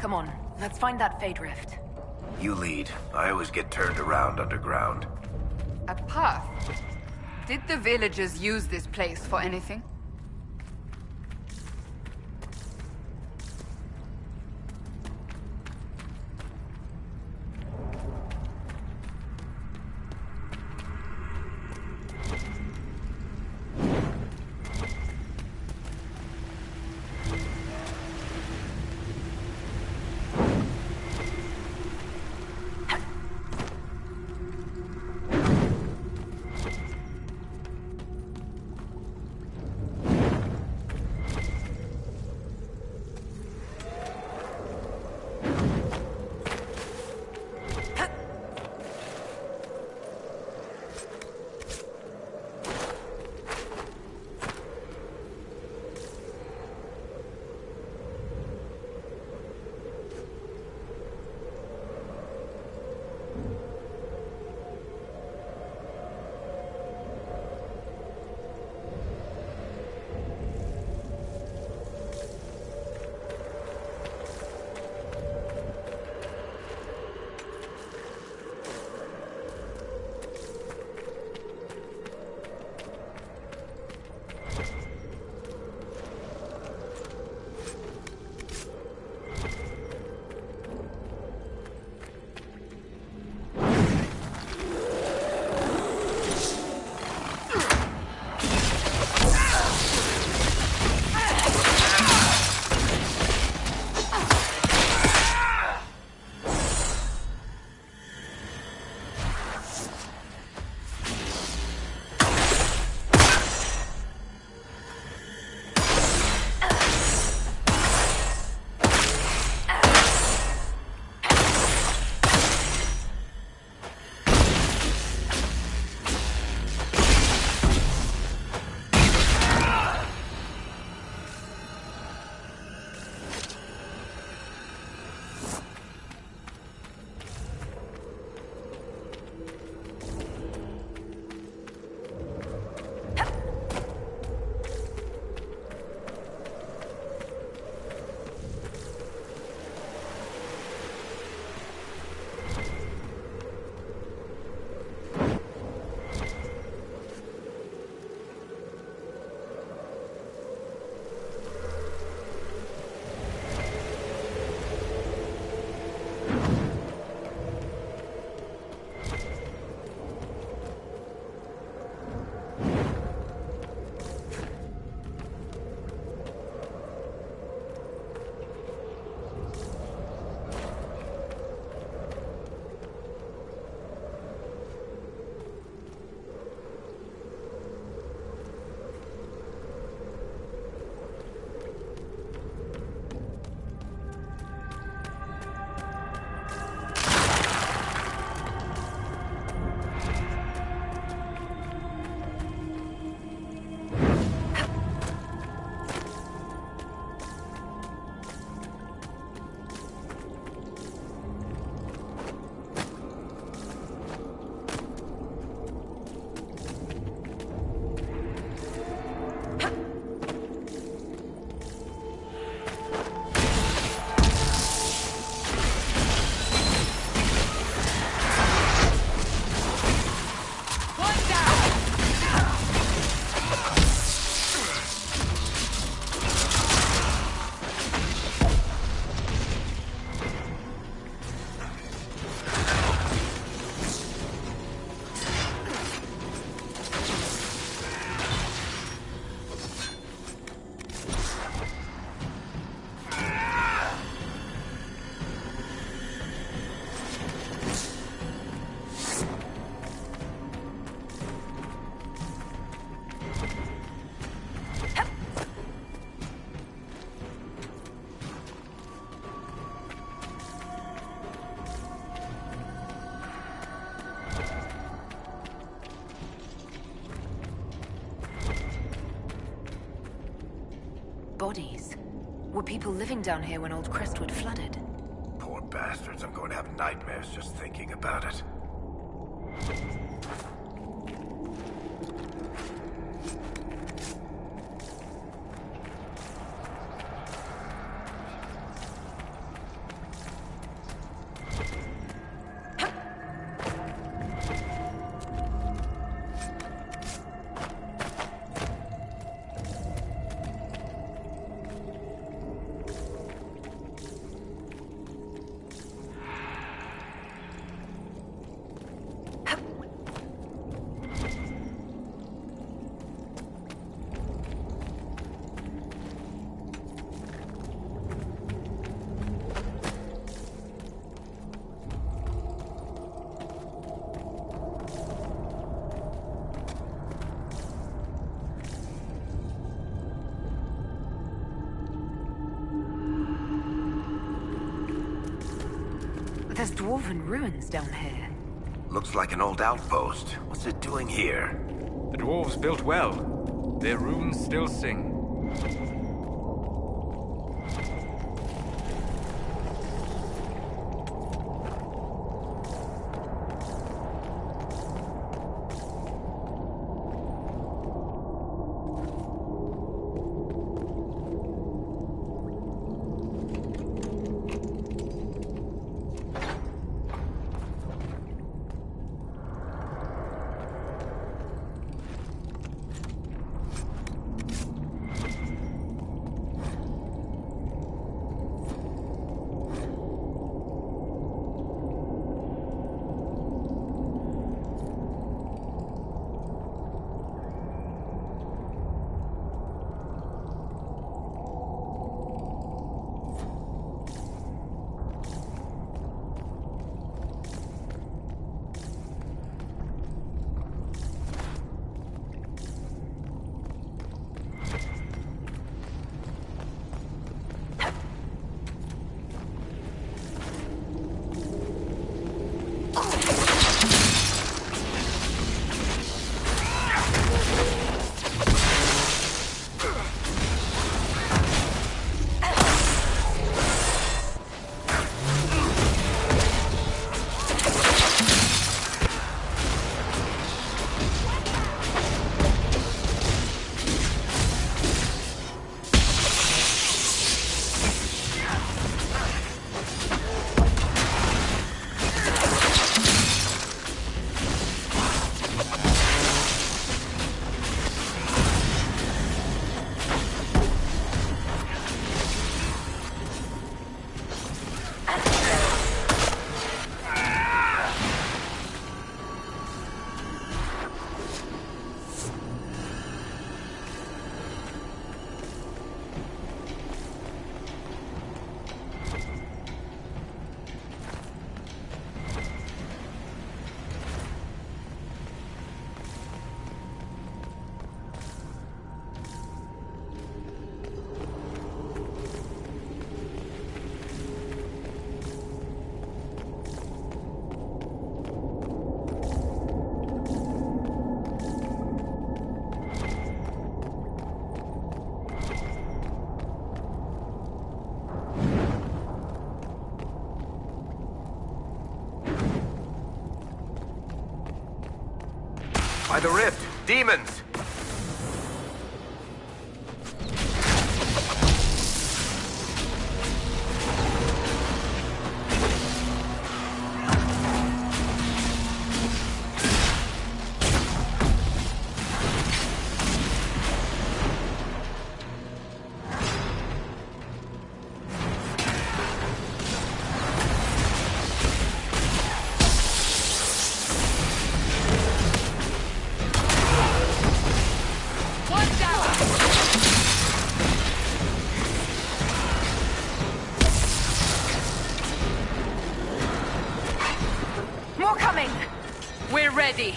Come on, let's find that Fade Rift. You lead. I always get turned around underground. A path? Did the villagers use this place for anything? Bodies. Were people living down here when old Crestwood flooded? Poor bastards, I'm going to have nightmares just thinking about it. There's dwarven ruins down here. Looks like an old outpost. What's it doing here? The dwarves built well. Their runes still sing. By the rift! Demons! We're ready.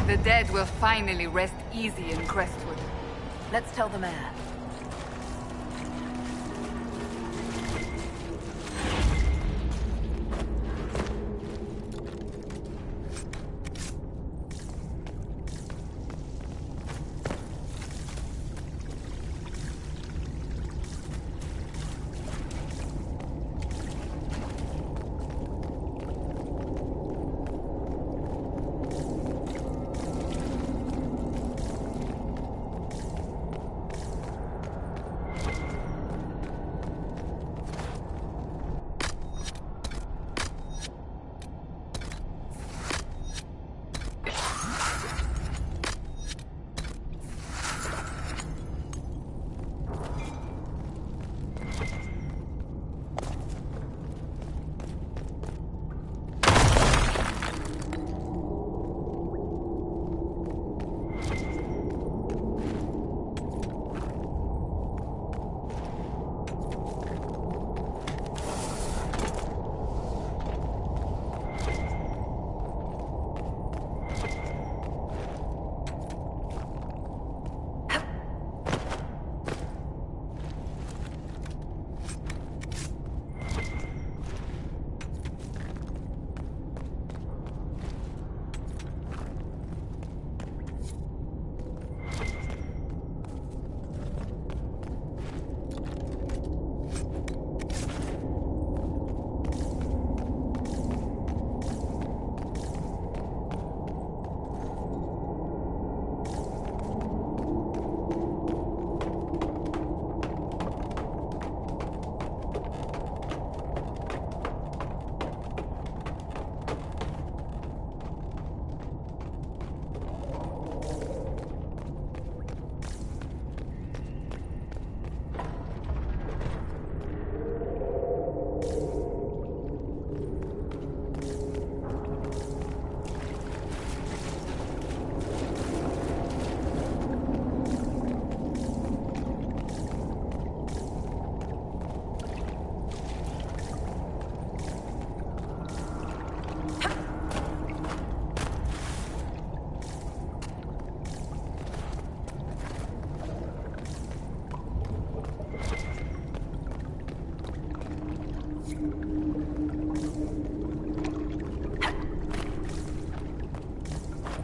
The dead will finally rest easy in Crestwood. Let's tell the mayor.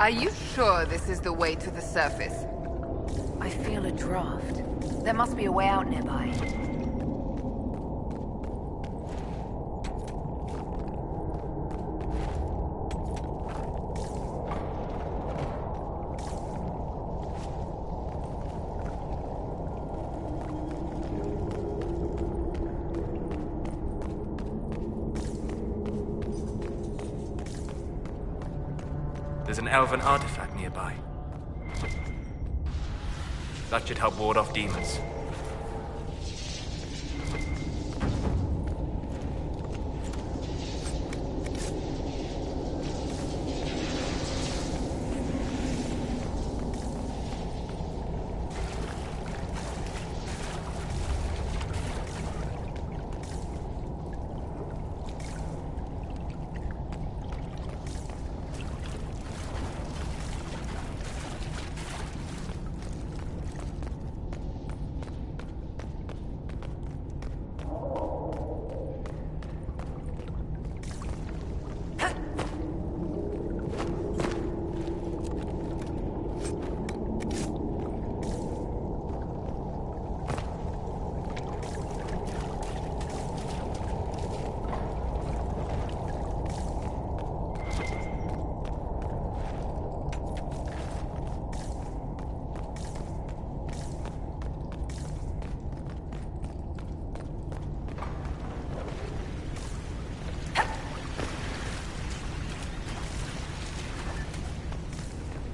Are you sure this is the way to the surface? I feel a draft. There must be a way out nearby. There's an elven artifact nearby. That should help ward off demons.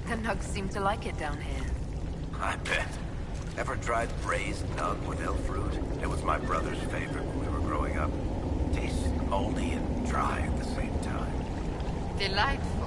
The nugs seem to like it down here. I bet. Ever tried braised nug with elf fruit? It was my brother's favorite when we were growing up. Tastes moldy and dry at the same time. Delightful.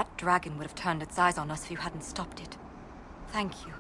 That dragon would have turned its eyes on us if you hadn't stopped it. Thank you.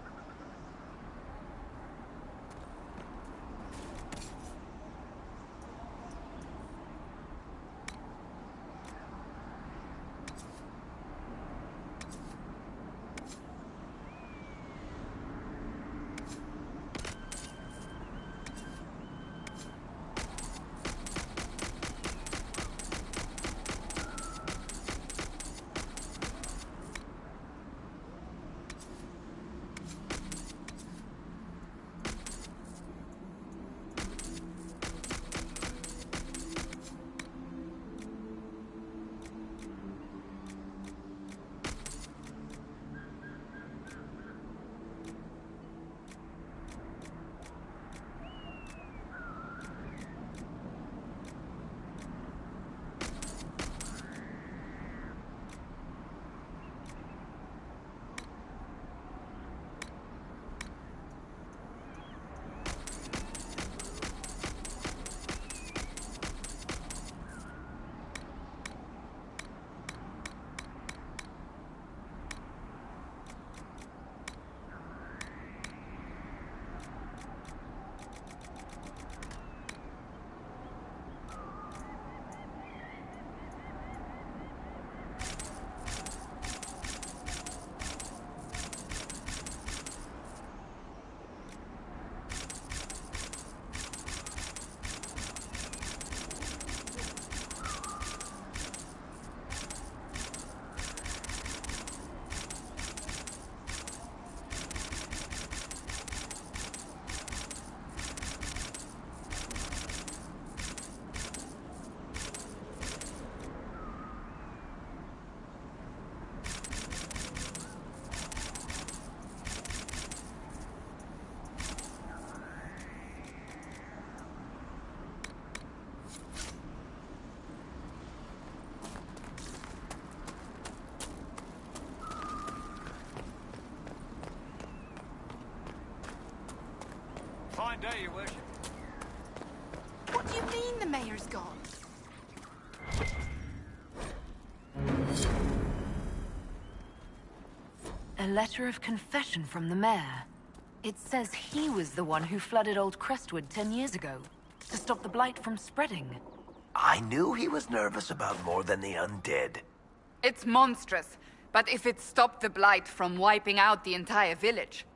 Fine day, Your Worship. What do you mean the mayor's gone? A letter of confession from the mayor. It says he was the one who flooded Old Crestwood 10 years ago, to stop the blight from spreading. I knew he was nervous about more than the undead. It's monstrous, but if it stopped the blight from wiping out the entire village...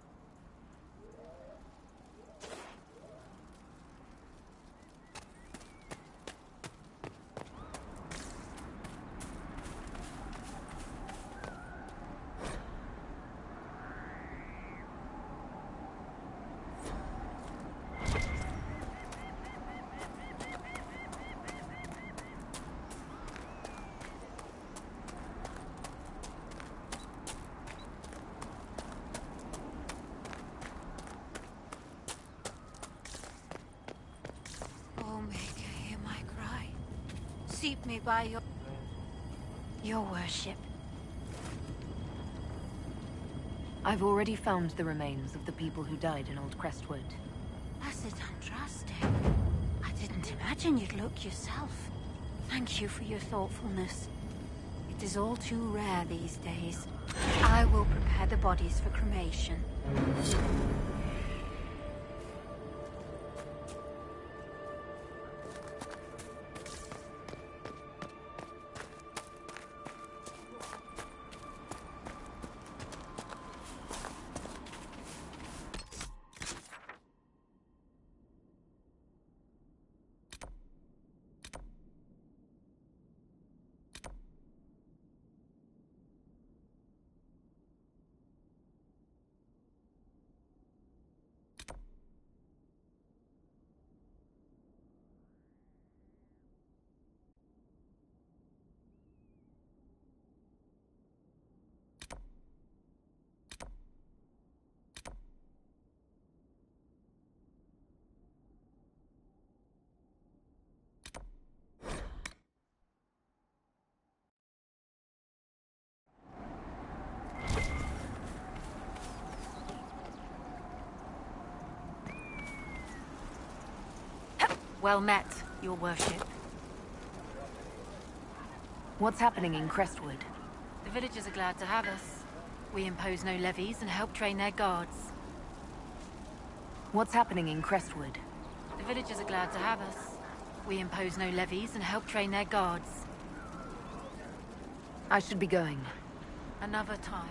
Seep me by your worship. I've already found the remains of the people who died in Old Crestwood. That's it, untrusting. I didn't imagine you'd look yourself. Thank you for your thoughtfulness. It is all too rare these days. I will prepare the bodies for cremation. Well met, your worship. What's happening in Crestwood? The villagers are glad to have us. We impose no levies and help train their guards. What's happening in Crestwood? The villagers are glad to have us. We impose no levies and help train their guards. I should be going. Another time.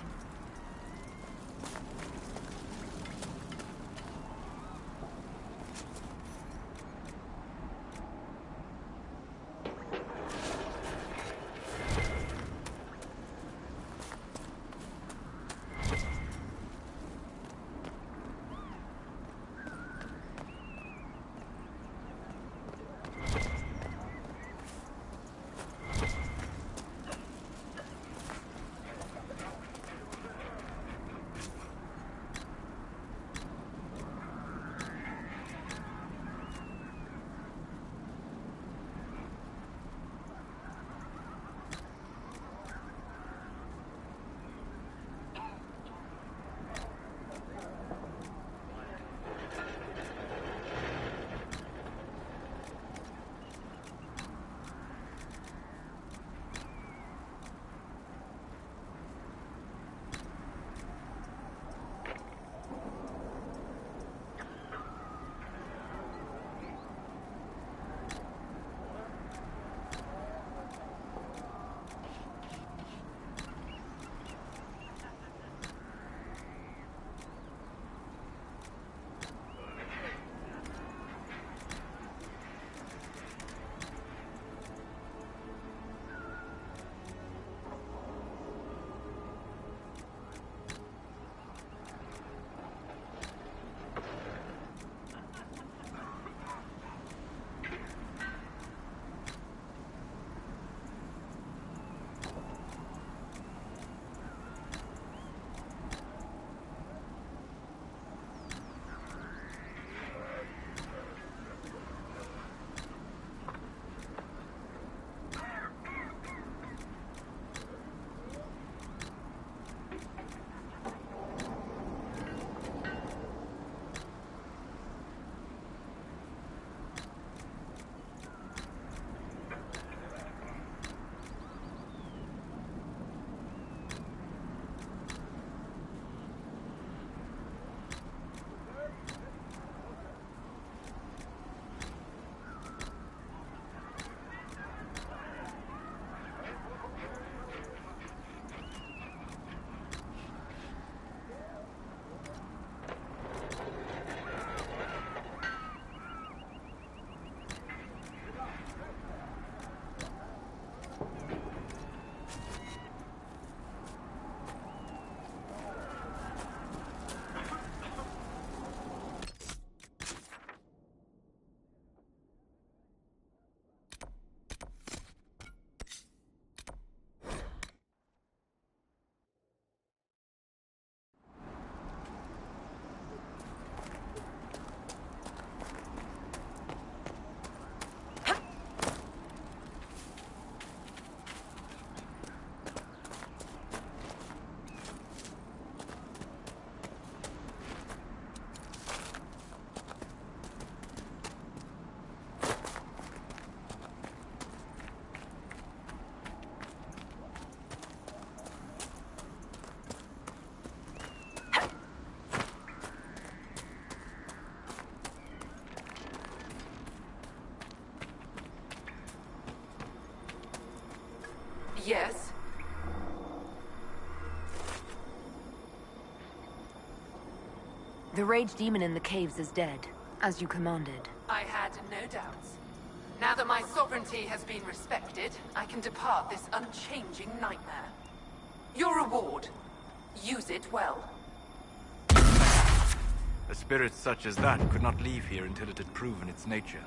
Yes? The rage demon in the caves is dead, as you commanded. I had no doubts. Now that my sovereignty has been respected, I can depart this unchanging nightmare. Your reward. Use it well. A spirit such as that could not leave here until it had proven its nature.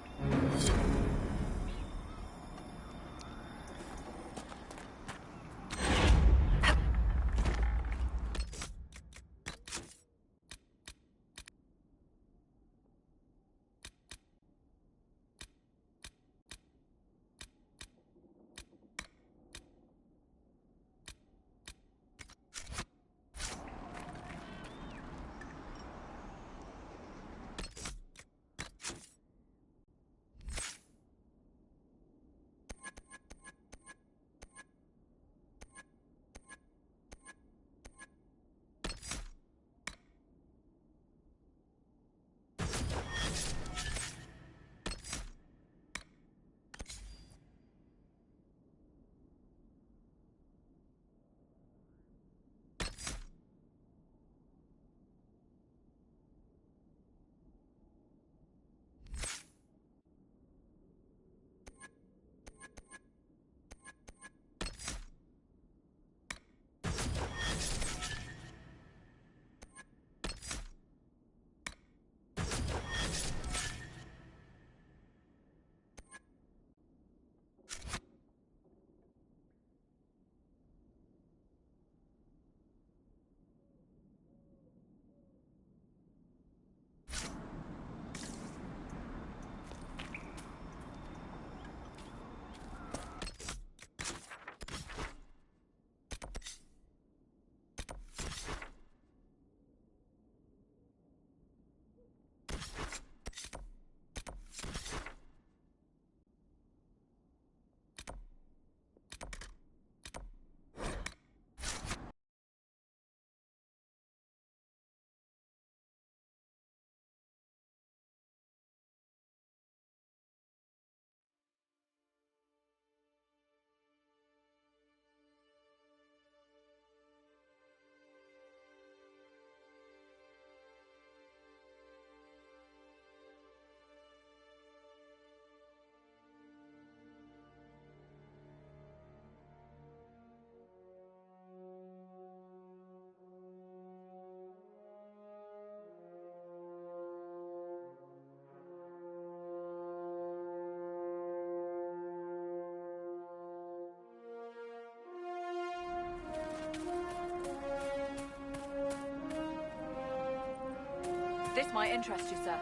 This might interest you, sir.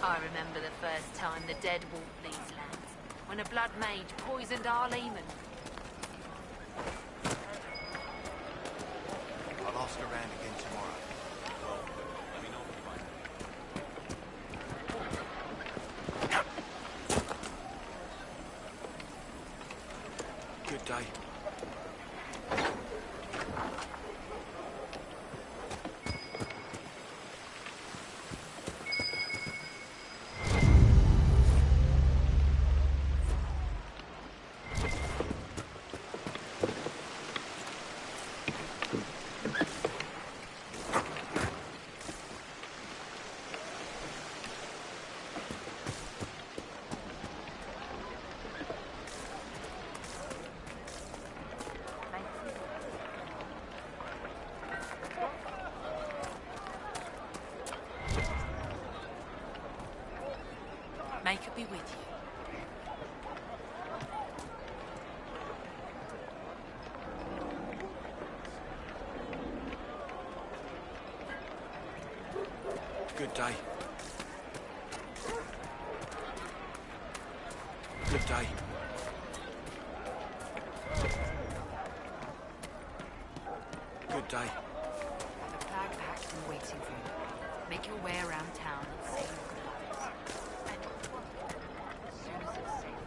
I remember the first time the dead walked these lands, when a blood mage poisoned our leman. I'll ask around again tomorrow. Let me know if you find. Good day. May it be with you. Good day. Good day. Good day. The bag packed and waiting for you. Make your way around town and see your beloveds. And as soon as it's safe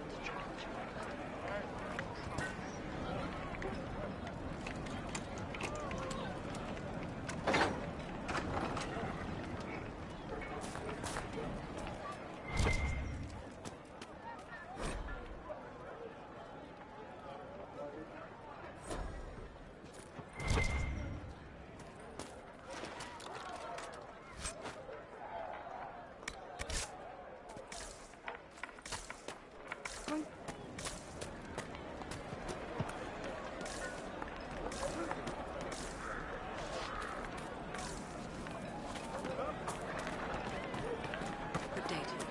to travel. Good day to you.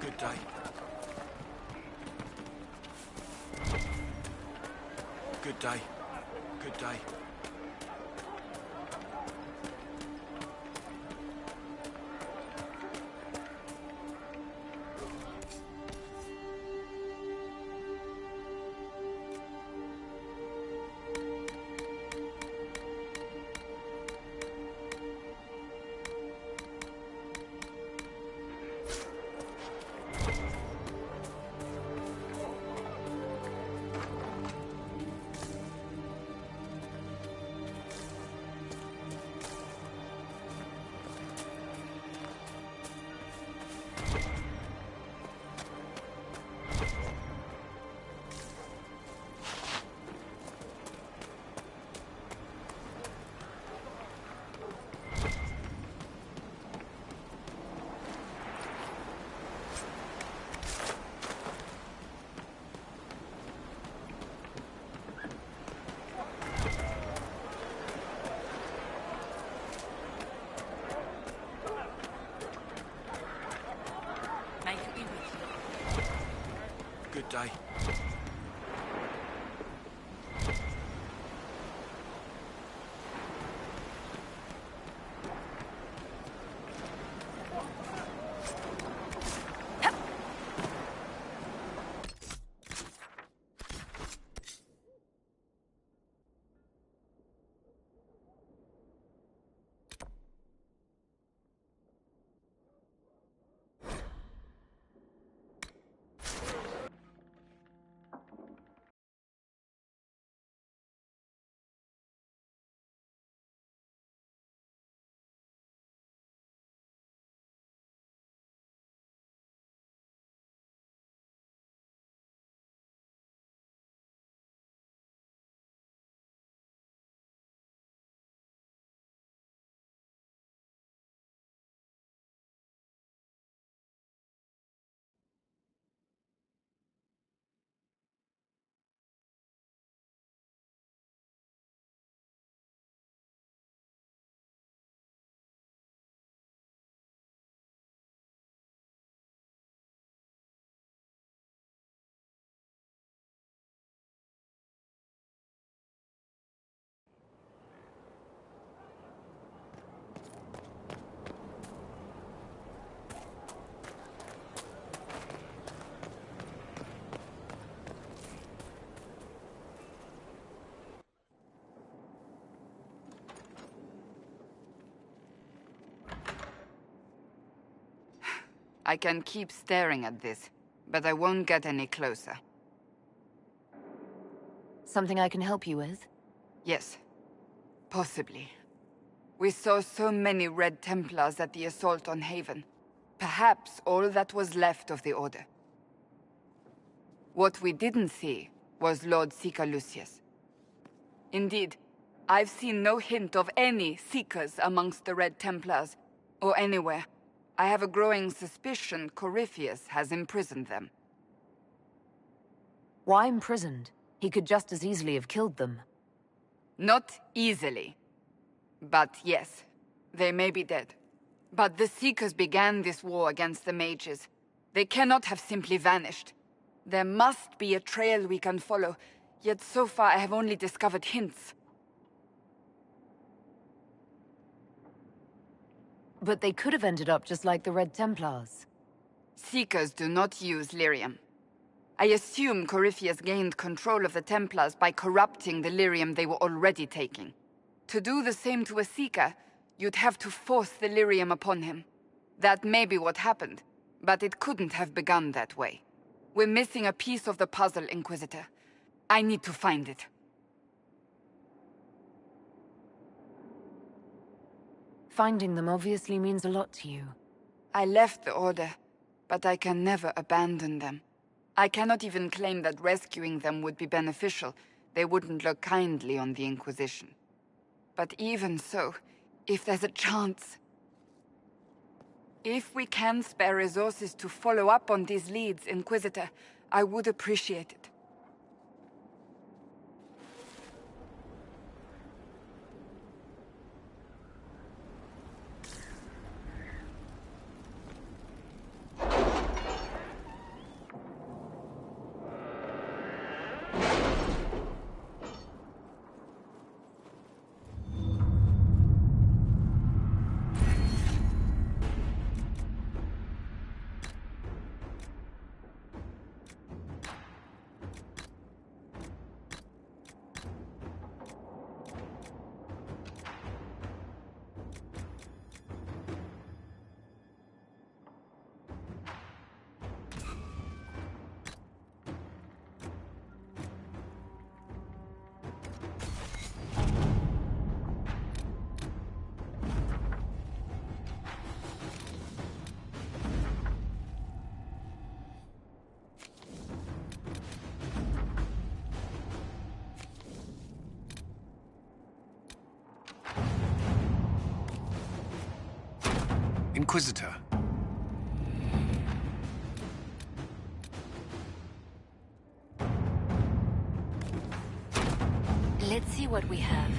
Good day. Good day. Good day. I can keep staring at this, but I won't get any closer. Something I can help you with? Yes. Possibly. We saw so many Red Templars at the assault on Haven. Perhaps all that was left of the Order. What we didn't see was Lord Seeker Lucius. Indeed, I've seen no hint of any Seekers amongst the Red Templars, or anywhere. I have a growing suspicion Corypheus has imprisoned them. Why imprisoned? He could just as easily have killed them. Not easily. But yes, they may be dead. But the Seekers began this war against the mages. They cannot have simply vanished. There must be a trail we can follow, yet so far I have only discovered hints. But they could have ended up just like the Red Templars. Seekers do not use lyrium. I assume Corypheus gained control of the Templars by corrupting the lyrium they were already taking. To do the same to a Seeker, you'd have to force the lyrium upon him. That may be what happened, but it couldn't have begun that way. We're missing a piece of the puzzle, Inquisitor. I need to find it. Finding them obviously means a lot to you. I left the Order, but I can never abandon them. I cannot even claim that rescuing them would be beneficial. They wouldn't look kindly on the Inquisition. But even so, if there's a chance... If we can spare resources to follow up on these leads, Inquisitor, I would appreciate it. Inquisitor. Let's see what we have.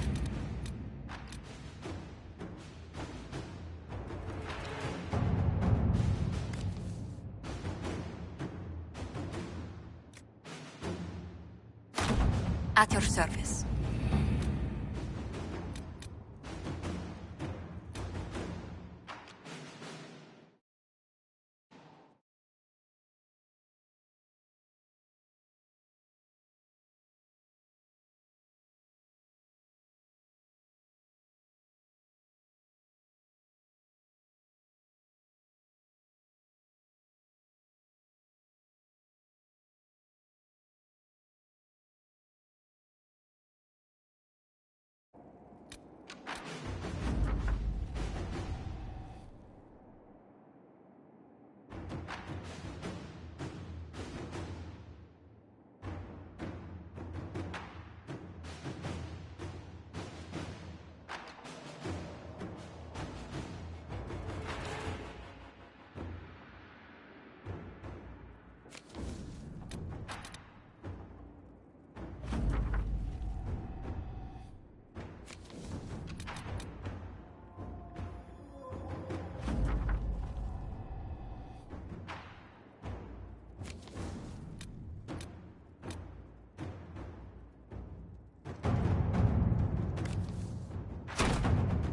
At your service.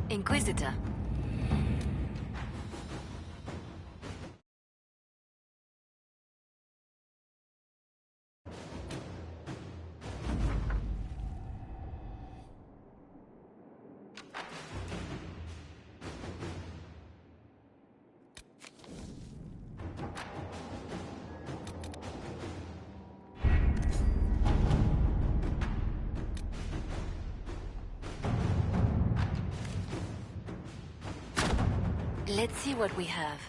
Inquisitor. Let's see what we have.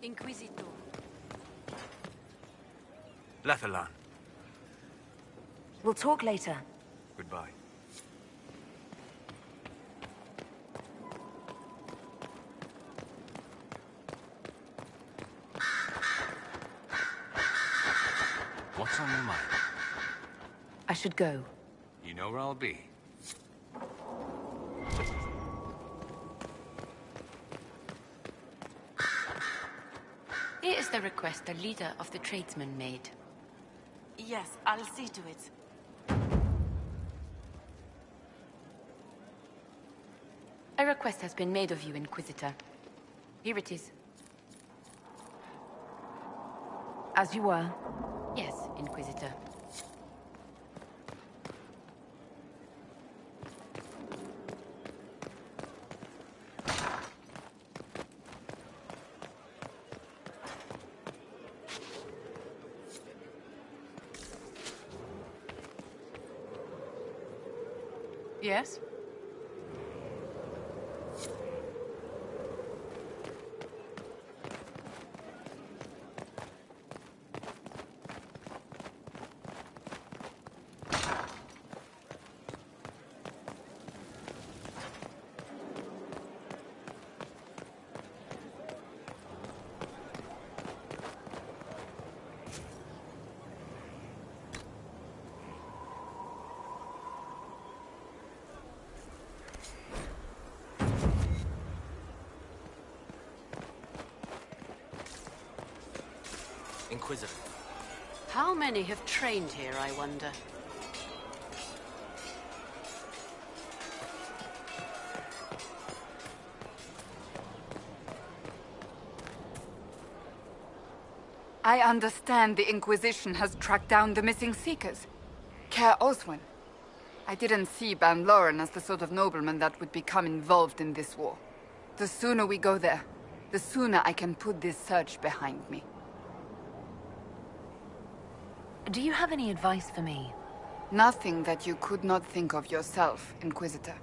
Inquisitor. Lethalan. We'll talk later. Goodbye. What's on your mind? I should go. You know where I'll be. Here is the request the leader of the tradesmen made. Yes, I'll see to it. A request has been made of you, Inquisitor. Here it is. As you were. Yes, Inquisitor. Yes? Inquisitor. How many have trained here, I wonder? I understand the Inquisition has tracked down the missing Seekers. Care Oswin. I didn't see Ban Loren as the sort of nobleman that would become involved in this war. The sooner we go there, the sooner I can put this search behind me. Do you have any advice for me? Nothing that you could not think of yourself, Inquisitor.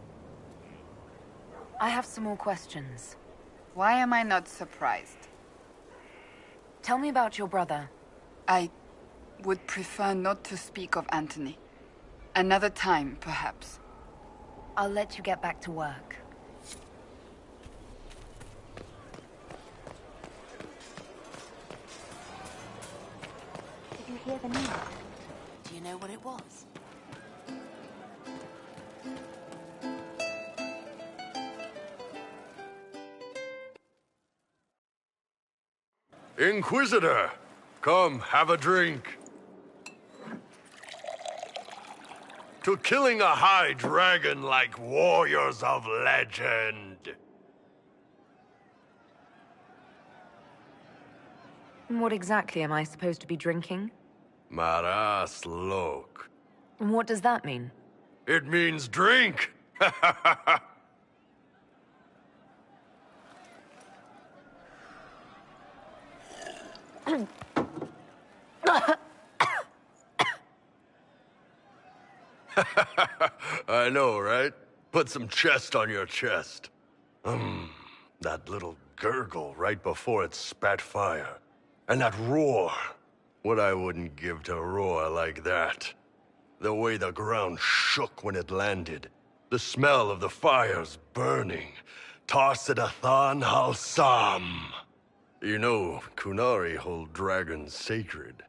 I have some more questions. Why am I not surprised? Tell me about your brother. I would prefer not to speak of Anthony. Another time, perhaps. I'll let you get back to work. Did you hear the news? Do you know what it was? Inquisitor! Come, have a drink. To killing a high dragon like warriors of legend. What exactly am I supposed to be drinking? Maras lok. What does that mean? It means drink! I know, right? Put some chest on your chest. That little gurgle right before it spat fire. And that roar. What I wouldn't give to roar like that. The way the ground shook when it landed. The smell of the fires burning. Tarsidathan Halsam. You know, Kunari hold dragons sacred.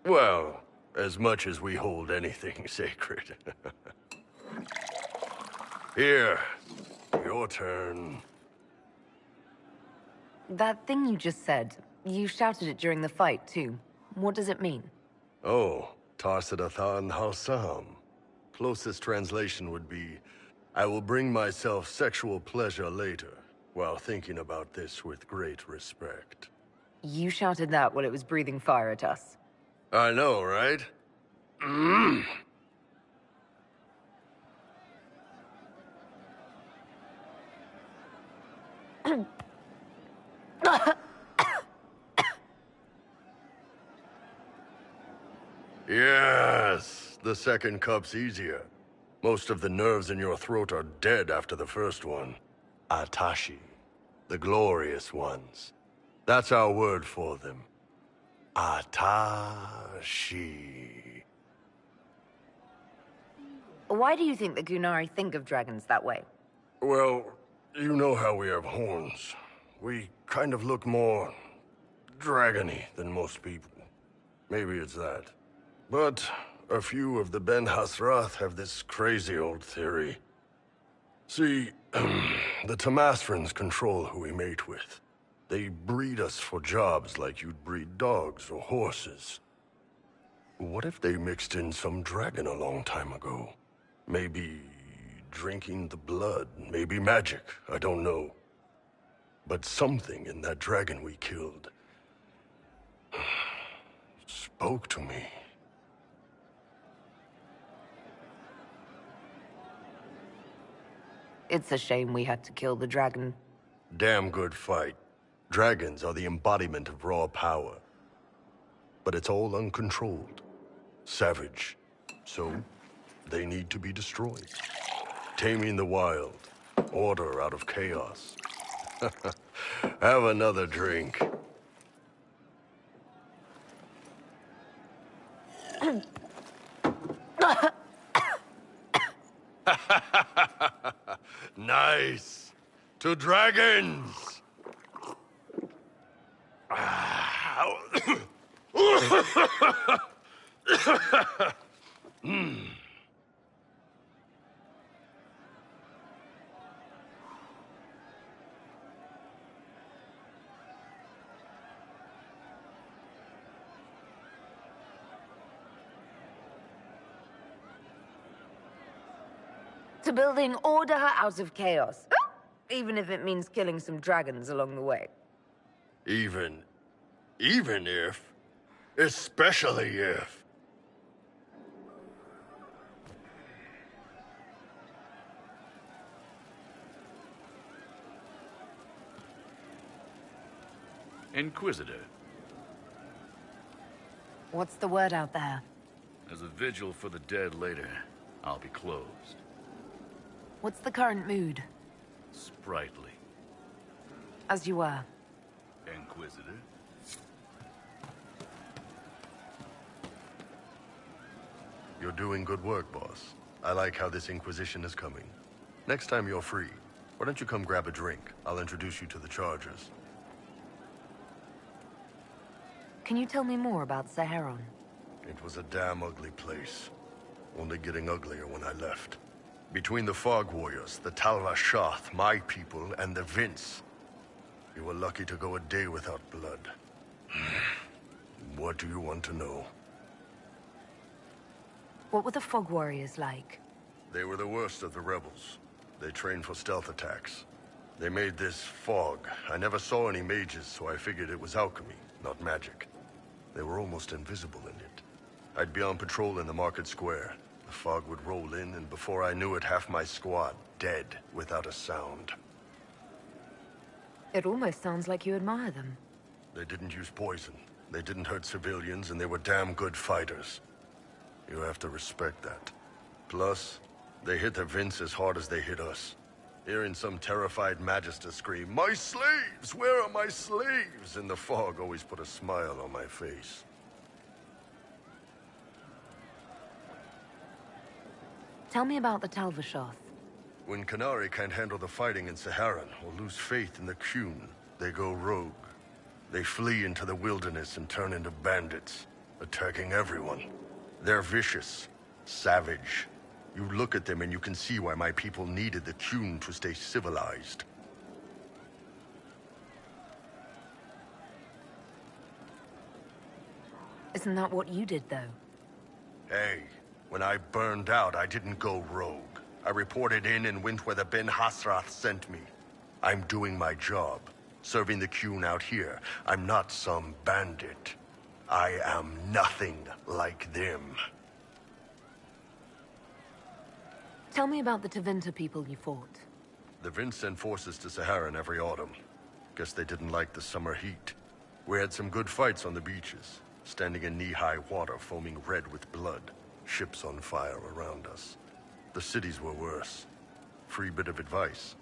Well, as much as we hold anything sacred. Here, your turn. That thing you just said, you shouted it during the fight, too. What does it mean? Oh, Tarsidathan Halsam. Closest translation would be, I will bring myself sexual pleasure later, while thinking about this with great respect. You shouted that while it was breathing fire at us. I know, right? Yes, the second cup's easier. Most of the nerves in your throat are dead after the first one. Atashi, the glorious ones. That's our word for them. Atashi. Why do you think the Gunari think of dragons that way? Well, you know how we have horns. We kind of look more dragony than most people. Maybe it's that. But a few of the Ben Hasrath have this crazy old theory. See, the Tamasrans control who we mate with. They breed us for jobs like you'd breed dogs or horses. What if they mixed in some dragon a long time ago? Maybe drinking the blood, maybe magic, I don't know. But something in that dragon we killed spoke to me. It's a shame we had to kill the dragon. Damn good fight. Dragons are the embodiment of raw power. But it's all uncontrolled. Savage. So, they need to be destroyed. Taming the wild. Order out of chaos. Have another drink. Nice. To dragons. To building order out of chaos. Even if it means killing some dragons along the way. Even if, especially if. Inquisitor. What's the word out there? There's a vigil for the dead later. I'll be closed. What's the current mood? Sprightly. As you were. Inquisitor. You're doing good work, boss. I like how this Inquisition is coming. Next time you're free, why don't you come grab a drink? I'll introduce you to the Chargers. Can you tell me more about Saharon? It was a damn ugly place. Only getting uglier when I left. Between the Fog Warriors, the Talva Shoth, my people, and the Vince. You were lucky to go a day without blood. What do you want to know? What were the Fog Warriors like? They were the worst of the rebels. They trained for stealth attacks. They made this fog. I never saw any mages, so I figured it was alchemy, not magic. They were almost invisible in it. I'd be on patrol in the market square. The fog would roll in, and before I knew it, half my squad dead without a sound. It almost sounds like you admire them. They didn't use poison. They didn't hurt civilians, and they were damn good fighters. You have to respect that. Plus, they hit the Vince as hard as they hit us. Hearing some terrified Magister scream, "My slaves! Where are my slaves?" in the fog always put a smile on my face. Tell me about the Talvashoth. When Canary can't handle the fighting in Saharan or lose faith in the Qun, they go rogue. They flee into the wilderness and turn into bandits, attacking everyone. They're vicious, savage. You look at them and you can see why my people needed the Qun to stay civilized. Isn't that what you did, though? Hey, when I burned out, I didn't go rogue. I reported in and went where the Ben Hasrath sent me. I'm doing my job, serving the Qun out here. I'm not some bandit. I am nothing like them. Tell me about the Tevinter people you fought. The Vince sent forces to Saharan every autumn. Guess they didn't like the summer heat. We had some good fights on the beaches, standing in knee-high water foaming red with blood, ships on fire around us. The cities were worse. Free bit of advice.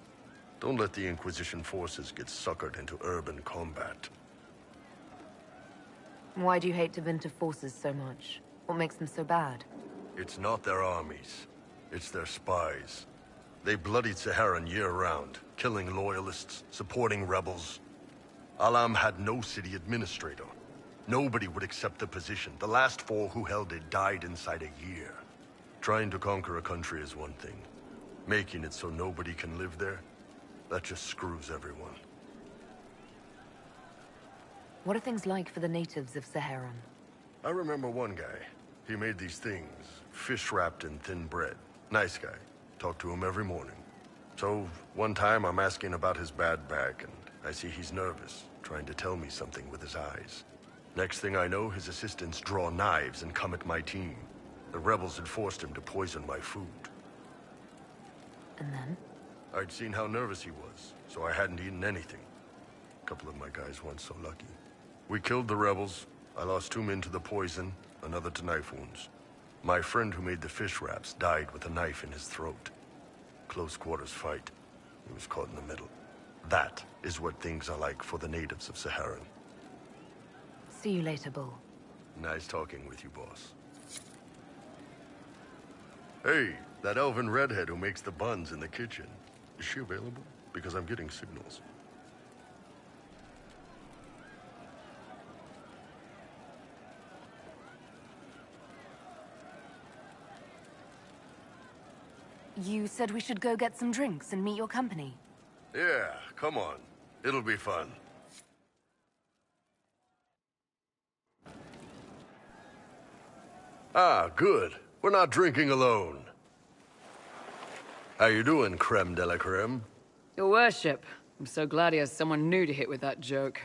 Don't let the Inquisition forces get suckered into urban combat. Why do you hate Tevinter forces so much? What makes them so bad? It's not their armies. It's their spies. They bloodied Saharan year-round, killing loyalists, supporting rebels. Alam had no city administrator. Nobody would accept the position. The last 4 who held it died inside a year. Trying to conquer a country is one thing. Making it so nobody can live there, that just screws everyone. What are things like for the natives of Saharan? I remember one guy. He made these things, fish wrapped in thin bread. Nice guy. Talk to him every morning. So, one time I'm asking about his bad back, and I see he's nervous, trying to tell me something with his eyes. Next thing I know, his assistants draw knives and come at my team. The rebels had forced him to poison my food. And then? I'd seen how nervous he was, so I hadn't eaten anything. A couple of my guys weren't so lucky. We killed the rebels. I lost 2 men to the poison, another to knife wounds. My friend who made the fish wraps died with a knife in his throat. Close quarters fight. He was caught in the middle. That is what things are like for the natives of Saharan. See you later, Bull. Nice talking with you, boss. Hey, that elven redhead who makes the buns in the kitchen. Is she available? Because I'm getting signals. You said we should go get some drinks and meet your company. Yeah, come on. It'll be fun. Ah, good. We're not drinking alone. How you doing, creme de la creme? Your worship, I'm so glad he has someone new to hit with that joke.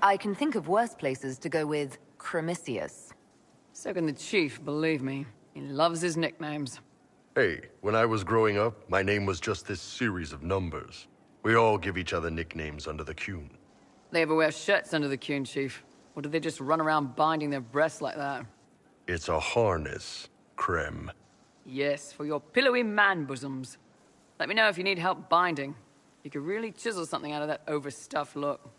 I can think of worse places to go with Cremisius. So can the chief, believe me. He loves his nicknames. Hey, when I was growing up, my name was just this series of numbers. We all give each other nicknames under the Qun. They ever wear shirts under the Qun, chief? Or do they just run around binding their breasts like that? It's a harness, creme. Yes, for your pillowy man bosoms. Let me know if you need help binding. You could really chisel something out of that overstuffed look.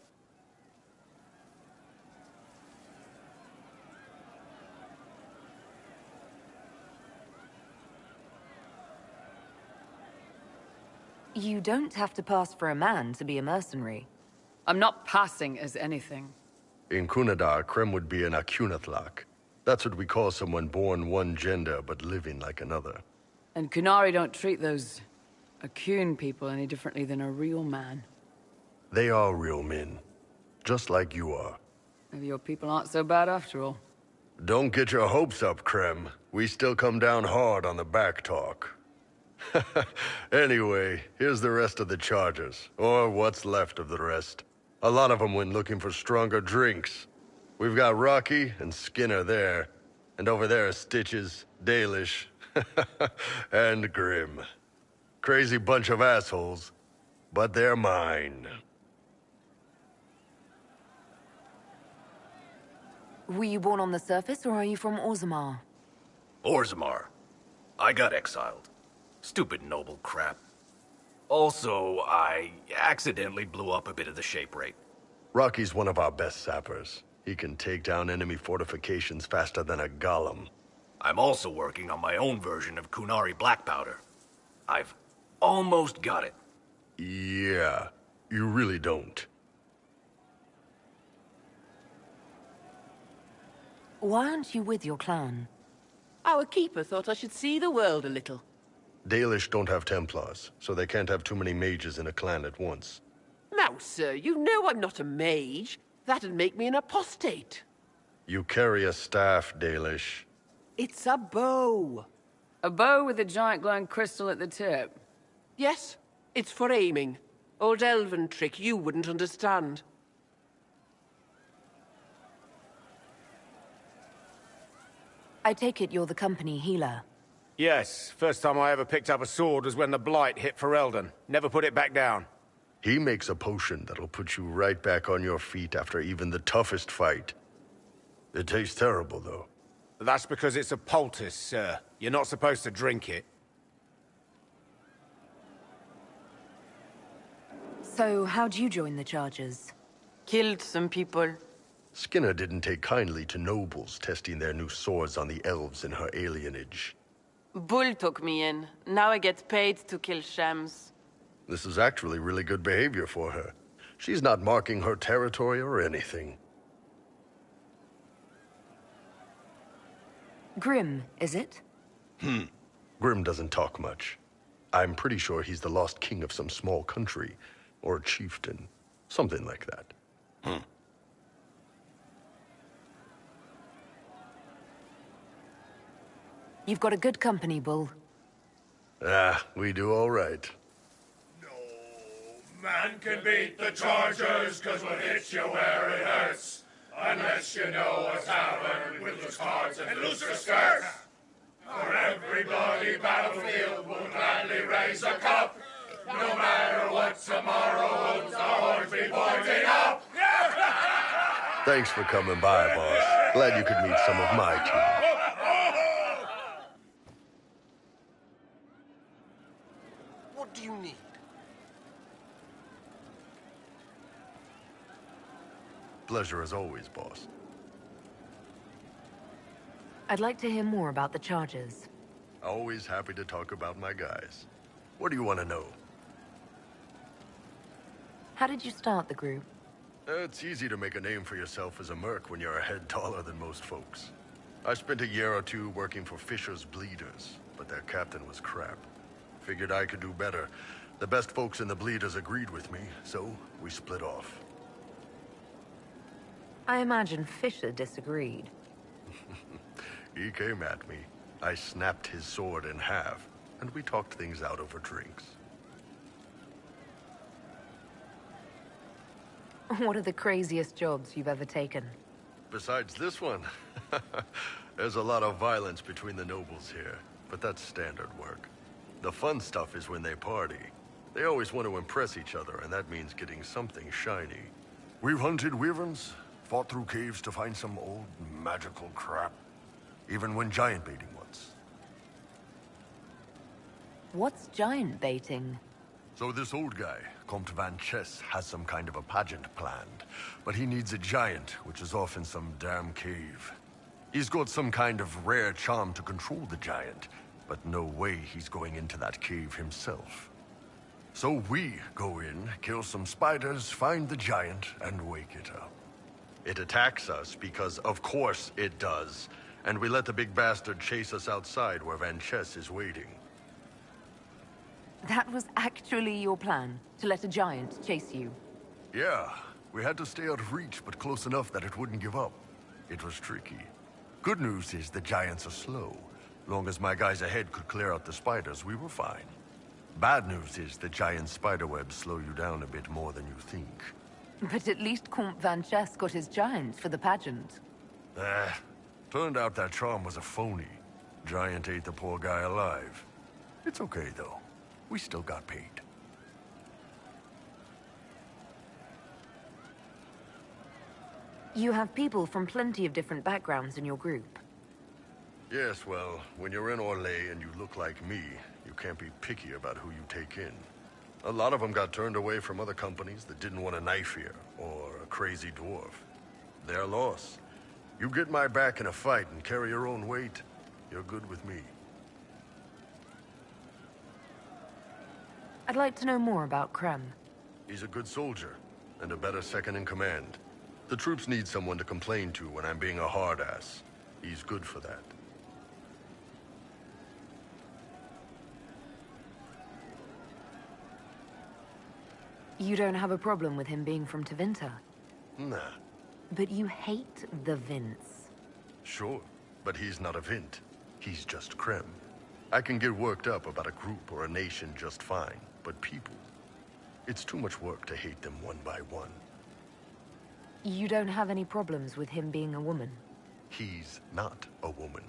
You don't have to pass for a man to be a mercenary. I'm not passing as anything. In Kunadar, creme would be an Akunathlak. That's what we call someone born one gender but living like another. And Kunari don't treat those Akun people any differently than a real man. They are real men. Just like you are. Maybe your people aren't so bad after all. Don't get your hopes up, creme. We still come down hard on the back talk. Anyway, here's the rest of the chargers. Or what's left of the rest. A lot of them went looking for stronger drinks. We've got Rocky and Skinner there. And over there are Stitches, Dalish, and Grim. Crazy bunch of assholes, but they're mine. Were you born on the surface, or are you from Orzammar? Orzammar. I got exiled. Stupid noble crap. Also, I accidentally blew up a bit of the shape rate. Rocky's one of our best sappers. He can take down enemy fortifications faster than a golem. I'm also working on my own version of Kunari black powder. I've almost got it. Yeah, you really don't. Why aren't you with your clan? Our keeper thought I should see the world a little. Dalish don't have Templars, so they can't have too many mages in a clan at once. Now, sir, you know I'm not a mage. That'd make me an apostate. You carry a staff, Dalish. It's a bow. A bow with a giant glowing crystal at the tip? Yes, it's for aiming. Old elven trick you wouldn't understand. I take it you're the company healer. Yes, first time I ever picked up a sword was when the Blight hit Ferelden. Never put it back down. He makes a potion that'll put you right back on your feet after even the toughest fight. It tastes terrible, though. That's because it's a poultice, sir. You're not supposed to drink it. So, how'd you join the Chargers? Killed some people. Skinner didn't take kindly to nobles testing their new swords on the elves in her alienage. Bull took me in. Now I get paid to kill shams. This is actually really good behavior for her. She's not marking her territory or anything. Grim, is it? Grim doesn't talk much. I'm pretty sure he's the lost king of some small country, or chieftain, something like that. You've got a good company, Bull. We do all right. Man can beat the Chargers, cause what hits you where it hurts. Unless you know a tavern with loose cards and looser skirts. For every bloody battlefield will gladly raise a cup. No matter what tomorrow holds, the horns be pointing up. Thanks for coming by, boss. Glad you could meet some of my team. What do you need? Pleasure as always, boss. I'd like to hear more about the charges. Always happy to talk about my guys. What do you want to know? How did you start the group? It's easy to make a name for yourself as a merc when you're a head taller than most folks. I spent a year or two working for Fisher's Bleeders, but their captain was crap. Figured I could do better. The best folks in the Bleeders agreed with me, so we split off. I imagine Fisher disagreed. He came at me. I snapped his sword in half, and we talked things out over drinks. What are the craziest jobs you've ever taken? Besides this one, there's a lot of violence between the nobles here, but that's standard work. The fun stuff is when they party. They always want to impress each other, and that means getting something shiny. We've hunted wyverns, fought through caves to find some old magical crap. Even went giant baiting once. What's giant baiting? So this old guy, Comte Van Chess, has some kind of a pageant planned. But he needs a giant, which is off in some damn cave. He's got some kind of rare charm to control the giant, but no way he's going into that cave himself. So we go in, kill some spiders, find the giant, and wake it up. It attacks us because, of course, it does. And we let the big bastard chase us outside where Van Chess is waiting. That was actually your plan, to let a giant chase you? Yeah, we had to stay out of reach, but close enough that it wouldn't give up. It was tricky. Good news is the giants are slow. Long as my guys ahead could clear out the spiders, we were fine. Bad news is the giant spiderwebs slow you down a bit more than you think. But at least Comte Van Chess got his giant for the pageant. Turned out that charm was a phony. Giant ate the poor guy alive. It's okay, though. We still got paid. You have people from plenty of different backgrounds in your group. Yes, well, when you're in Orlais and you look like me, you can't be picky about who you take in. A lot of them got turned away from other companies that didn't want a knife here, or a crazy dwarf. Their loss. You get my back in a fight and carry your own weight, you're good with me. I'd like to know more about Krem. He's a good soldier, and a better second-in-command. The troops need someone to complain to when I'm being a hard-ass. He's good for that. You don't have a problem with him being from Tevinter? Nah. But you hate the Vince. Sure, but he's not a Vint. He's just Krem. I can get worked up about a group or a nation just fine, but people... It's too much work to hate them one by one. You don't have any problems with him being a woman? He's not a woman.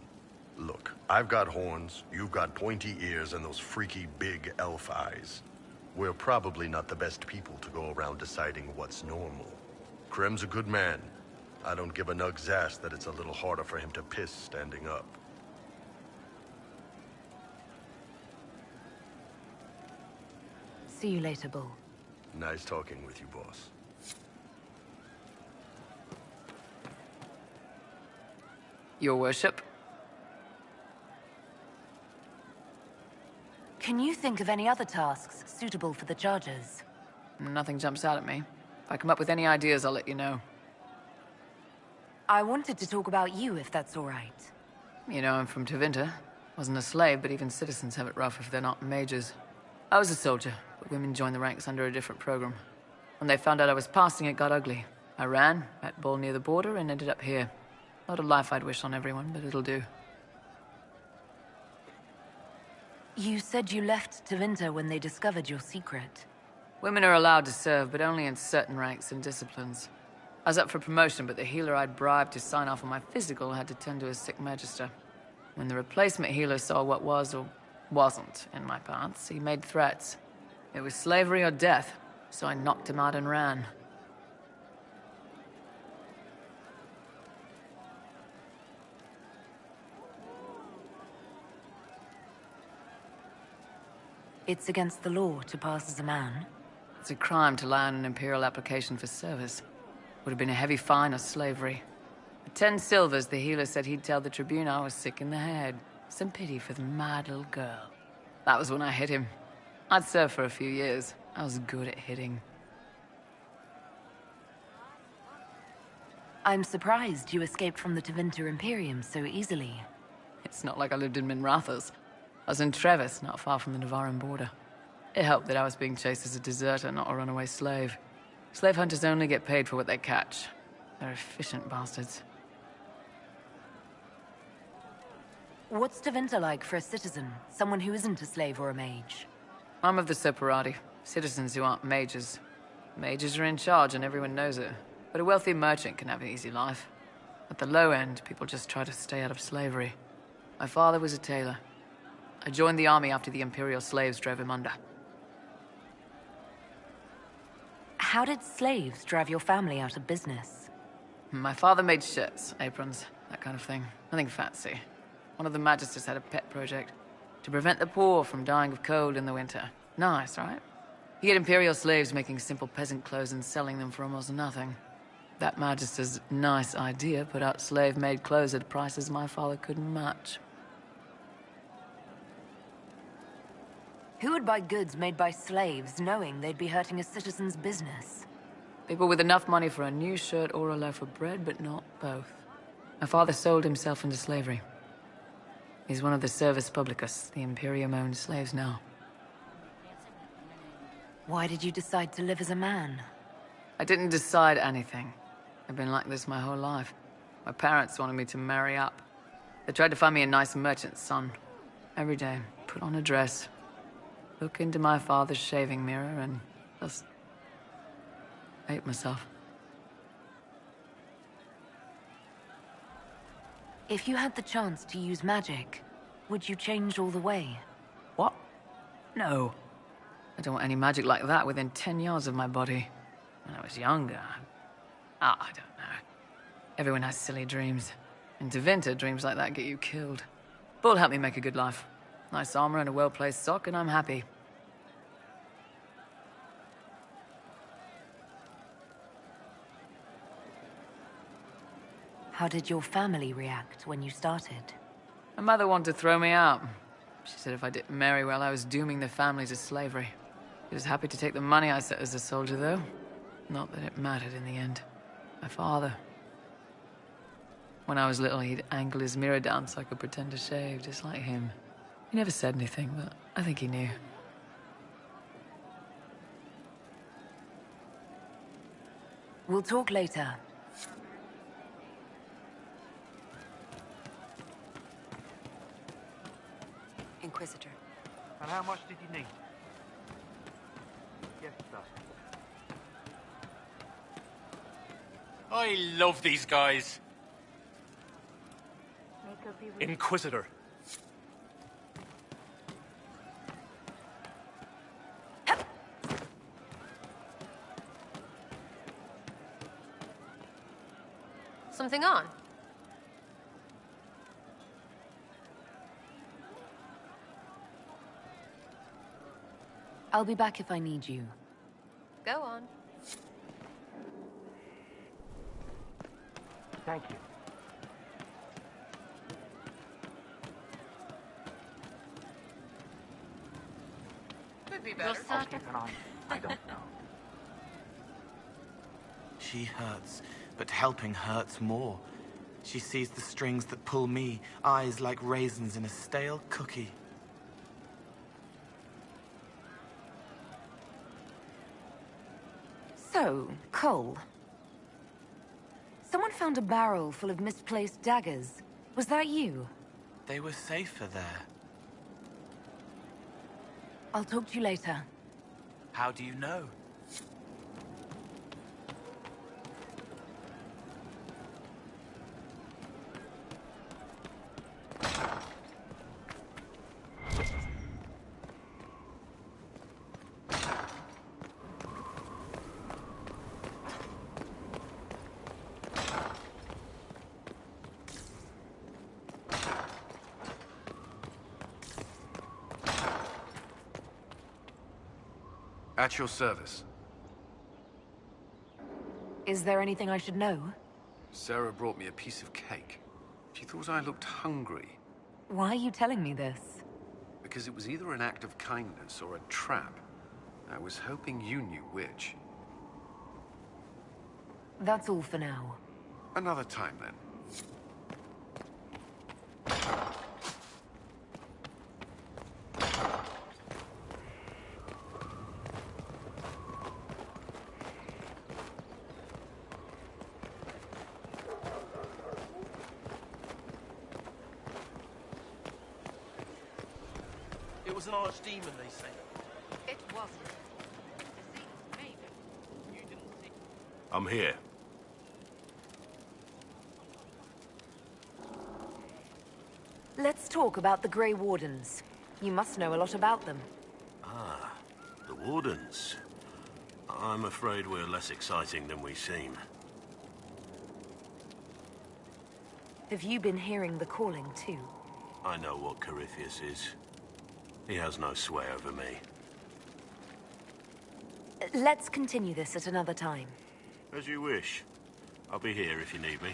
Look, I've got horns, you've got pointy ears, and those freaky big elf eyes. We're probably not the best people to go around deciding what's normal. Krem's a good man. I don't give a nug's ass that it's a little harder for him to piss standing up. See you later, Bull. Nice talking with you, boss. Your worship. Can you think of any other tasks suitable for the Chargers? Nothing jumps out at me. If I come up with any ideas, I'll let you know. I wanted to talk about you, if that's all right. You know, I'm from Tevinter. Wasn't a slave, but even citizens have it rough if they're not mages. I was a soldier, but women joined the ranks under a different program. When they found out I was passing, it got ugly. I ran, met Bull near the border, and ended up here. Not a life I'd wish on everyone, but it'll do. You said you left Tevinter when they discovered your secret. Women are allowed to serve, but only in certain ranks and disciplines. I was up for promotion, but the healer I'd bribed to sign off on my physical had to tend to a sick magister. When the replacement healer saw what was or wasn't in my paths, he made threats. It was slavery or death, so I knocked him out and ran. It's against the law to pass as a man. It's a crime to lie on an Imperial application for service. Would have been a heavy fine or slavery. For 10 silvers, the healer said he'd tell the Tribune I was sick in the head. Some pity for the mad little girl. That was when I hit him. I'd served for a few years. I was good at hitting. I'm surprised you escaped from the Tevinter Imperium so easily. It's not like I lived in Minrathous. I was in Trevis, not far from the Navarran border. It helped that I was being chased as a deserter, not a runaway slave. Slave hunters only get paid for what they catch. They're efficient bastards. What's Tevinter like for a citizen? Someone who isn't a slave or a mage? I'm of the Separati. Citizens who aren't mages. Mages are in charge and everyone knows it. But a wealthy merchant can have an easy life. At the low end, people just try to stay out of slavery. My father was a tailor. I joined the army after the Imperial slaves drove him under. How did slaves drive your family out of business? My father made shirts, aprons, that kind of thing. Nothing fancy. One of the magisters had a pet project to prevent the poor from dying of cold in the winter. Nice, right? He had Imperial slaves making simple peasant clothes and selling them for almost nothing. That magister's nice idea put out slave-made clothes at prices my father couldn't match. Who would buy goods made by slaves knowing they'd be hurting a citizen's business? People with enough money for a new shirt or a loaf of bread, but not both. My father sold himself into slavery. He's one of the Servus Publicus, the Imperium-owned slaves now. Why did you decide to live as a man? I didn't decide anything. I've been like this my whole life. My parents wanted me to marry up. They tried to find me a nice merchant's son. Every day, put on a dress, look into my father's shaving mirror, and just hate myself. If you had the chance to use magic, would you change all the way? What? No. I don't want any magic like that within 10 yards of my body. When I was younger, I don't know. Everyone has silly dreams. In Tevinter, dreams like that get you killed. Bull helped me make a good life. Nice armor and a well-placed sock, and I'm happy. How did your family react when you started? My mother wanted to throw me out. She said if I didn't marry well, I was dooming the family to slavery. She was happy to take the money I set as a soldier, though. Not that it mattered in the end. My father. When I was little, he'd angle his mirror down so I could pretend to shave, just like him. He never said anything, but I think he knew. We'll talk later. Inquisitor. And how much did you need? Yes, sir. I love these guys. Inquisitor. Something on? I'll be back if I need you. Go on. Thank you. better. I'll keep an eye. I don't know. She hurts, but helping hurts more. She sees the strings that pull me, eyes like raisins in a stale cookie. So, Cole. Someone found a barrel full of misplaced daggers. Was that you? They were safer there. I'll talk to you later. How do you know? At your service. Is there anything I should know? Sarah brought me a piece of cake. She thought I looked hungry. Why are you telling me this? Because it was either an act of kindness or a trap. I was hoping you knew which. That's all for now. Another time, then. It was an archdemon, they say. It wasn't. I'm here. Let's talk about the Grey Wardens. You must know a lot about them. Ah, the Wardens. I'm afraid we're less exciting than we seem. Have you been hearing the calling, too? I know what Corypheus is. He has no sway over me. Let's continue this at another time. As you wish. I'll be here if you need me.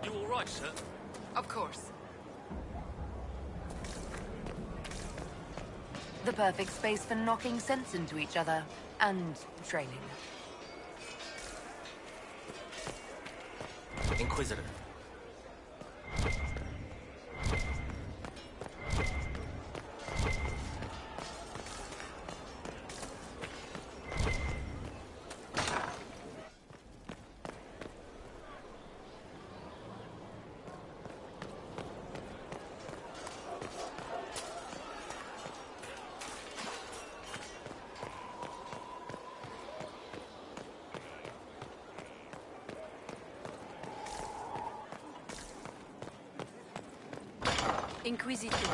All right, sir. Of course. The perfect space for knocking sense into each other and training. Inquisitor. Inquisition.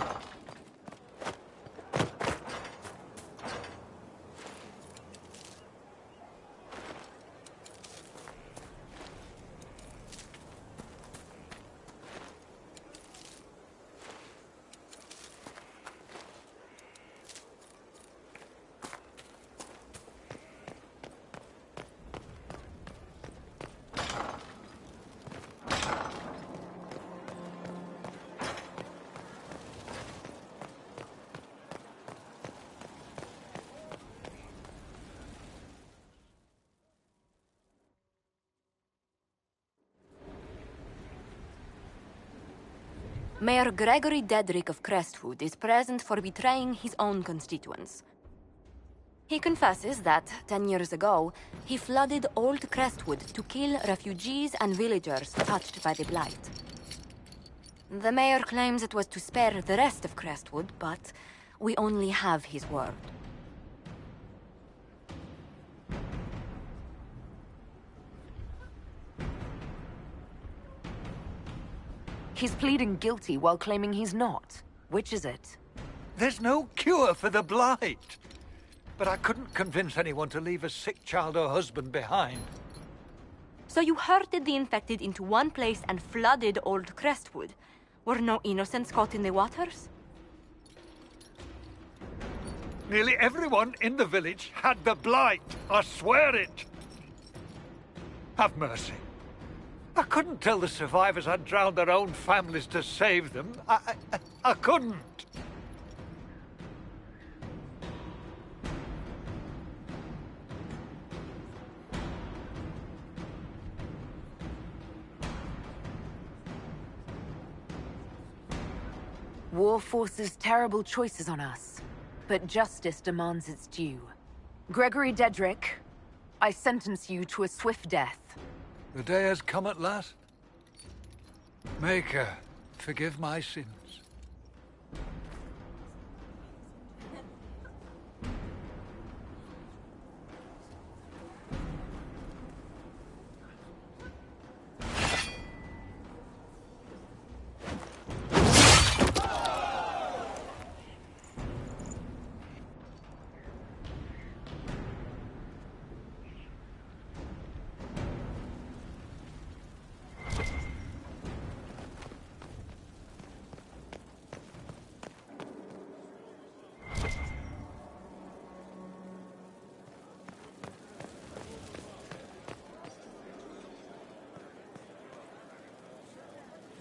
Mayor Gregory Dedrick of Crestwood is present for betraying his own constituents. He confesses that, 10 years ago, he flooded Old Crestwood to kill refugees and villagers touched by the Blight. The mayor claims it was to spare the rest of Crestwood, but we only have his word. He's pleading guilty while claiming he's not. Which is it? There's no cure for the Blight. But I couldn't convince anyone to leave a sick child or husband behind. So you herded the infected into one place and flooded Old Crestwood? Were no innocents caught in the waters? Nearly everyone in the village had the Blight. I swear it. Have mercy. I couldn't tell the survivors I'd drowned their own families to save them. I couldn't. War forces terrible choices on us, but justice demands its due. Gregory Dedrick, I sentence you to a swift death. The day has come at last. Maker, forgive my sins.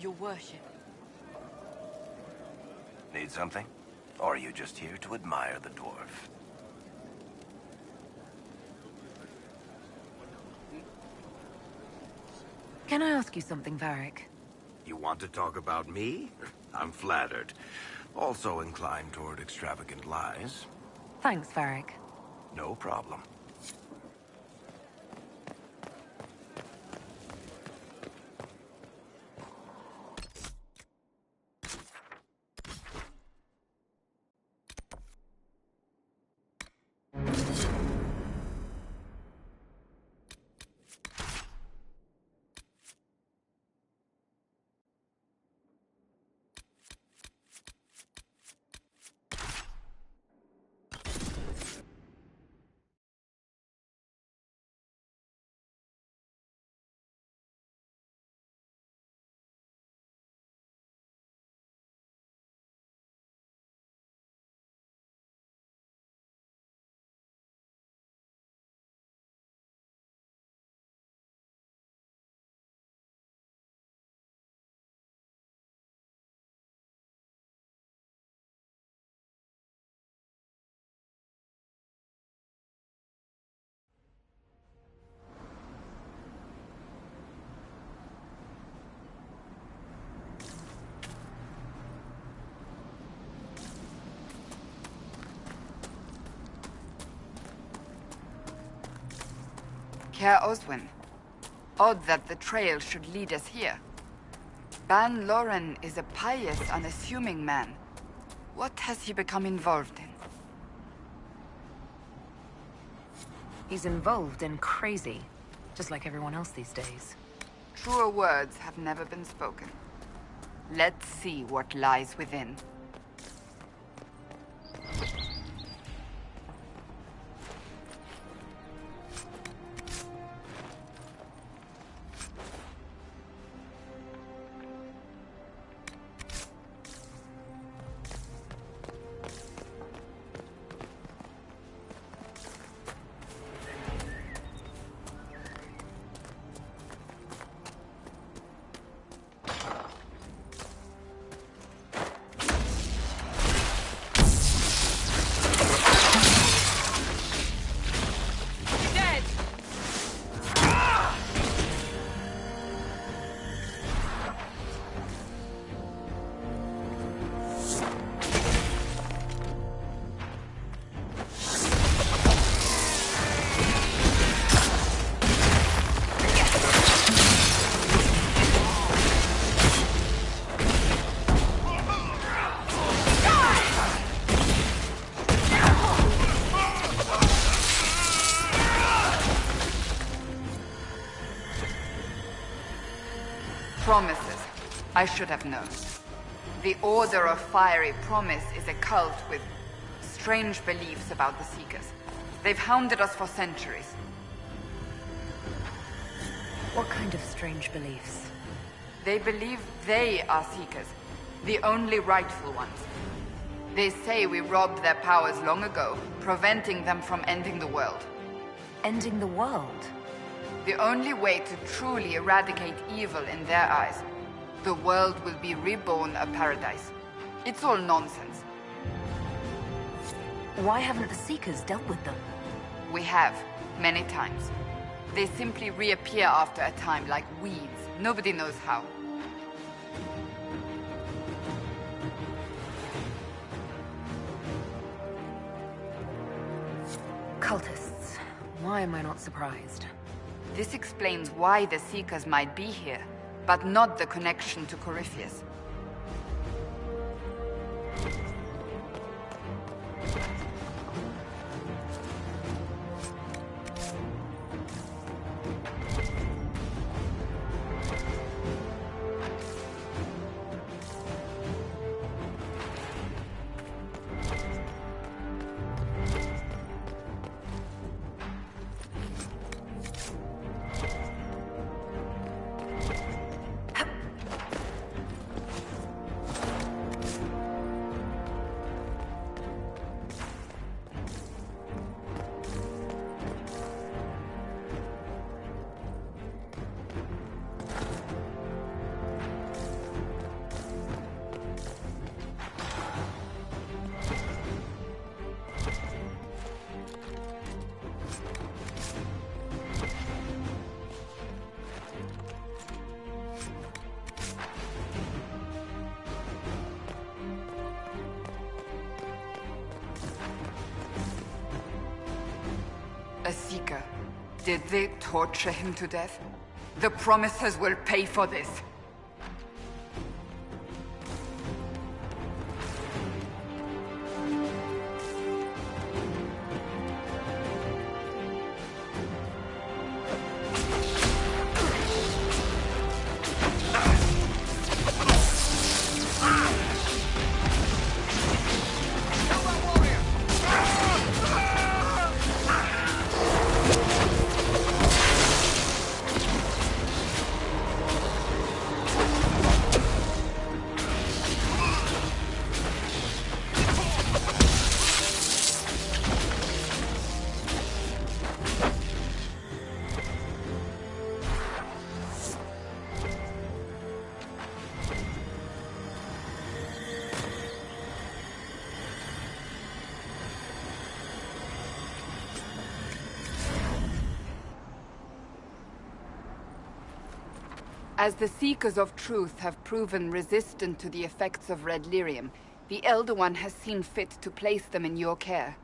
Your worship. Need something? Or are you just here to admire the dwarf? Can I ask you something, Varric? You want to talk about me? I'm flattered. Also inclined toward extravagant lies. Thanks, Varric. No problem. Care Oswin. Odd that the trail should lead us here. Ban Loren is a pious, unassuming man. What has he become involved in? He's involved in crazy, just like everyone else these days. Truer words have never been spoken. Let's see what lies within. Promises. I should have known. The Order of Fiery Promise is a cult with strange beliefs about the Seekers. They've hounded us for centuries. What kind of strange beliefs? They believe they are Seekers, the only rightful ones. They say we robbed their powers long ago, preventing them from ending the world. Ending the world? The only way to truly eradicate evil in their eyes, the world will be reborn a paradise. It's all nonsense. Why haven't the Seekers dealt with them? We have, many times. They simply reappear after a time like weeds. Nobody knows how. Cultists. Why am I not surprised? This explains why the Seekers might be here, but not the connection to Corypheus. A Seeker. Did they torture him to death? The Promisers will pay for this. As the Seekers of Truth have proven resistant to the effects of red lyrium, the Elder One has seen fit to place them in your care.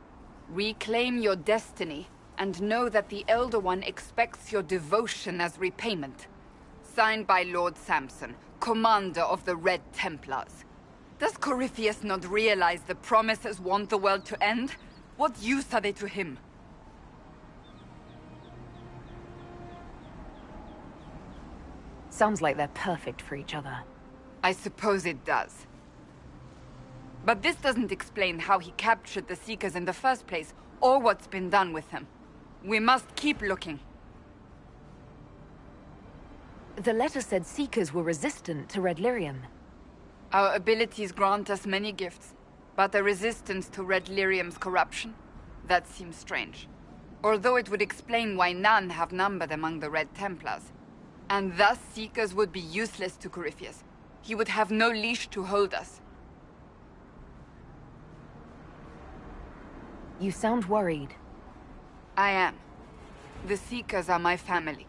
Reclaim your destiny, and know that the Elder One expects your devotion as repayment. Signed by Lord Samson, Commander of the Red Templars. Does Corypheus not realize the Promisers want the world to end? What use are they to him? Sounds like they're perfect for each other. I suppose it does. But this doesn't explain how he captured the Seekers in the first place, or what's been done with them. We must keep looking. The letter said Seekers were resistant to Red Lyrium. Our abilities grant us many gifts, but a resistance to Red Lyrium's corruption? That seems strange. Although it would explain why none have numbered among the Red Templars. And thus Seekers would be useless to Corypheus. He would have no leash to hold us. You sound worried. I am. The Seekers are my family.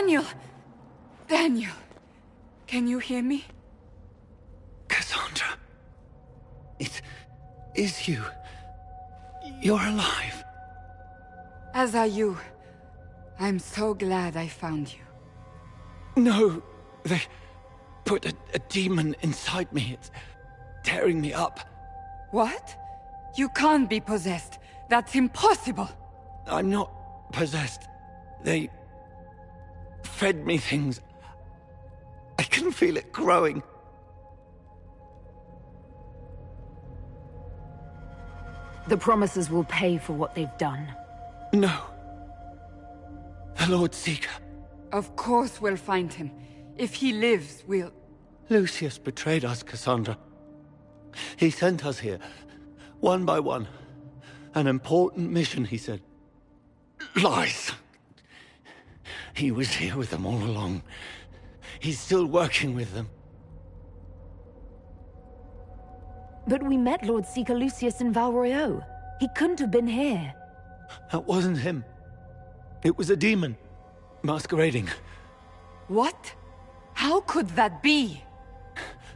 Daniel! Daniel! Can you hear me? Cassandra. It is you. You're alive. As are you. I'm so glad I found you. No, they put a demon inside me. It's tearing me up. What? You can't be possessed. That's impossible. I'm not possessed. They fed me things. I can feel it growing. The Promisers will pay for what they've done. No. The Lord Seeker. Of course we'll find him. If he lives, we'll... Lucius betrayed us, Cassandra. He sent us here, one by one. An important mission, he said. Lies! He was here with them all along. He's still working with them. But we met Lord Seeker Lucius in Val Royeaux. He couldn't have been here. That wasn't him. It was a demon, masquerading. What? How could that be?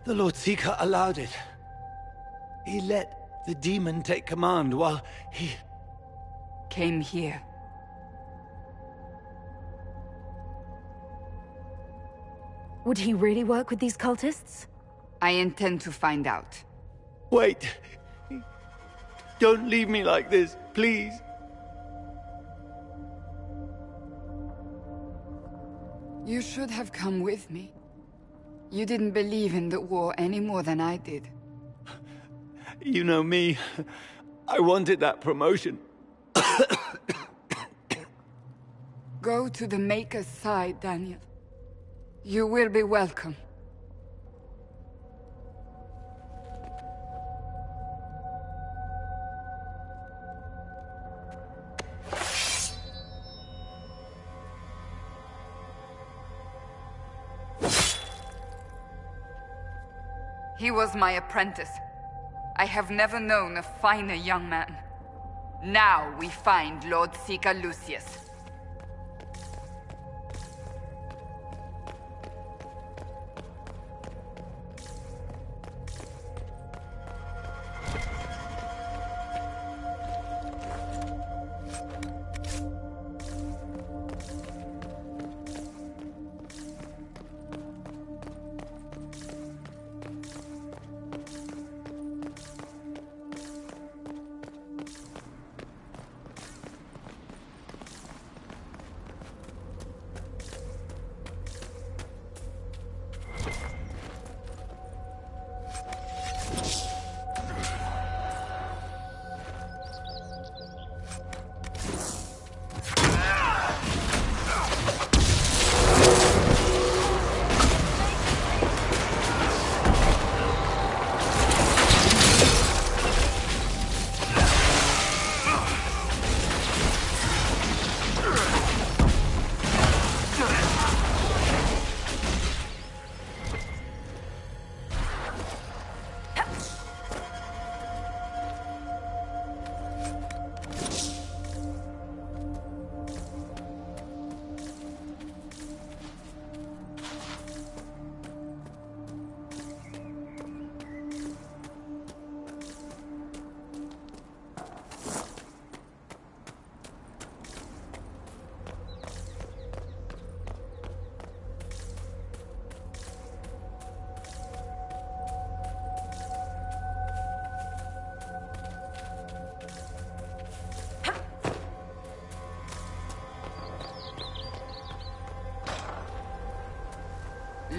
The Lord Seeker allowed it. He let the demon take command while he... came here. Would he really work with these cultists? I intend to find out. Wait. Don't leave me like this, please. You should have come with me. You didn't believe in the war any more than I did. You know me. I wanted that promotion. Go to the Maker's side, Daniel. You will be welcome. He was my apprentice. I have never known a finer young man. Now we find Lord Seeker Lucius.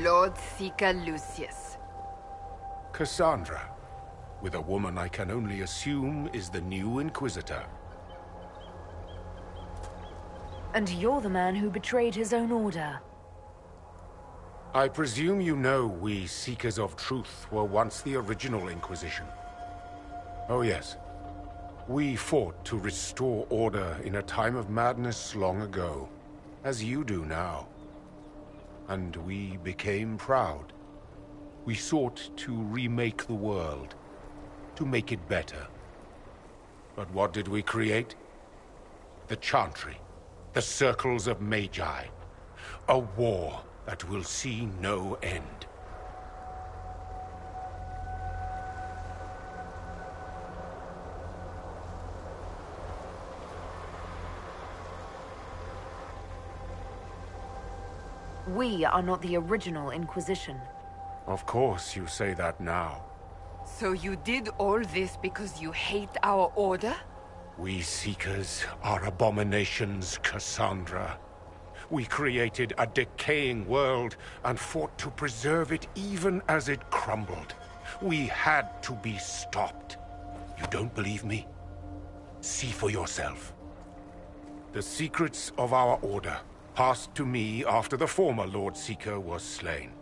Lord Seeker Lucius. Cassandra, with a woman I can only assume is the new Inquisitor. And you're the man who betrayed his own order. I presume you know we Seekers of Truth were once the original Inquisition. Oh yes. We fought to restore order in a time of madness long ago, as you do now. And we became proud. We sought to remake the world, to make it better. But what did we create? The Chantry, the circles of Magi. A war that will see no end. We are not the original Inquisition. Of course you say that now. So you did all this because you hate our order? We Seekers are abominations, Cassandra. We created a decaying world and fought to preserve it even as it crumbled. We had to be stopped. You don't believe me? See for yourself. The secrets of our order passed to me after the former Lord Seeker was slain.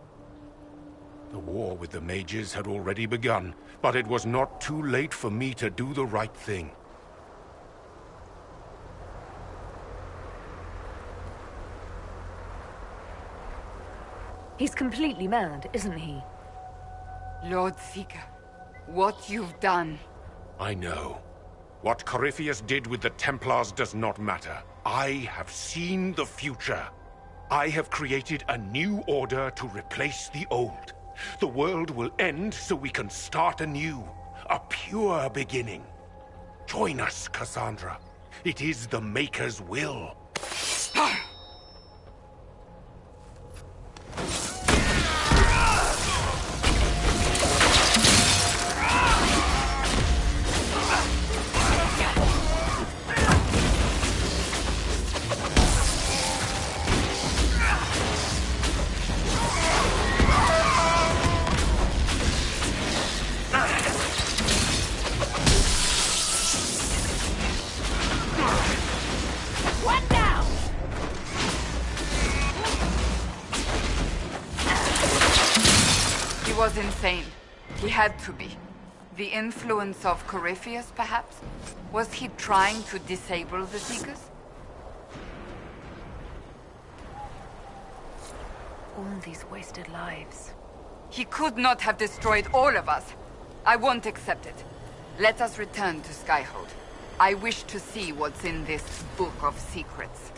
The war with the mages had already begun, but it was not too late for me to do the right thing. He's completely mad, isn't he? Lord Seeker, what you've done... I know. What Corypheus did with the Templars does not matter. I have seen the future. I have created a new order to replace the old. The world will end so we can start anew. A pure beginning. Join us, Cassandra. It is the Maker's will. He was insane. He had to be. The influence of Corypheus, perhaps? Was he trying to disable the Seekers? All these wasted lives. He could not have destroyed all of us. I won't accept it. Let us return to Skyhold. I wish to see what's in this book of secrets.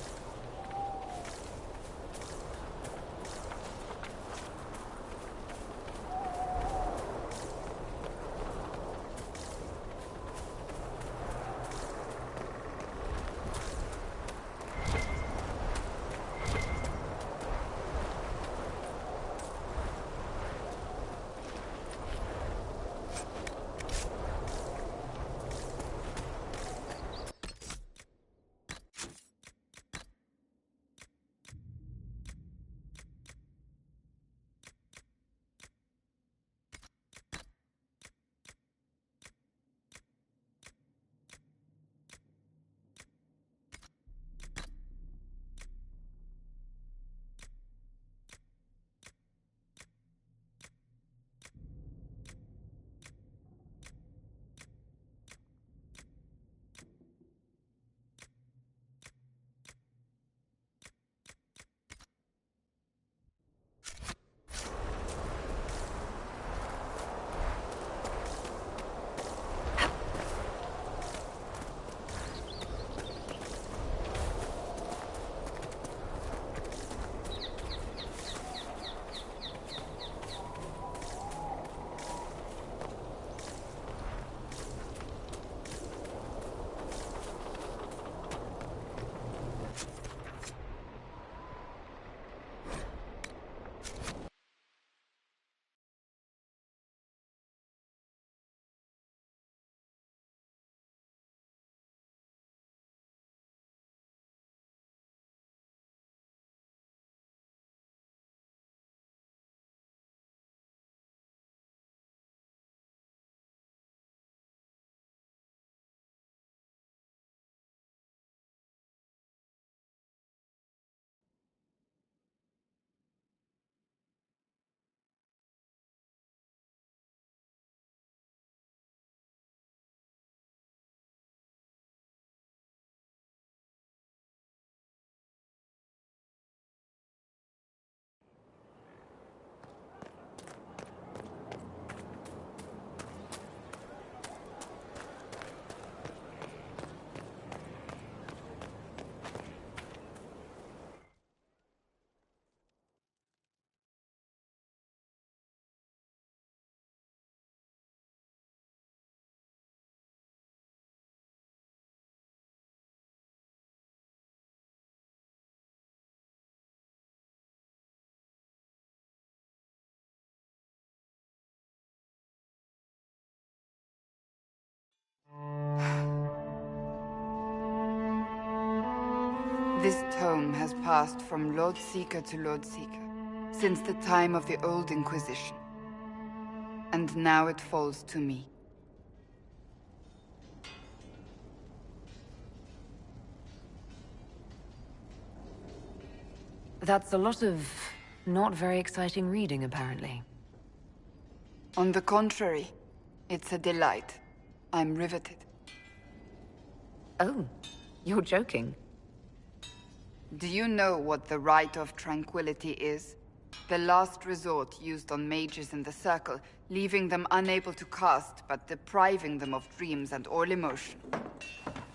This tome has passed from Lord Seeker to Lord Seeker since the time of the Old Inquisition. And now it falls to me. That's a lot of not very exciting reading, apparently. On the contrary, it's a delight. I'm riveted. Oh, you're joking. Do you know what the Rite of Tranquility is? The last resort used on mages in the Circle, leaving them unable to cast, but depriving them of dreams and all emotion.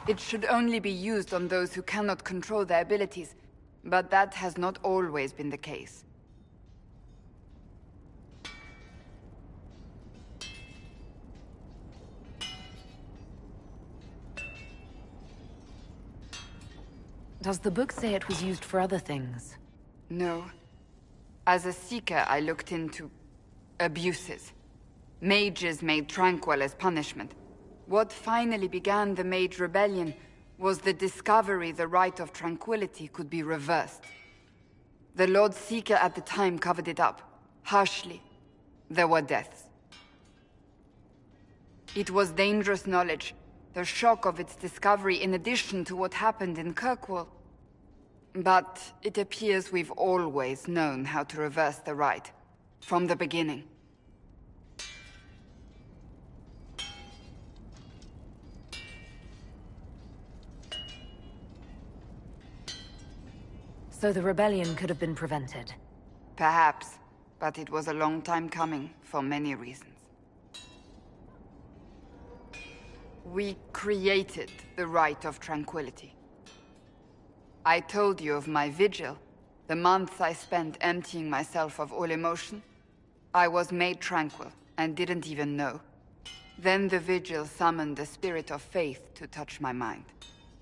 It should only be used on those who cannot control their abilities, but that has not always been the case. Does the book say it was used for other things? No. As a Seeker, I looked into abuses. Mages made tranquil as punishment. What finally began the Mage Rebellion was the discovery the Rite of Tranquility could be reversed. The Lord Seeker at the time covered it up, harshly. There were deaths. It was dangerous knowledge, the shock of its discovery in addition to what happened in Kirkwall. But it appears we've always known how to reverse the rite, from the beginning. So the rebellion could have been prevented? Perhaps, but it was a long time coming, for many reasons. We created the Rite of Tranquility. I told you of my vigil, the months I spent emptying myself of all emotion. I was made tranquil, and didn't even know. Then the vigil summoned the spirit of faith to touch my mind.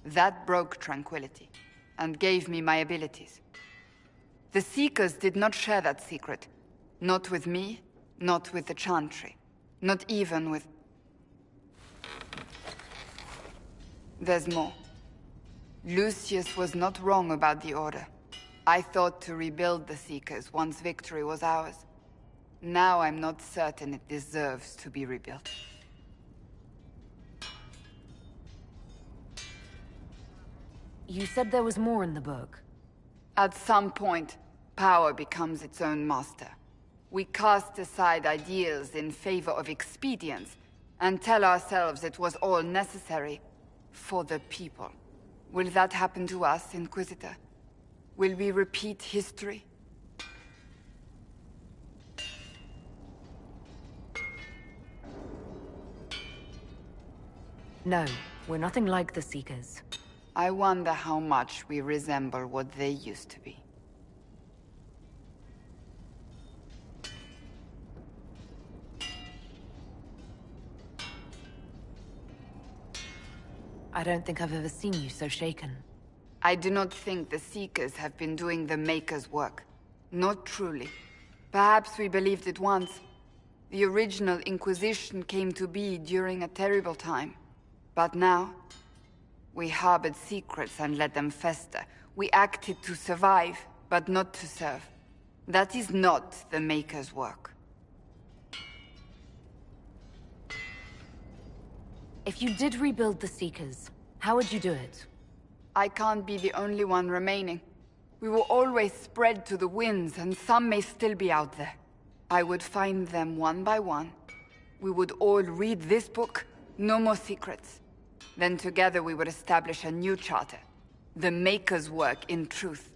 That broke tranquility, and gave me my abilities. The Seekers did not share that secret. Not with me, not with the Chantry, not even with... There's more. Lucius was not wrong about the Order. I thought to rebuild the Seekers once victory was ours. Now I'm not certain it deserves to be rebuilt. You said there was more in the book. At some point, power becomes its own master. We cast aside ideals in favor of expedience, and tell ourselves it was all necessary for the people. Will that happen to us, Inquisitor? Will we repeat history? No, we're nothing like the Seekers. I wonder how much we resemble what they used to be. I don't think I've ever seen you so shaken. I do not think the Seekers have been doing the Maker's work. Not truly. Perhaps we believed it once. The original Inquisition came to be during a terrible time. But now, we harbored secrets and let them fester. We acted to survive, but not to serve. That is not the Maker's work. If you did rebuild the Seekers, how would you do it? I can't be the only one remaining. We will always spread to the winds, and some may still be out there. I would find them one by one. We would all read this book, no more secrets. Then together we would establish a new charter. The Maker's work in truth.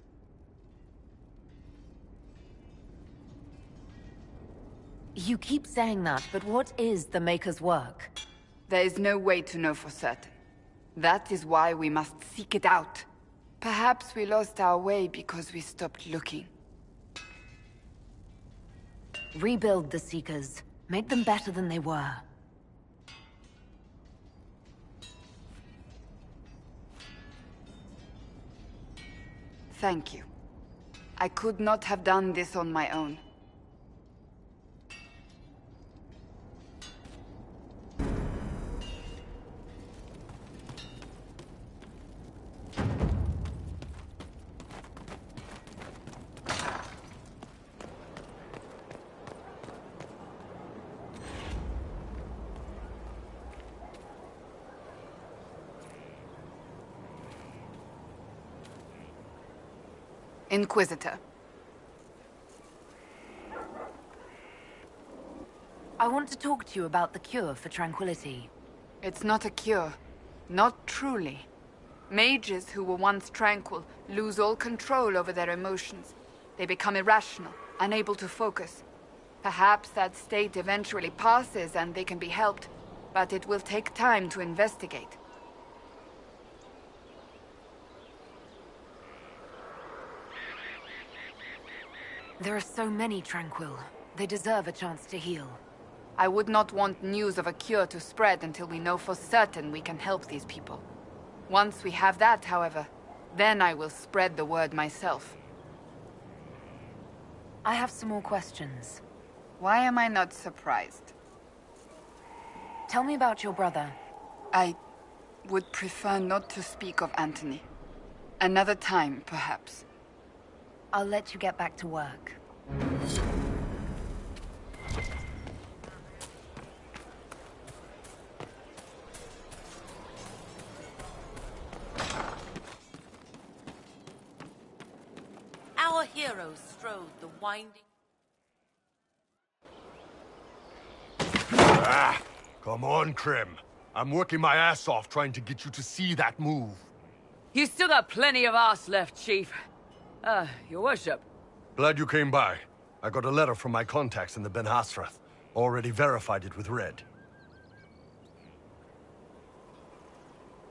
You keep saying that, but what is the Maker's work? There is no way to know for certain. That is why we must seek it out. Perhaps we lost our way because we stopped looking. Rebuild the Seekers. Make them better than they were. Thank you. I could not have done this on my own. Inquisitor. I want to talk to you about the cure for tranquility. It's not a cure. Not truly. Mages who were once tranquil lose all control over their emotions. They become irrational, unable to focus. Perhaps that state eventually passes and they can be helped, but it will take time to investigate. There are so many Tranquil. They deserve a chance to heal. I would not want news of a cure to spread until we know for certain we can help these people. Once we have that, however, then I will spread the word myself. I have some more questions. Why am I not surprised? Tell me about your brother. I would prefer not to speak of Anthony. Another time, perhaps. I'll let you get back to work. Our heroes strode the winding... Come on, Krim. I'm working my ass off trying to get you to see that move. You still got plenty of arse left, Chief. Your worship. Glad you came by. I got a letter from my contacts in the Ben Hasrath. Already verified it with Red.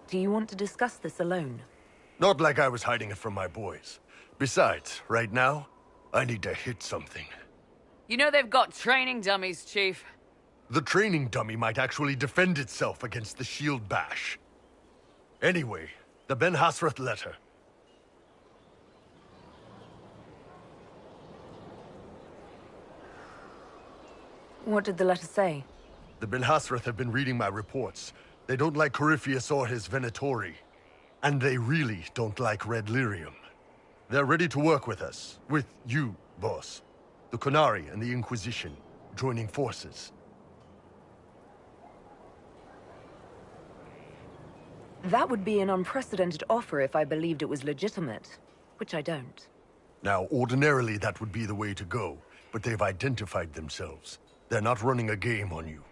Do you want to discuss this alone? Not like I was hiding it from my boys. Besides, right now, I need to hit something. You know they've got training dummies, Chief. The training dummy might actually defend itself against the shield bash. Anyway, the Ben Hasrath letter. What did the letter say? The Ben Hasrath have been reading my reports. They don't like Corypheus or his Venatori. And they really don't like Red Lyrium. They're ready to work with us. With you, boss. The Qunari and the Inquisition, joining forces. That would be an unprecedented offer if I believed it was legitimate, which I don't. Now, ordinarily that would be the way to go, but they've identified themselves. They're not running a game on you.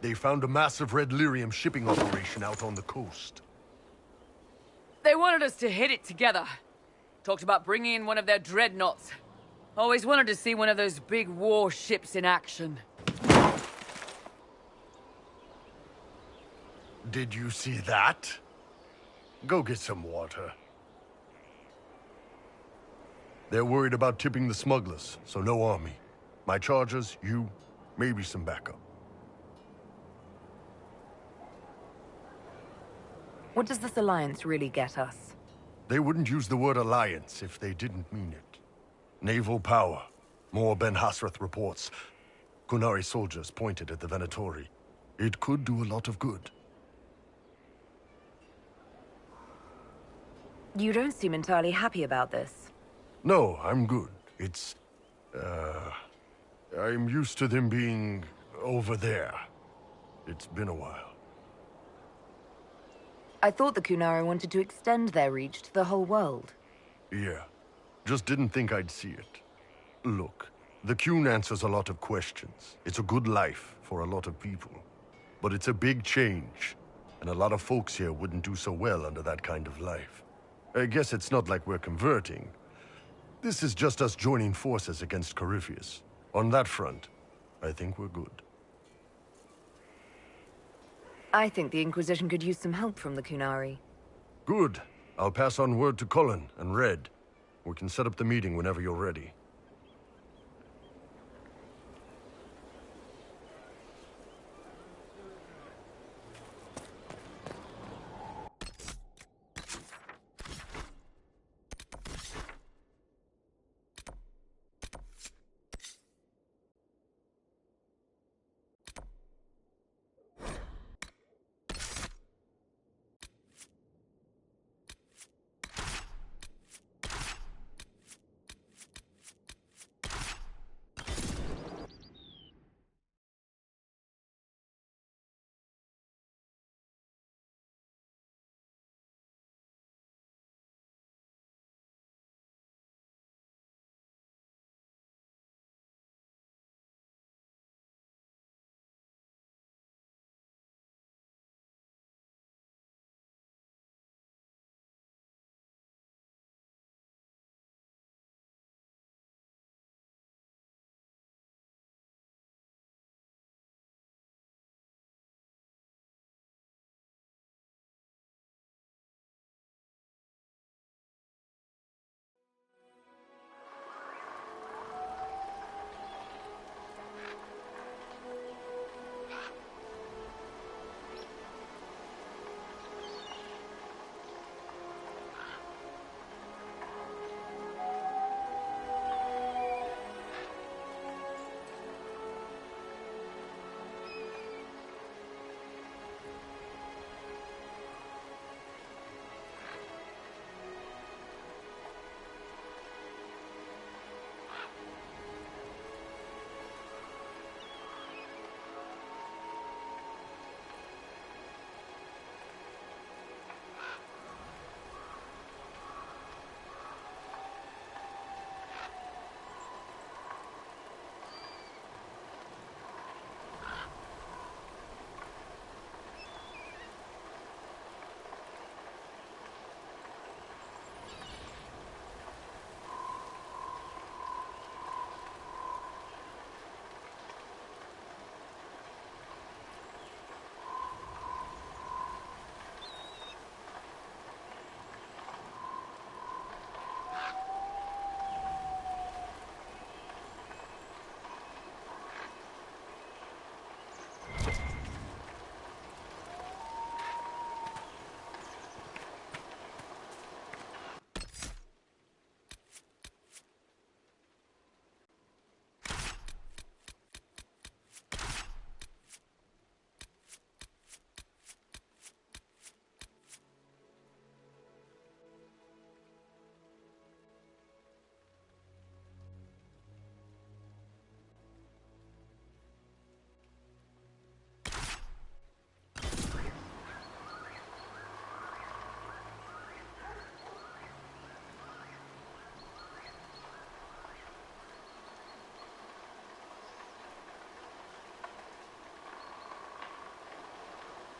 They found a massive Red Lyrium shipping operation out on the coast. They wanted us to hit it together. Talked about bringing in one of their dreadnoughts. Always wanted to see one of those big warships in action. Did you see that? Go get some water. They're worried about tipping the smugglers, so no army. My chargers, you, maybe some backup. What does this alliance really get us? They wouldn't use the word alliance if they didn't mean it. Naval power. More Ben Hasrath reports. Qunari soldiers pointed at the Venatori. It could do a lot of good. You don't seem entirely happy about this. No, I'm good. It's... I'm used to them being over there. It's been a while. I thought the Qunari wanted to extend their reach to the whole world. Yeah. Just didn't think I'd see it. Look, the Qun answers a lot of questions. It's a good life for a lot of people. But it's a big change, and a lot of folks here wouldn't do so well under that kind of life. I guess it's not like we're converting. This is just us joining forces against Corypheus. On that front, I think we're good. I think the Inquisition could use some help from the Qunari. Good. I'll pass on word to Cullen and Red. We can set up the meeting whenever you're ready.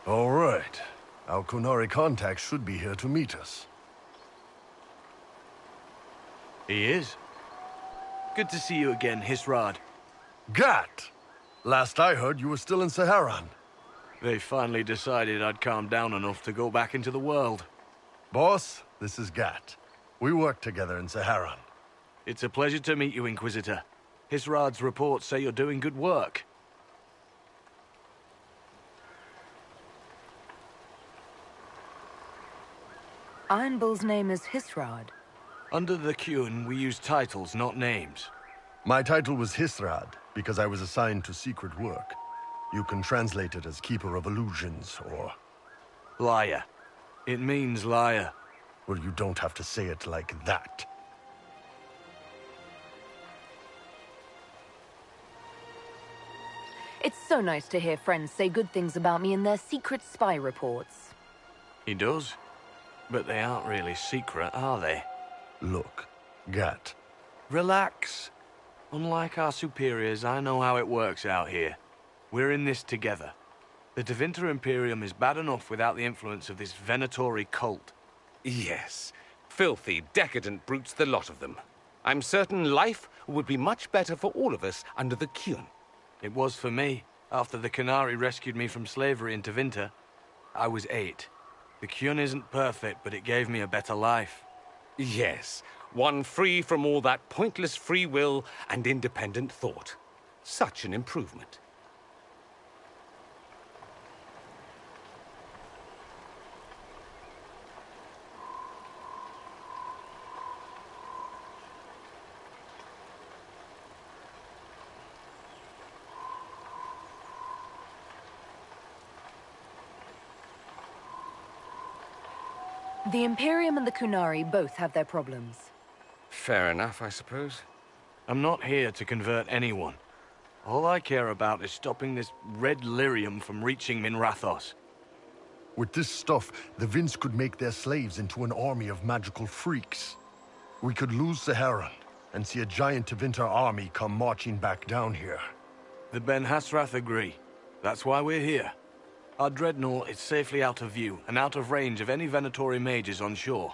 All right. Our Kunari contact should be here to meet us. He is. Good to see you again, Hisrad. Gat! Last I heard, you were still in Saharan. They finally decided I'd calmed down enough to go back into the world. Boss, this is Gat. We work together in Saharan. It's a pleasure to meet you, Inquisitor. Hisrad's reports say you're doing good work. Iron Bull's name is Hisrad. Under the Qun, we use titles, not names. My title was Hisrad, because I was assigned to secret work. You can translate it as Keeper of Illusions, or... Liar. It means liar. Well, you don't have to say it like that. It's so nice to hear friends say good things about me in their secret spy reports. He does. But they aren't really secret, are they? Look, Gat. Relax. Unlike our superiors, I know how it works out here. We're in this together. The Tevinter Imperium is bad enough without the influence of this Venatori cult. Yes. Filthy, decadent brutes, the lot of them. I'm certain life would be much better for all of us under the Qun. It was for me, after the Canary rescued me from slavery in Tevinter. I was 8. The Qun isn't perfect, but it gave me a better life. Yes, one free from all that pointless free will and independent thought. Such an improvement. The Imperium and the Kunari both have their problems. Fair enough, I suppose. I'm not here to convert anyone. All I care about is stopping this red lyrium from reaching Minrathos. With this stuff, the Vince could make their slaves into an army of magical freaks. We could lose Saharan and see a giant Tevinter army come marching back down here. The Ben Hasrath agree. That's why we're here. Our dreadnought is safely out of view and out of range of any Venatori mages on shore.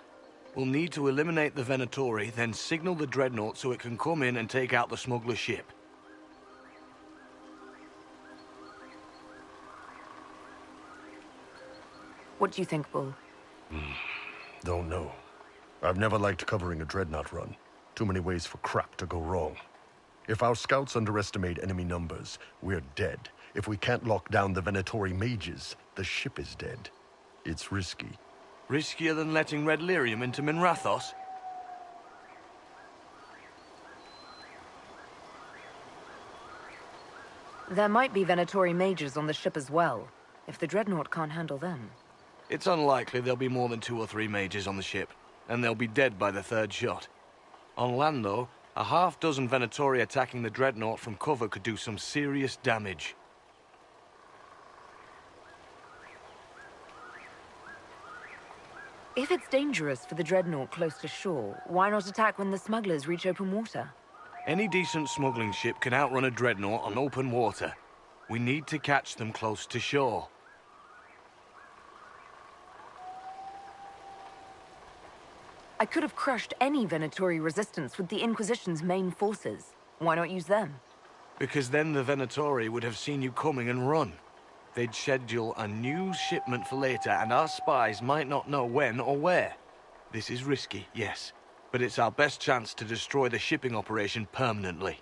We'll need to eliminate the Venatori, then signal the dreadnought so it can come in and take out the smuggler ship. What do you think, Bull? Don't know. I've never liked covering a dreadnought run. Too many ways for crap to go wrong. If our scouts underestimate enemy numbers, we're dead. If we can't lock down the Venatori mages, the ship is dead. It's risky. Riskier than letting Red Lyrium into Minrathos? There might be Venatori mages on the ship as well, if the dreadnought can't handle them. It's unlikely there'll be more than 2 or 3 mages on the ship, and they'll be dead by the 3rd shot. On land, though, a half-dozen Venatori attacking the dreadnought from cover could do some serious damage. If it's dangerous for the dreadnought close to shore, why not attack when the smugglers reach open water? Any decent smuggling ship can outrun a dreadnought on open water. We need to catch them close to shore. I could have crushed any Venatori resistance with the Inquisition's main forces. Why not use them? Because then the Venatori would have seen you coming and run. They'd schedule a new shipment for later, and our spies might not know when or where. This is risky, yes, but it's our best chance to destroy the shipping operation permanently.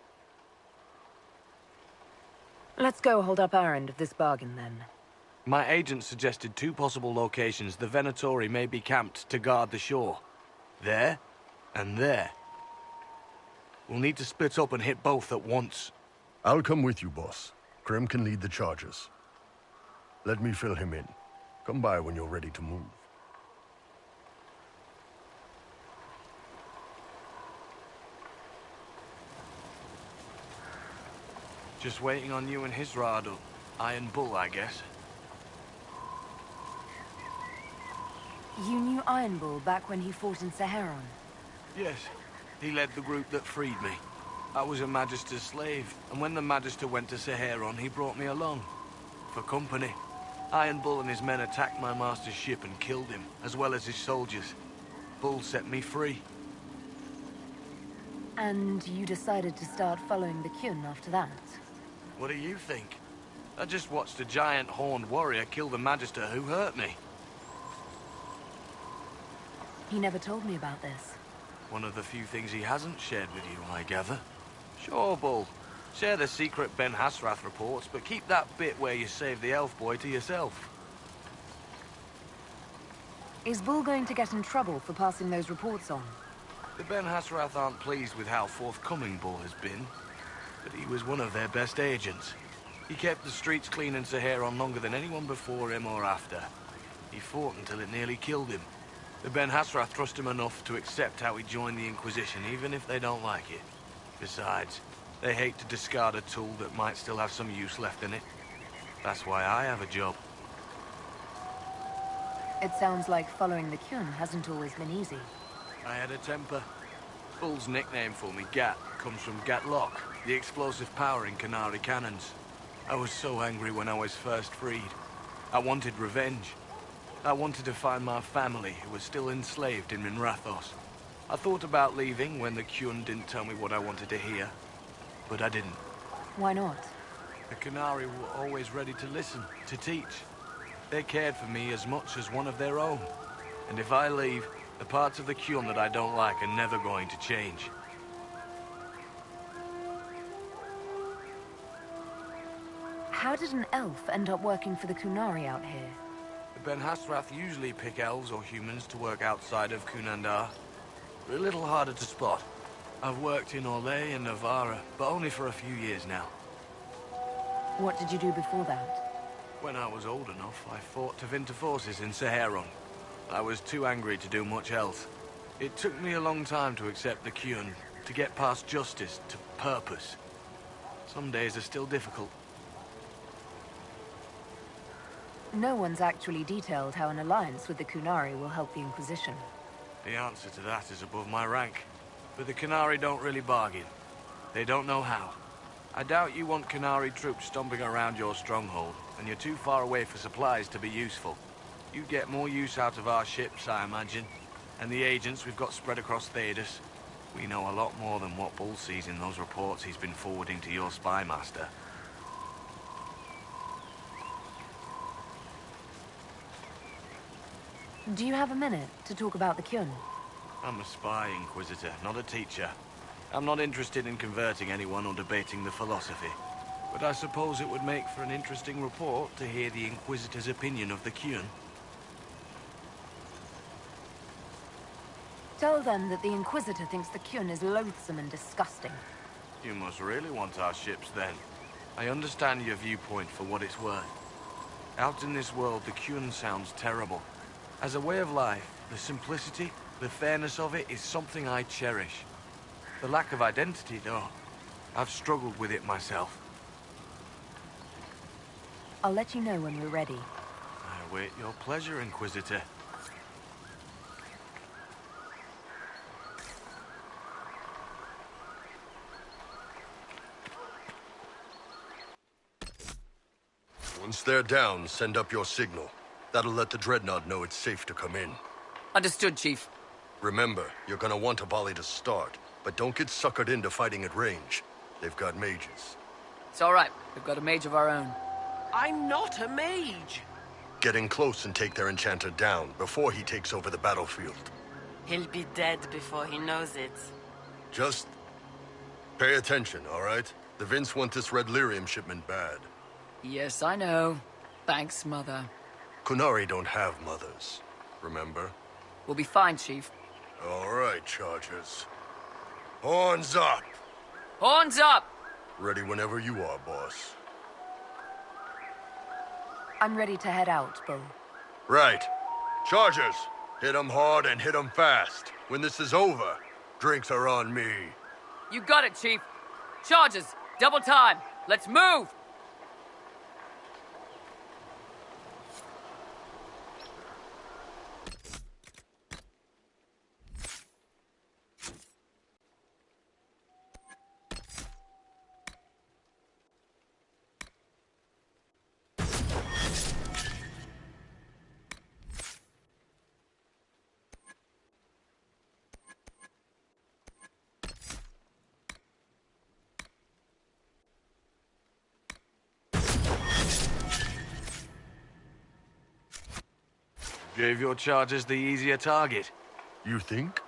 Let's go hold up our end of this bargain, then. My agent suggested 2 possible locations the Venatori may be camped to guard the shore. There, and there. We'll need to split up and hit both at once. I'll come with you, boss. Krem can lead the charges. Let me fill him in. Come by when you're ready to move. Just waiting on you and Hisrad, or Iron Bull, I guess. You knew Iron Bull back when he fought in Saharan? Yes. He led the group that freed me. I was a Magister's slave, and when the Magister went to Saharan, he brought me along. For company. Iron Bull and his men attacked my master's ship and killed him, as well as his soldiers. Bull set me free. And you decided to start following the Kyun after that? What do you think? I just watched a giant horned warrior kill the Magister who hurt me. He never told me about this. One of the few things he hasn't shared with you, I gather. Sure, Bull. Share the secret Ben Hasrath reports, but keep that bit where you save the elf boy to yourself. Is Bull going to get in trouble for passing those reports on? The Ben Hasrath aren't pleased with how forthcoming Bull has been, but he was one of their best agents. He kept the streets clean in Saharon longer than anyone before him or after. He fought until it nearly killed him. The Ben Hasrath trust him enough to accept how he joined the Inquisition, even if they don't like it. Besides, they hate to discard a tool that might still have some use left in it. That's why I have a job. It sounds like following the Kyun hasn't always been easy. I had a temper. Bull's nickname for me, Gat, comes from Gatlock, the explosive power in Canary cannons. I was so angry when I was first freed. I wanted revenge. I wanted to find my family, who was still enslaved in Minrathos. I thought about leaving when the Kyun didn't tell me what I wanted to hear, but I didn't. Why not? The Canary were always ready to listen, to teach. They cared for me as much as one of their own. And if I leave, the parts of the Kyun that I don't like are never going to change. How did an elf end up working for the Kunari out here? The Ben Hasrath usually pick elves or humans to work outside of Kunandar. They're a little harder to spot. I've worked in Orlais and Navarra, but only for a few years now. What did you do before that? When I was old enough, I fought Tevinter forces in Saharon. I was too angry to do much else. It took me a long time to accept the Kyun, to get past justice to purpose. Some days are still difficult. No one's actually detailed how an alliance with the Kunari will help the Inquisition. The answer to that is above my rank. But the Canary don't really bargain. They don't know how. I doubt you want Canary troops stomping around your stronghold, and you're too far away for supplies to be useful. You'd get more use out of our ships, I imagine. And the agents we've got spread across Thedas. We know a lot more than what Bull sees in those reports he's been forwarding to your spy master. Do you have a minute to talk about the Kyun? I'm a spy, Inquisitor, not a teacher. I'm not interested in converting anyone or debating the philosophy. But I suppose it would make for an interesting report to hear the Inquisitor's opinion of the Kyun. Tell them that the Inquisitor thinks the Kyun is loathsome and disgusting. You must really want our ships, then. I understand your viewpoint for what it's worth. Out in this world, the Kyun sounds terrible. As a way of life, the simplicity, the fairness of it is something I cherish. The lack of identity, though, I've struggled with it myself. I'll let you know when we're ready. I await your pleasure, Inquisitor. Once they're down, send up your signal. That'll let the Dreadnought know it's safe to come in. Understood, Chief. Remember, you're gonna want a volley to start, but don't get suckered into fighting at range. They've got mages. It's all right. We've got a mage of our own. I'm not a mage. Get in close and take their enchanter down before he takes over the battlefield. He'll be dead before he knows it. Just pay attention, all right? The Vince want this red lyrium shipment bad. Yes, I know. Thanks, Mother. Kunari don't have mothers, remember? We'll be fine, Chief. All right, Chargers. Horns up! Horns up! Ready whenever you are, boss. I'm ready to head out, Bull. Right. Chargers, hit 'em hard and hit 'em fast. When this is over, drinks are on me. You got it, Chief. Charges, double time. Let's move! Gave your charges the easier target. You think?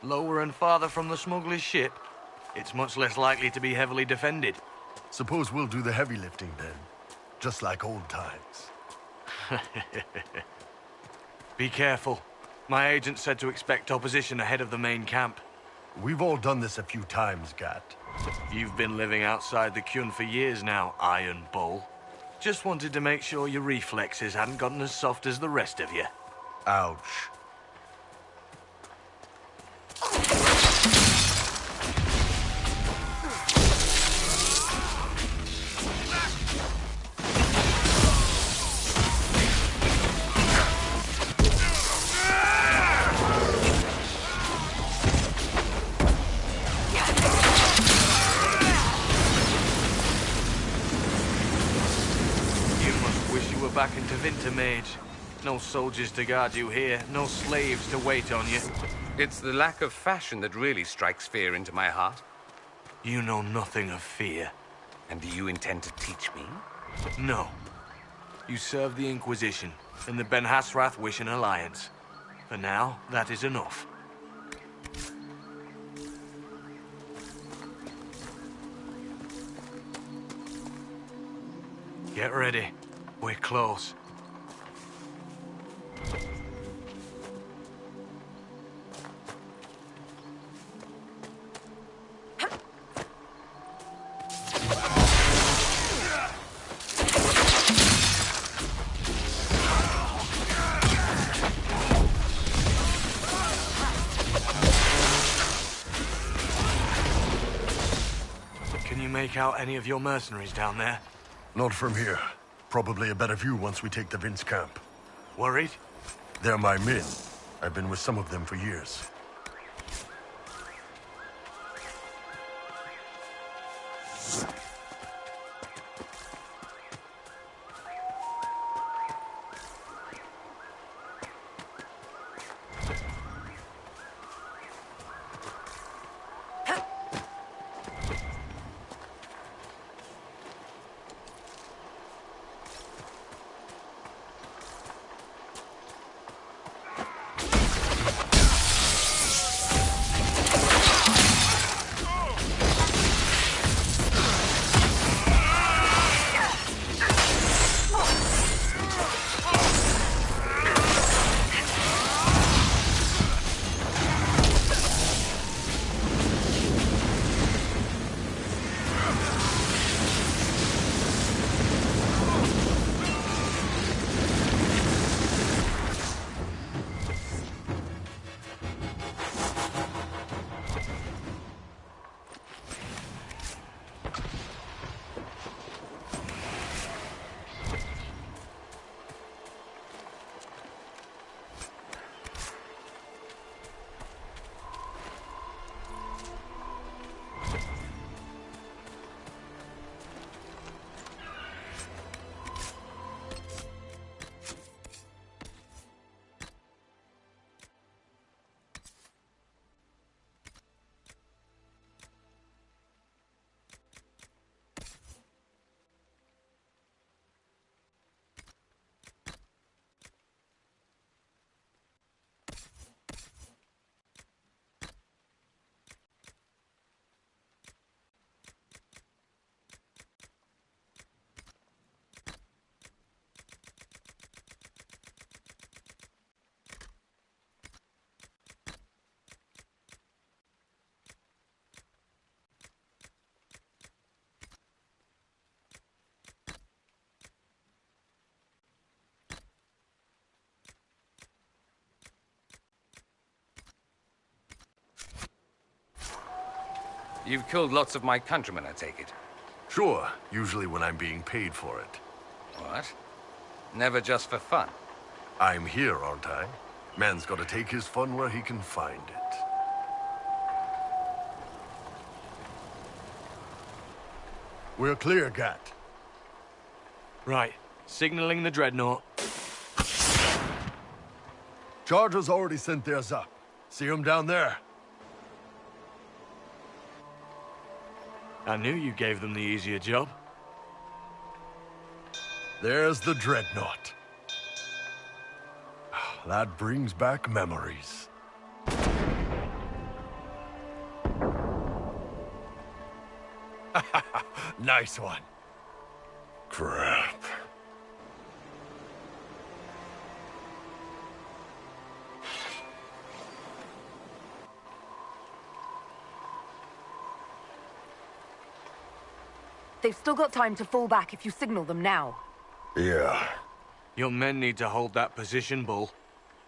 Lower and farther from the smuggler's ship, it's much less likely to be heavily defended. Suppose we'll do the heavy lifting then. Just like old times. Be careful. My agent said to expect opposition ahead of the main camp. We've all done this a few times, Gat. You've been living outside the Kyun for years now, Iron Bull. Just wanted to make sure your reflexes hadn't gotten as soft as the rest of you. Ouch. Back into Wintermage. No soldiers to guard you here, no slaves to wait on you. It's the lack of fashion that really strikes fear into my heart. You know nothing of fear. And do you intend to teach me? No. You serve the Inquisition, and the Ben Hasrath wish an alliance. For now, that is enough. Get ready. We're close. Can you make out any of your mercenaries down there? Not from here. Probably a better view once we take the Vince camp. Worried? They're my men. I've been with some of them for years. You've killed lots of my countrymen, I take it. Sure, usually when I'm being paid for it. What? Never just for fun? I'm here, aren't I? Man's gotta take his fun where he can find it. We're clear, Gat. Right. Signaling the Dreadnought. Chargers already sent theirs up. See them down there? I knew you gave them the easier job. There's the Dreadnought. that brings back memories. Nice one. Crap. They've still got time to fall back if you signal them now. Yeah. Your men need to hold that position, Bull.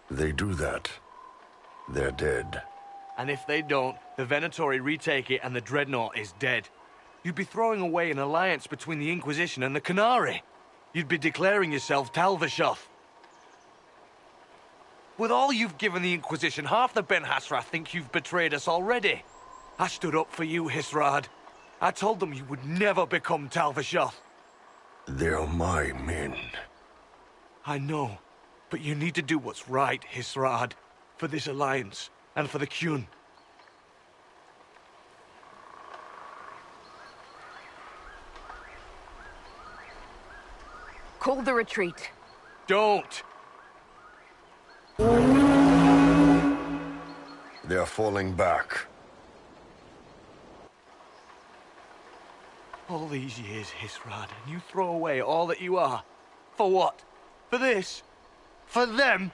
They do that. They're dead. And if they don't, the Venatori retake it and the Dreadnought is dead. You'd be throwing away an alliance between the Inquisition and the Canary. You'd be declaring yourself Talvishoth. With all you've given the Inquisition, half the Ben Hassrath think you've betrayed us already. I stood up for you, Hisrad. I told them you would never become Talvishoth. They're my men. I know, but you need to do what's right, Hisrad. For this alliance, and for the Qun. Call the retreat. Don't! They're falling back. All these years, Hisrad, and you throw away all that you are. For what? For this? For them?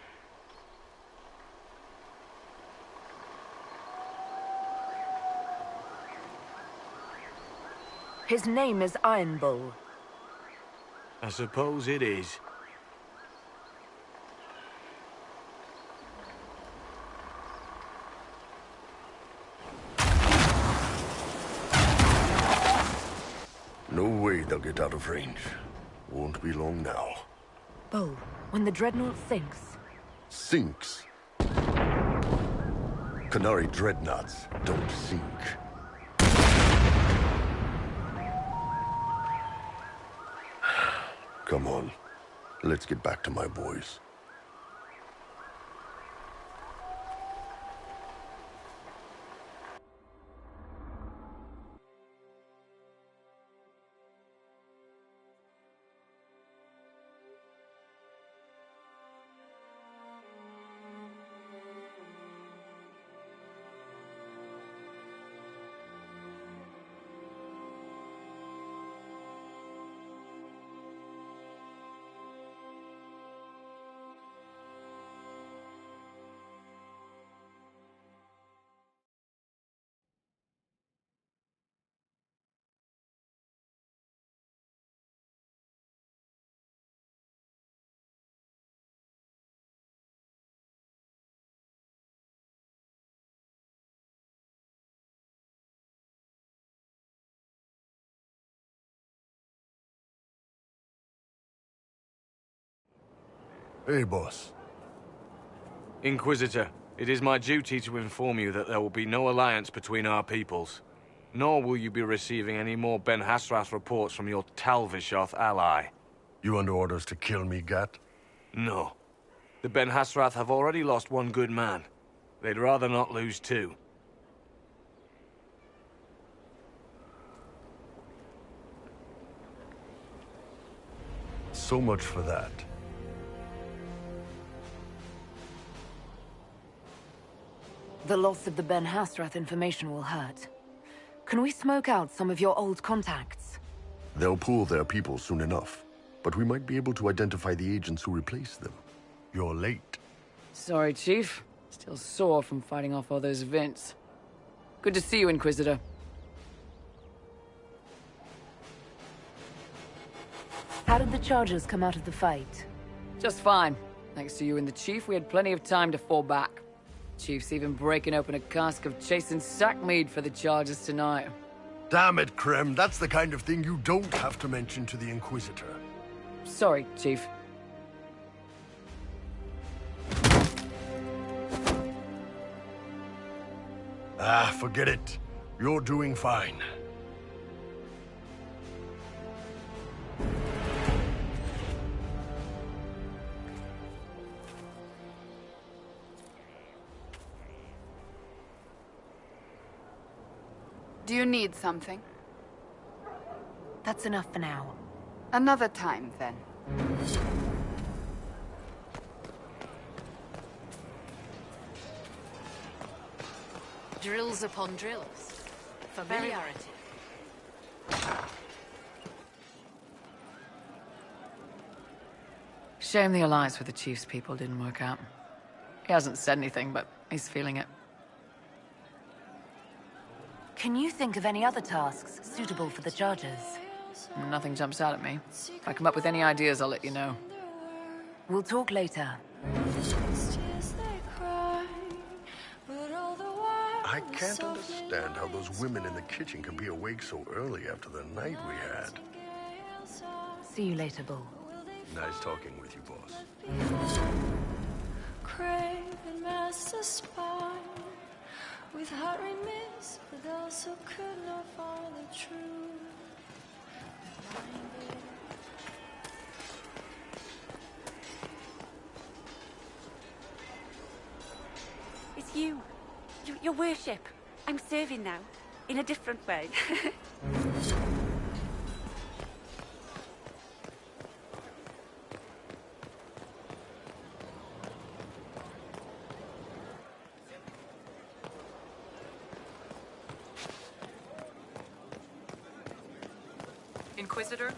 His name is Iron Bull. I suppose it is. No way they'll get out of range. Won't be long now. Bull, when the Dreadnought sinks... Sinks? Canary Dreadnoughts don't sink. Come on. Let's get back to my boys. Hey, boss. Inquisitor, it is my duty to inform you that there will be no alliance between our peoples. Nor will you be receiving any more Ben Hassrath reports from your Talvishoth ally. You under orders to kill me, Gat? No. The Ben Hassrath have already lost one good man. They'd rather not lose two. So much for that. The loss of the Ben Hassrath information will hurt. Can we smoke out some of your old contacts? They'll pool their people soon enough. But we might be able to identify the agents who replaced them. You're late. Sorry, Chief. Still sore from fighting off all those events. Good to see you, Inquisitor. How did the Chargers come out of the fight? Just fine. Thanks to you and the Chief, we had plenty of time to fall back. Chief's even breaking open a cask of chasing sackmead for the Chargers tonight. Damn it, Krem. That's the kind of thing you don't have to mention to the Inquisitor. Sorry, Chief. Ah, forget it. You're doing fine. Do you need something? That's enough for now. Another time, then. Drills upon drills. Familiarity. Shame the alliance with the Chief's people didn't work out. He hasn't said anything, but he's feeling it. Can you think of any other tasks suitable for the Chargers? Nothing jumps out at me. If I come up with any ideas, I'll let you know. We'll talk later. I can't understand how those women in the kitchen can be awake so early after the night we had. See you later, Bull. Nice talking with you, boss. Craving master spine with heart remiss, but also could not find the truth. It's you. Your worship. I'm serving now, in a different way. Inquisitor?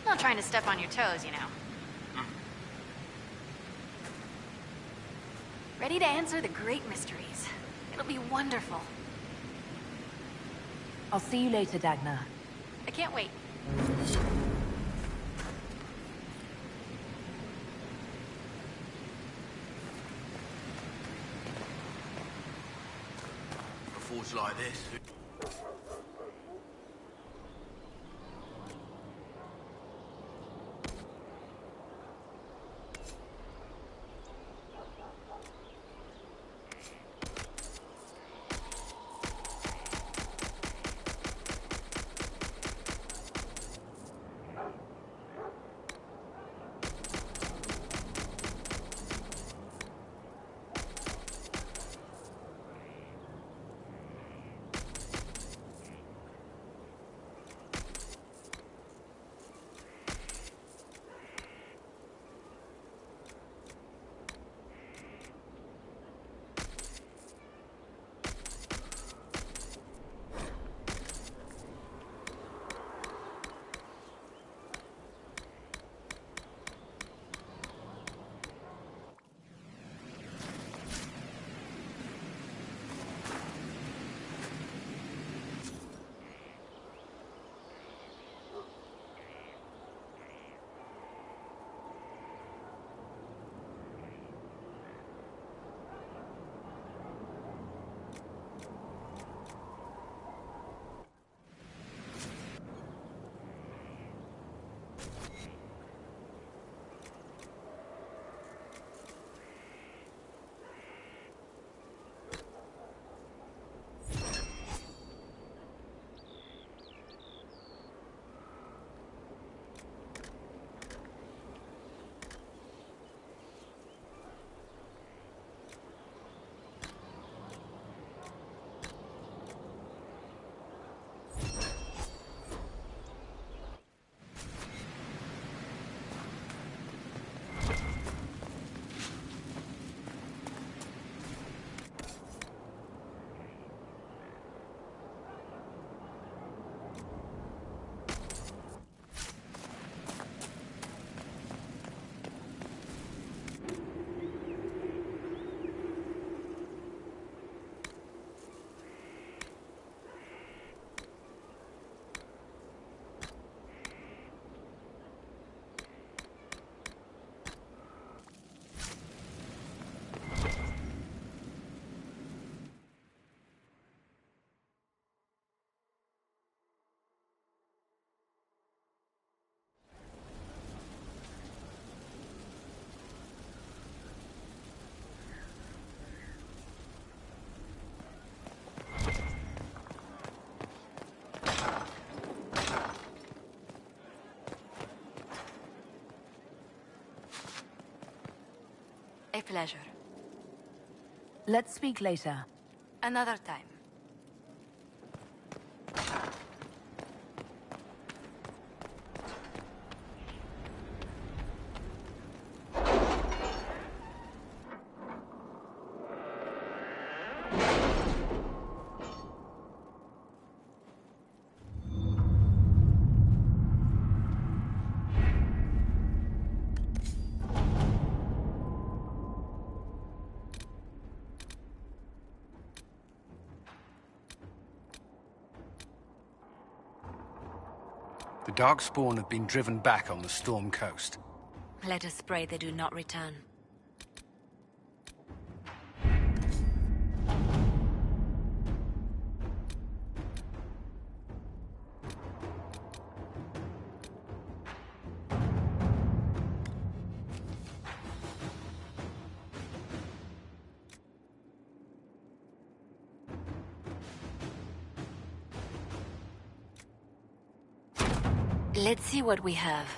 Not trying to step on your toes, you know. Ready to answer the great mysteries. It'll be wonderful. I'll see you later, Dagna. I can't wait. A forge like this. A pleasure. Let's speak later. Another time. The Darkspawn have been driven back on the Storm Coast. Let us pray they do not return. Let's see what we have.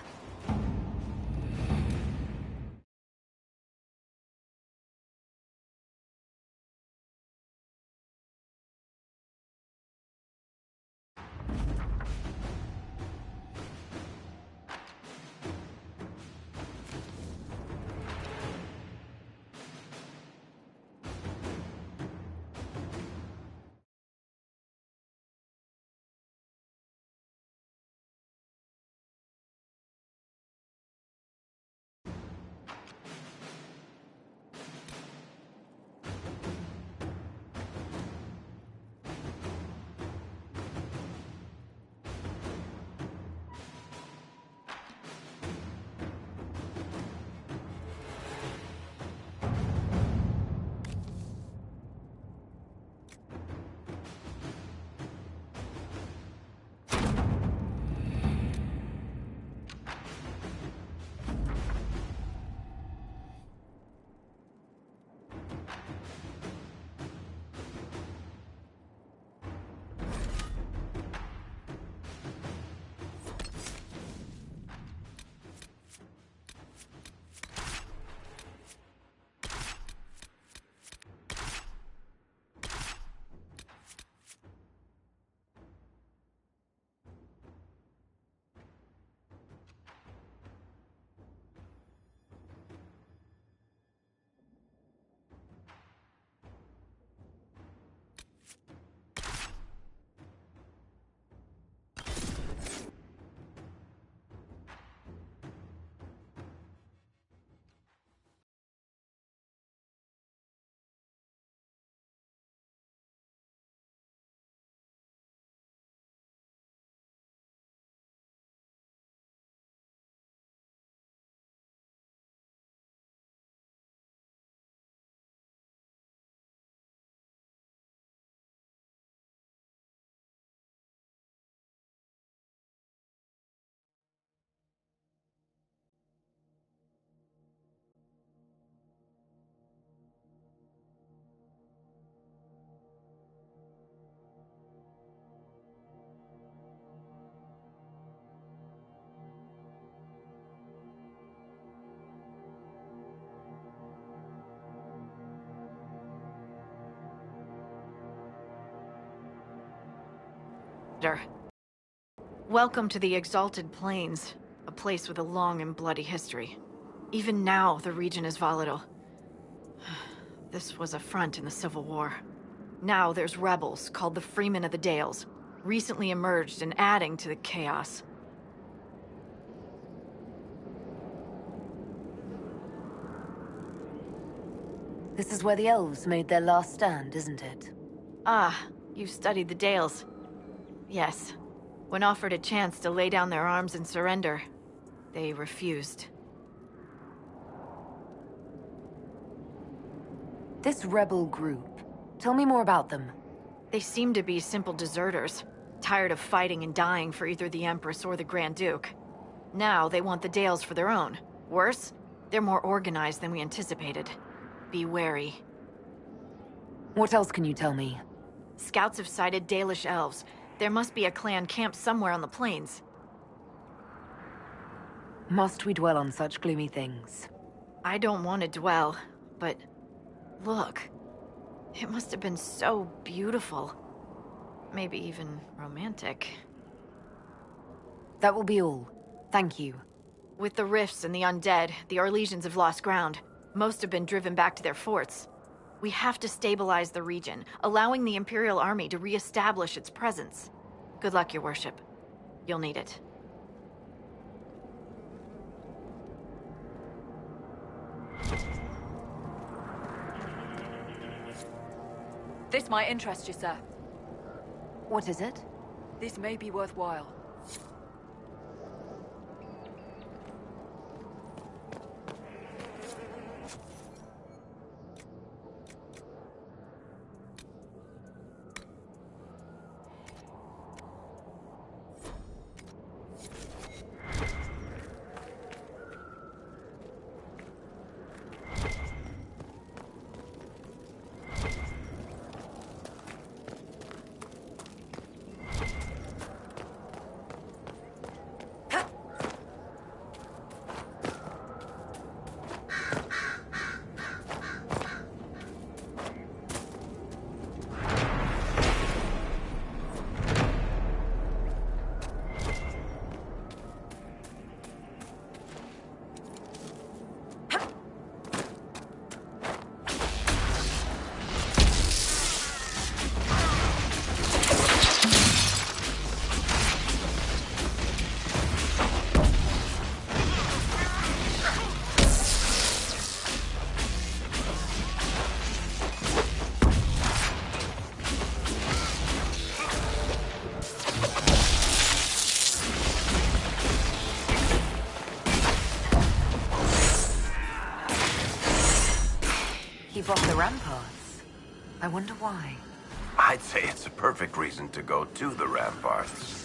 Welcome to the Exalted Plains, a place with a long and bloody history. Even now, the region is volatile. This was a front in the Civil War. Now there's rebels called the Freemen of the Dales, recently emerged and adding to the chaos. This is where the elves made their last stand, isn't it? Ah, you've studied the Dales. Yes. When offered a chance to lay down their arms and surrender, they refused. This rebel group, tell me more about them. They seem to be simple deserters, tired of fighting and dying for either the Empress or the Grand Duke. Now they want the Dales for their own. Worse, they're more organized than we anticipated. Be wary. What else can you tell me? Scouts have sighted Dalish elves. There must be a clan camped somewhere on the plains. Must we dwell on such gloomy things? I don't want to dwell, but look. It must have been so beautiful. Maybe even romantic. That will be all. Thank you. With the rifts and the undead, the Arlesians have lost ground. Most have been driven back to their forts. We have to stabilize the region, allowing the Imperial Army to re-establish its presence. Good luck, Your Worship. You'll need it. This might interest you, sir. What is it? This may be worthwhile. Keep off the ramparts. I wonder why. I'd say it's a perfect reason to go to the ramparts.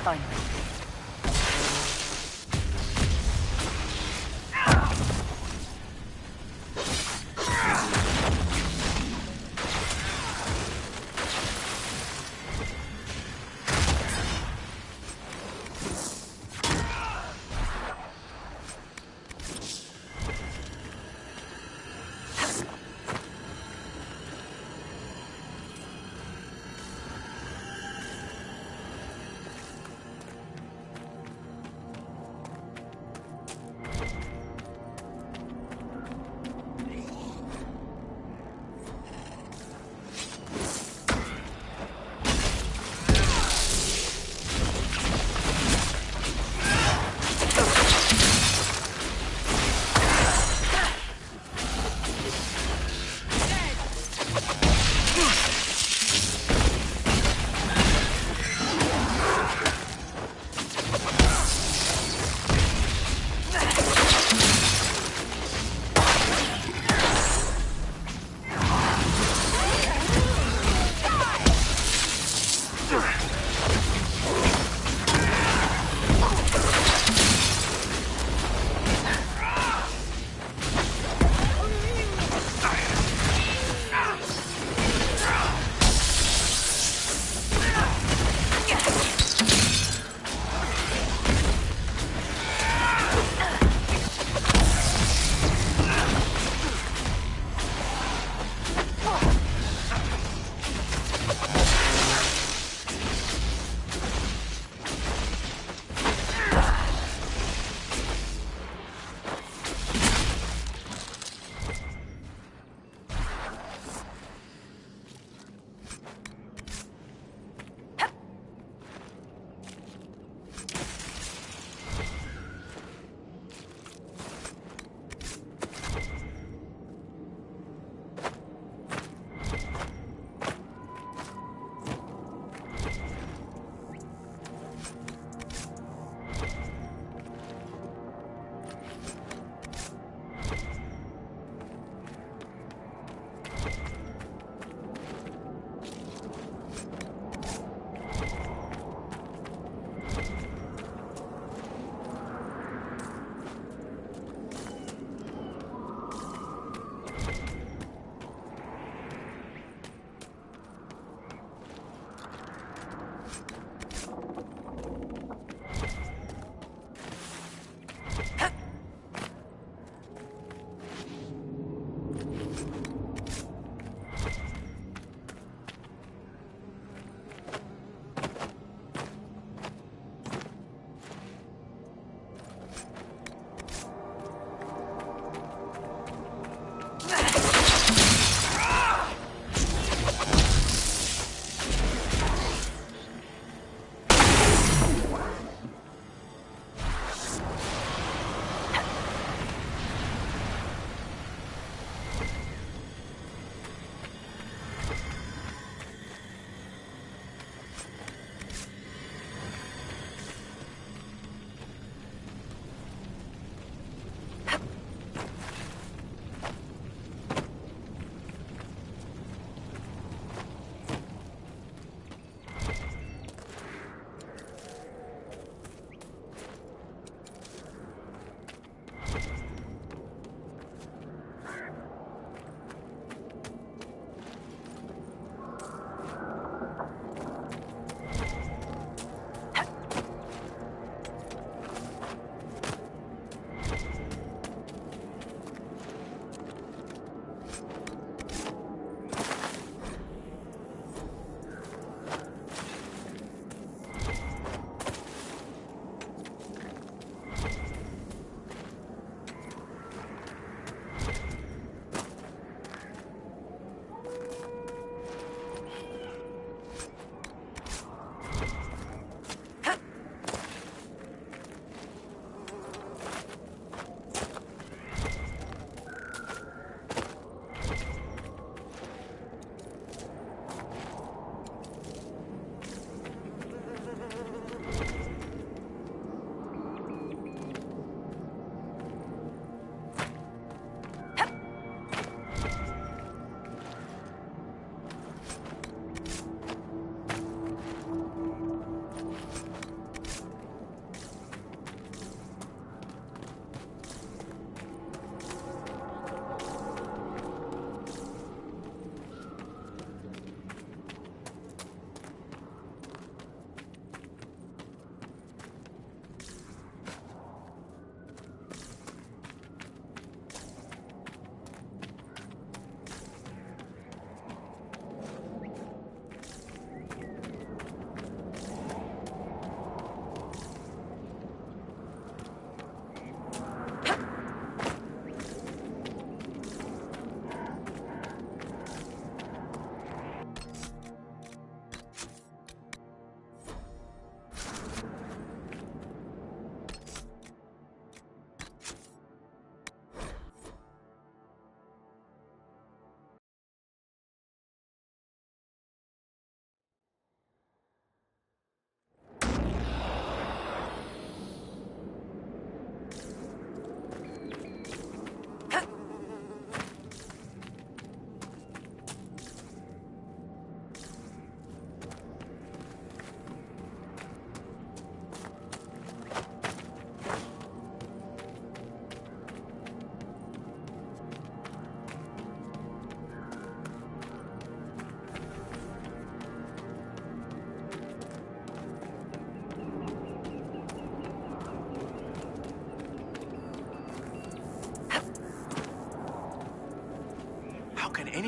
Fine.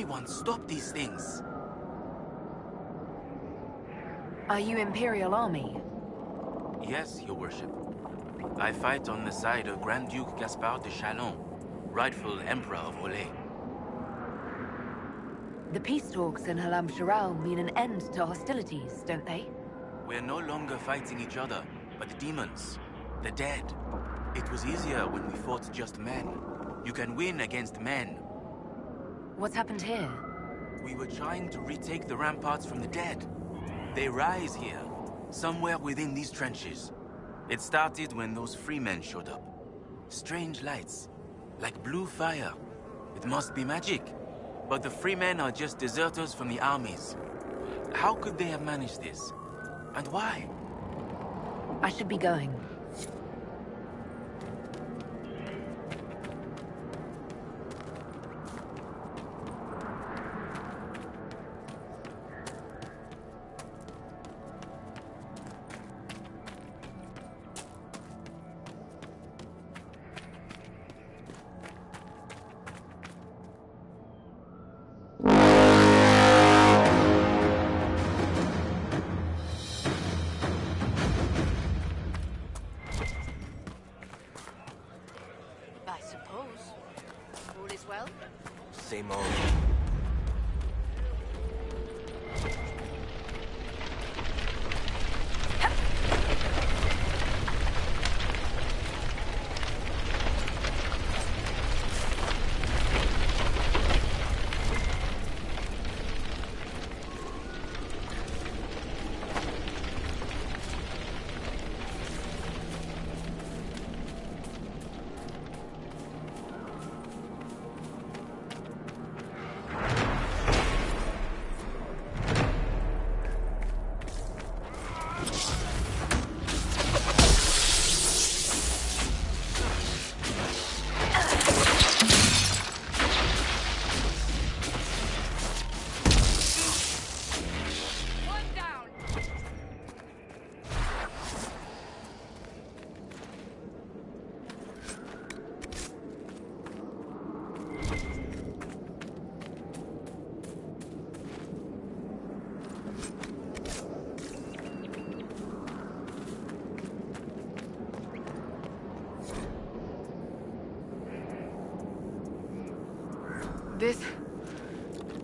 Anyone stop these things? Are you Imperial Army? Yes, Your Worship. I fight on the side of Grand Duke Gaspard de Chalon, rightful Emperor of Olay. The peace talks in Halam Sharal mean an end to hostilities, don't they? We're no longer fighting each other, but the demons. The dead. It was easier when we fought just men. You can win against men. What's happened here? We were trying to retake the ramparts from the dead. They rise here, somewhere within these trenches. It started when those free men showed up. Strange lights, like blue fire. It must be magic. But the free men are just deserters from the armies. How could they have managed this? And why? I should be going. I suppose. All is well? Same old.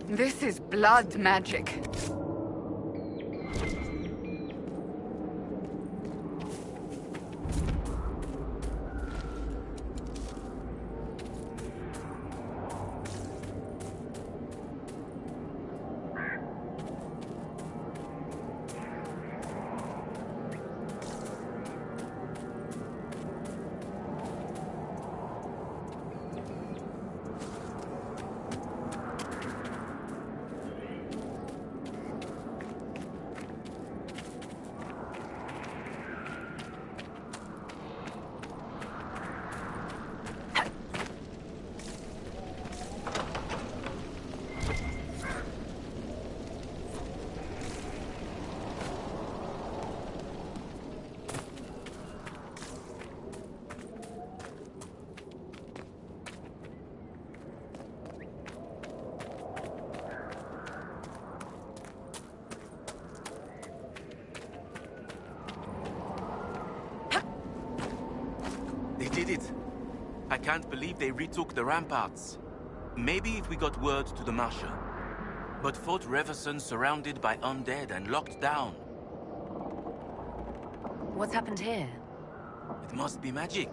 This is blood magic. They did it. I can't believe they retook the ramparts. Maybe if we got word to the Marshal. But Fort Reverson surrounded by undead and locked down. What's happened here? It must be magic.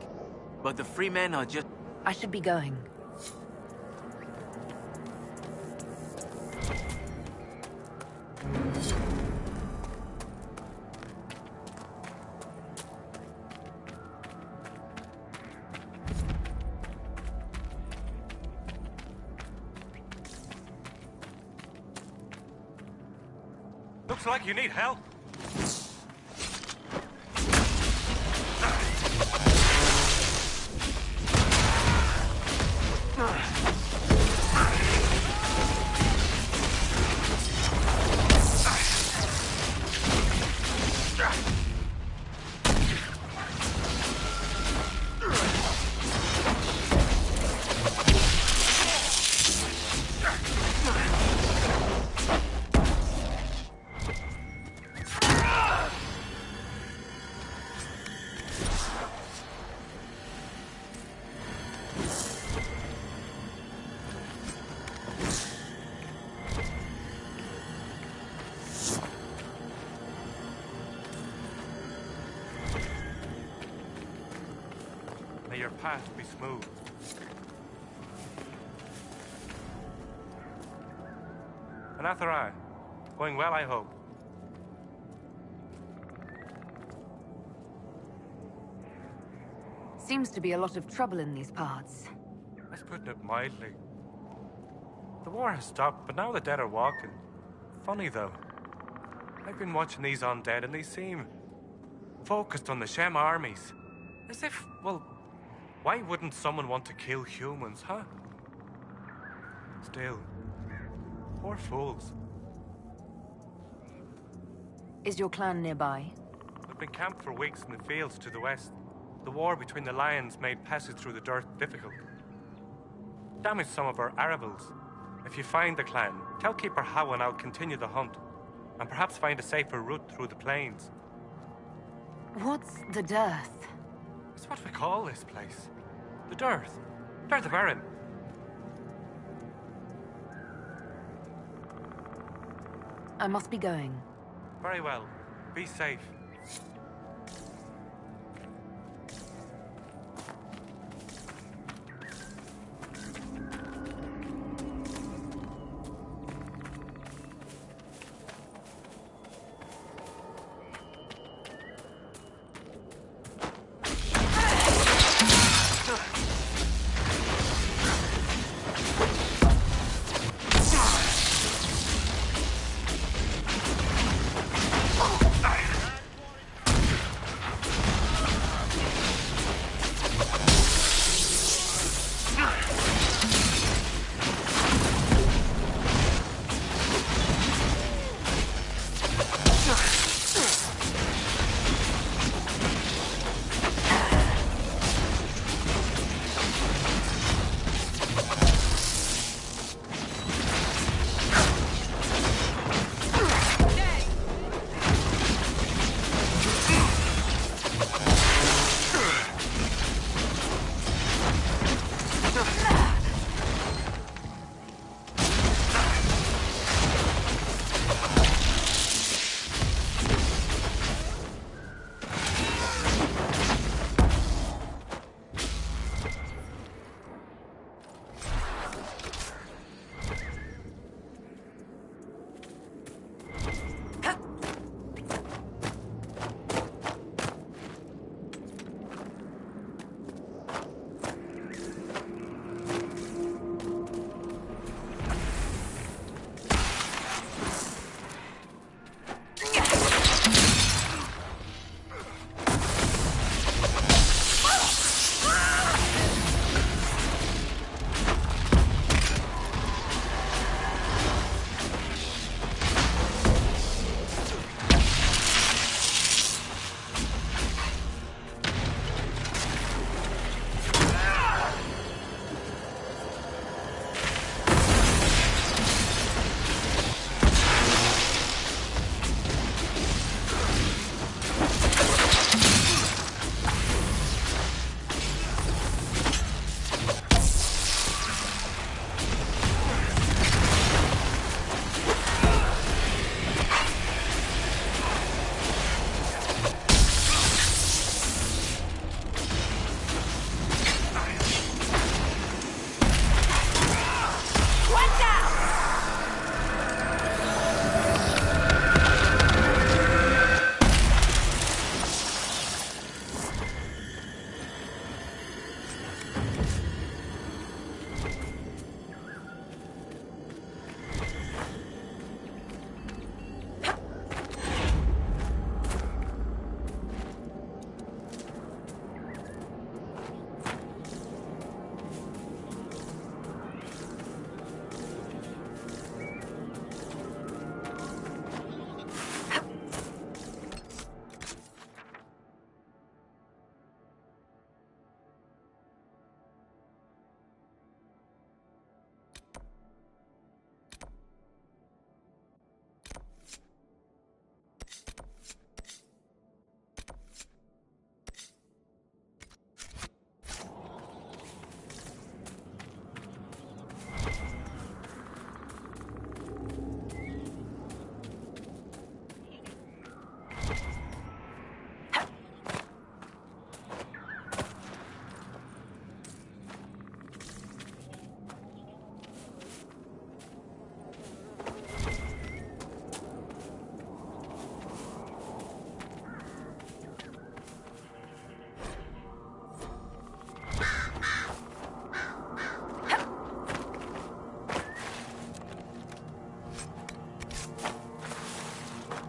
But the free men are just... I should be going. Looks like you need help. path be smooth. Anathara, going well, I hope. Seems to be a lot of trouble in these parts. That's putting it mildly. The war has stopped, but now the dead are walking. Funny, though. I've been watching these undead, and they seem focused on the Shem armies. As if, well, why wouldn't someone want to kill humans, huh? Still, poor fools. Is your clan nearby? We've been camped for weeks in the fields to the west. The war between the lions made passage through the dirt difficult. Damaged some of our arable. If you find the clan, tell Keeper How and I'll continue the hunt, and perhaps find a safer route through the plains. What's the dearth? It's what we call this place. The dearth. Dearth of Erin. I must be going. Very well. Be safe.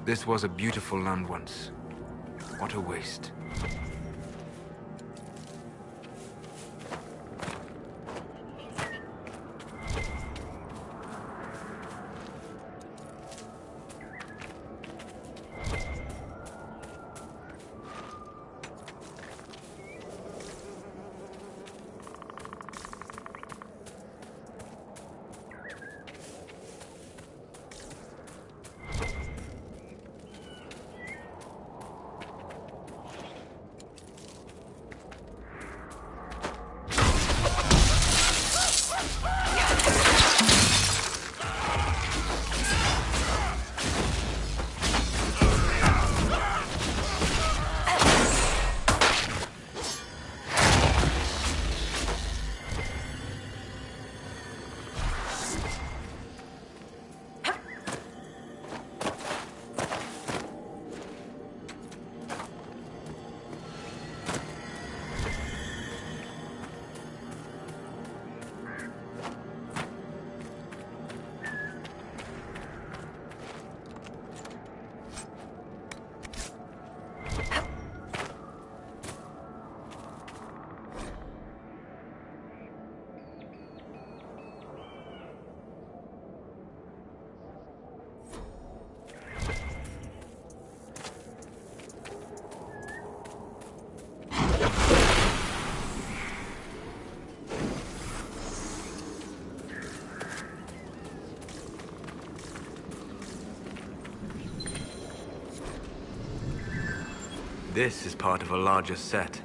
This was a beautiful land once. What a waste. This is part of a larger set.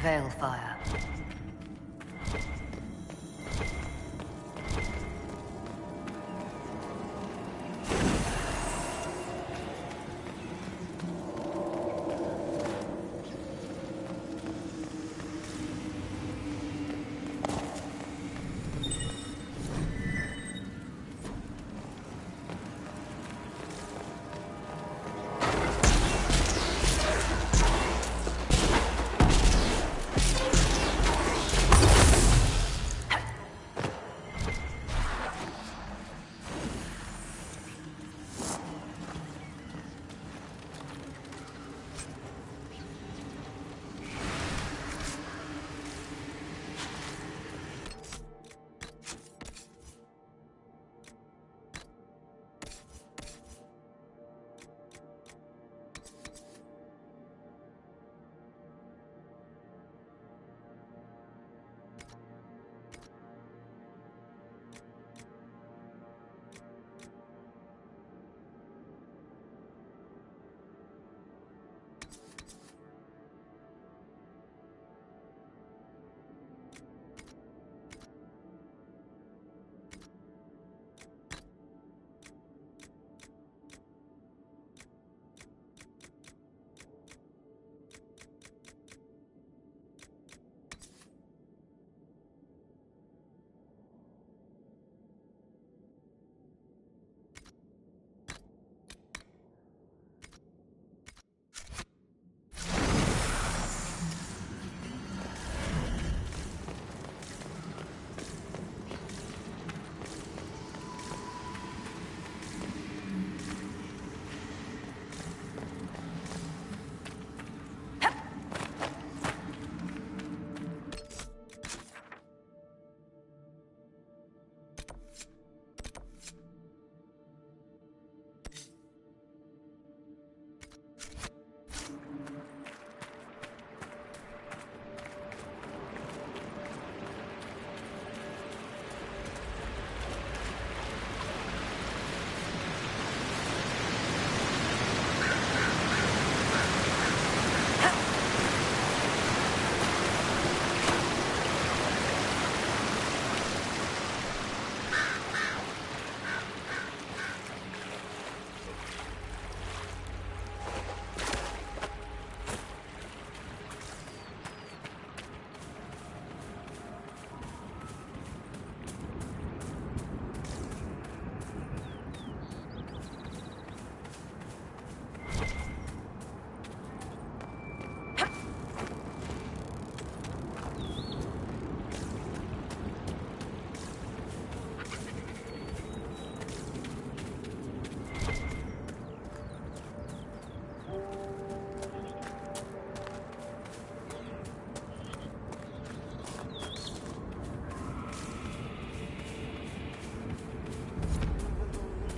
Veilfire.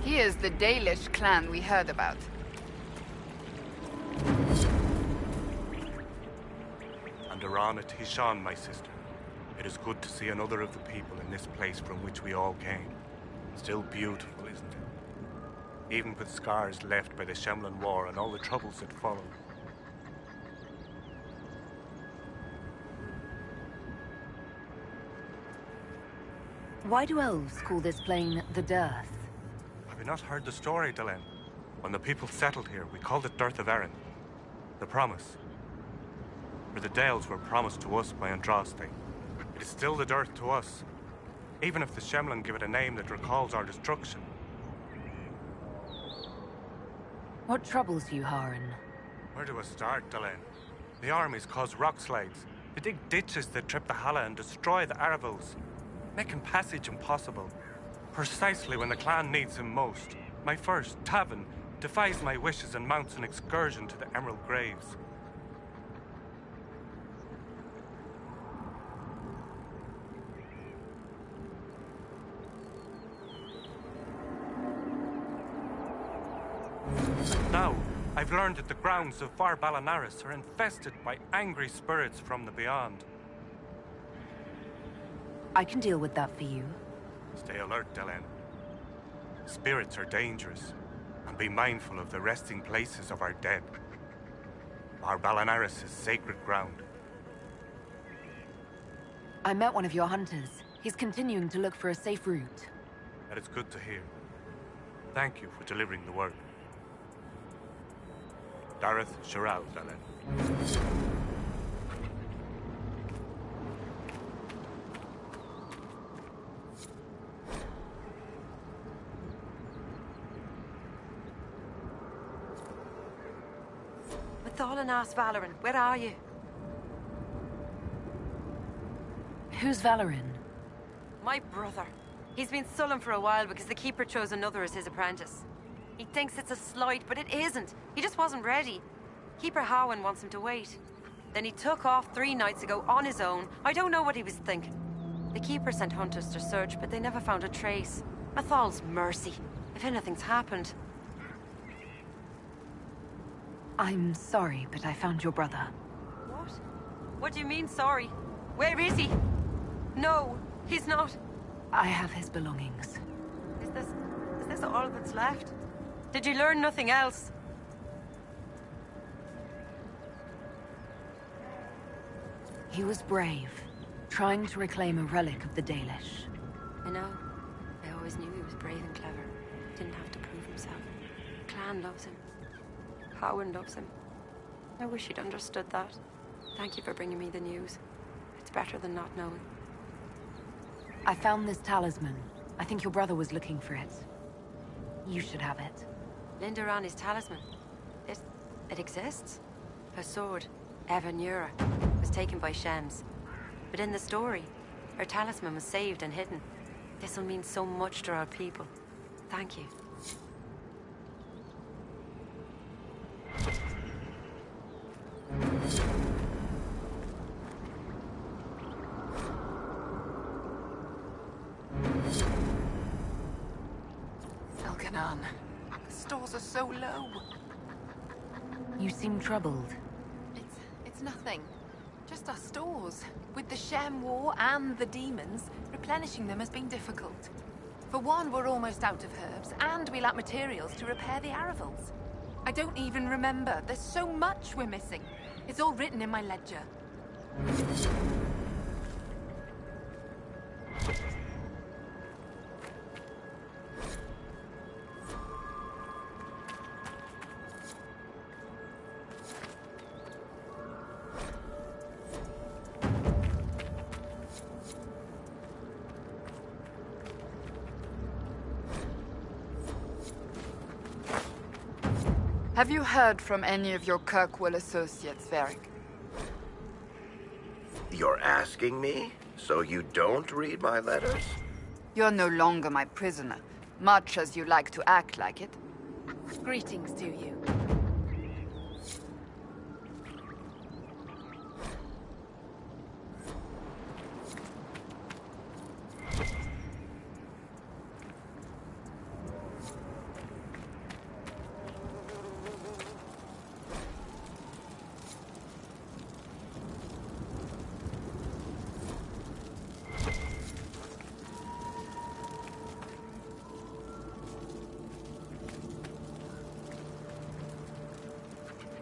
Here's the Dalish clan we heard about. And Aranat Hishan, my sister. It is good to see another of the people in this place from which we all came. Still beautiful, isn't it? Even with scars left by the Shemlan War and all the troubles that followed. Why do elves call this plane the Dearth? Have you not heard the story, Delenn? When the people settled here, we called it Dearth of Erin. The promise. For the Dales were promised to us by Andraste. It is still the Dearth to us. Even if the Shemlan give it a name that recalls our destruction. What troubles you, Haran? Where do I start, Delenn? The armies cause rock slides. They dig ditches that trip the Hala and destroy the Aravos, making passage impossible. Precisely when the clan needs him most. My first, Tavin, defies my wishes and mounts an excursion to the Emerald Graves. Now, I've learned that the grounds of Far Balanaris are infested by angry spirits from the beyond. I can deal with that for you. Stay alert, Delenn. Spirits are dangerous, and be mindful of the resting places of our dead. Far Balanaris is sacred ground. I met one of your hunters. He's continuing to look for a safe route. That is good to hear. Thank you for delivering the word. Dareth Shirao, Dalen. Mathalan asked Valoran, where are you? Who's Valoran? My brother. He's been sullen for a while because the Keeper chose another as his apprentice. He thinks it's a slight, but it isn't. He just wasn't ready. Keeper Howen wants him to wait. Then he took off 3 nights ago on his own. I don't know what he was thinking. The Keeper sent hunters to search, but they never found a trace. Mathal's mercy. If anything's happened. I'm sorry, but I found your brother. What? What do you mean, sorry? Where is he? No, he's not. I have his belongings. Is this all that's left? Did you learn nothing else? He was brave, trying to reclaim a relic of the Dalish. I know. I always knew he was brave and clever. Didn't have to prove himself. The clan loves him. Howen loves him. I wish he'd understood that. Thank you for bringing me the news. It's better than not knowing. I found this talisman. I think your brother was looking for it. You should have it. Linda Rani's talisman. It exists? Her sword, Evan Yura, was taken by Shems. But in the story, her talisman was saved and hidden. This'll mean so much to our people. Thank you. Elganon, the stores are so low. You seem troubled. It's nothing. Just our stores. With the Shem War and the demons, replenishing them has been difficult. For one, we're almost out of herbs, and we lack materials to repair the Aravals. I don't even remember. There's so much we're missing. It's all written in my ledger. Have you heard from any of your Kirkwall associates, Varric? You're asking me? So you don't read my letters? You're no longer my prisoner, much as you like to act like it. Greetings to you.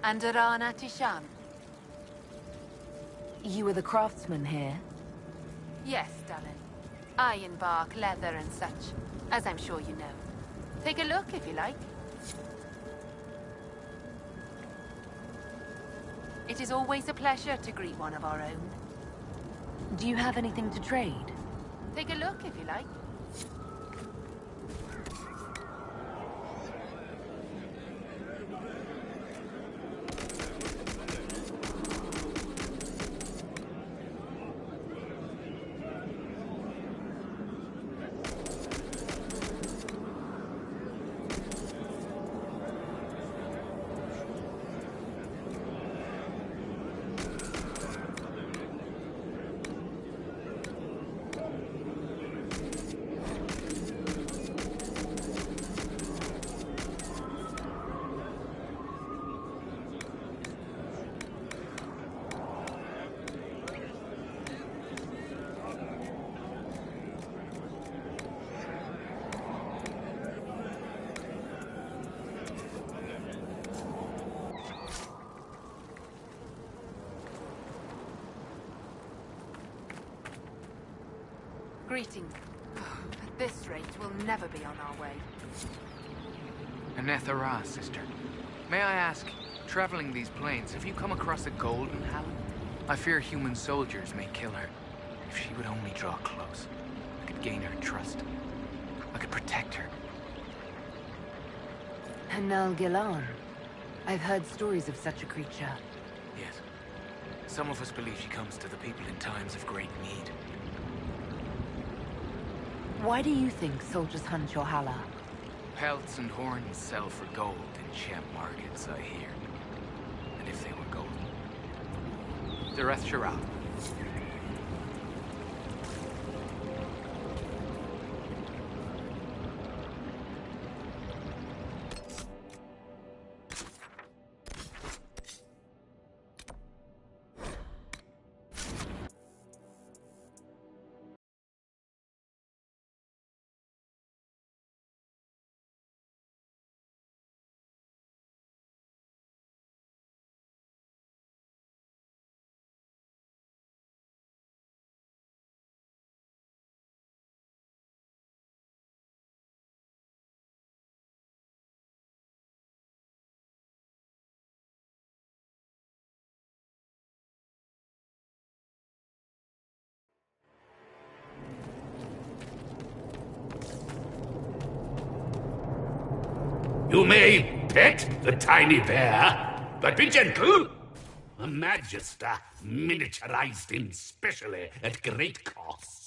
Andarana Tishan. You were the craftsman here? Yes, darling. Ironbark, leather and such, as I'm sure you know. Take a look if you like. It is always a pleasure to greet one of our own. Do you have anything to trade? Take a look if you like. Greetings. At this rate, we'll never be on our way. Anethera, sister. May I ask, traveling these plains, have you come across a golden Helen? I fear human soldiers may kill her. If she would only draw close, I could gain her trust. I could protect her. Canal Gillan. I've heard stories of such a creature. Yes. Some of us believe she comes to the people in times of great need. Why do you think soldiers hunt your Hala? Pelts and horns sell for gold in Shem markets, I hear. And if they were golden. Dereth Shiral. You may pet the tiny bear, but be gentle. A Magister miniaturized him specially at great cost.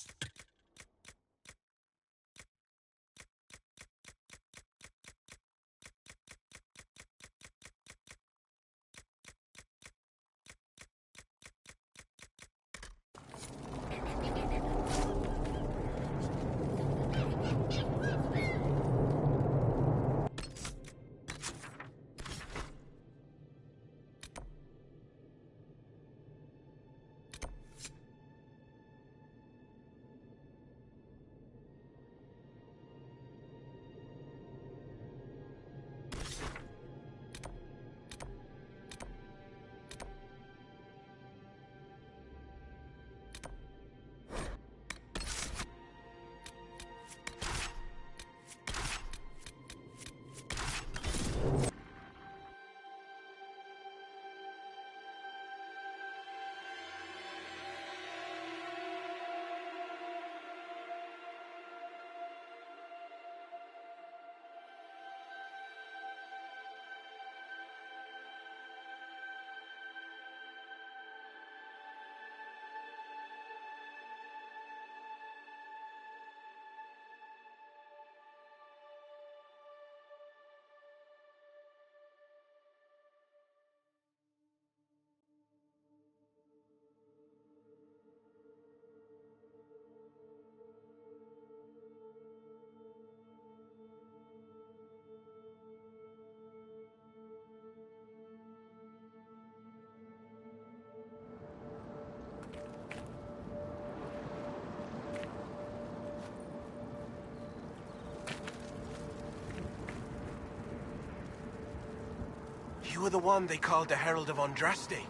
You were the one they called the Herald of Andraste.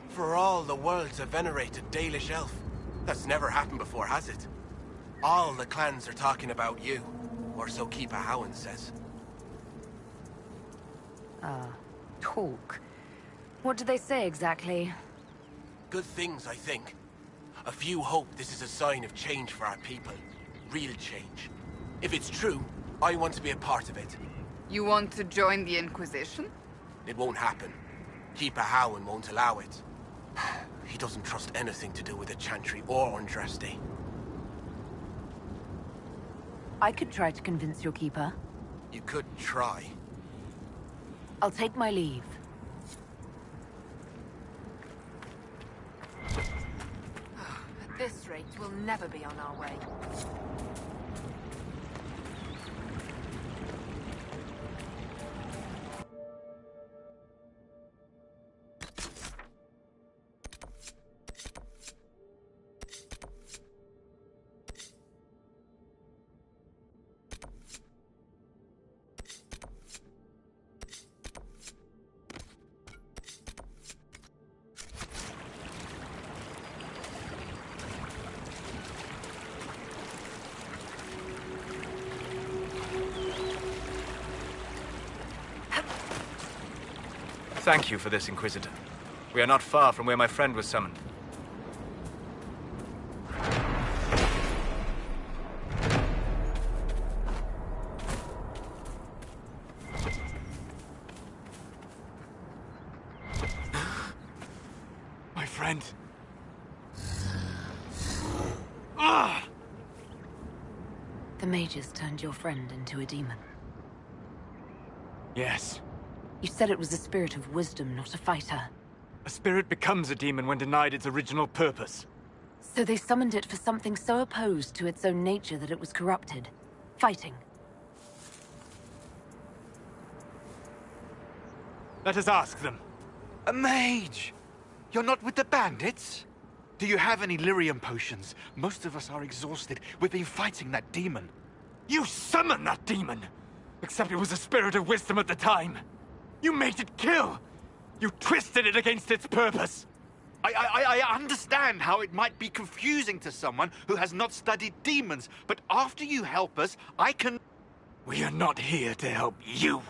For all the world's a venerated Dalish elf. That's never happened before, has it? All the clans are talking about you. Or so Keeper Howan says. Talk. What do they say exactly? Good things, I think. A few hope this is a sign of change for our people. Real change. If it's true, I want to be a part of it. You want to join the Inquisition? It won't happen. Keeper Howan won't allow it. He doesn't trust anything to do with the Chantry or Andraste. I could try to convince your keeper. You could try. I'll take my leave. At this rate, we'll never be on our way. Thank you for this, Inquisitor. We are not far from where my friend was summoned. My friend. The mages turned your friend into a demon. Yes. You said it was a spirit of wisdom, not a fighter. A spirit becomes a demon when denied its original purpose. So they summoned it for something so opposed to its own nature that it was corrupted. Fighting. Let us ask them. A mage! You're not with the bandits? Do you have any lyrium potions? Most of us are exhausted. We've been fighting that demon. You summoned that demon! Except it was a spirit of wisdom at the time. You made it kill! You twisted it against its purpose! I understand how it might be confusing to someone who has not studied demons, but after you help us, I can... We are not here to help you.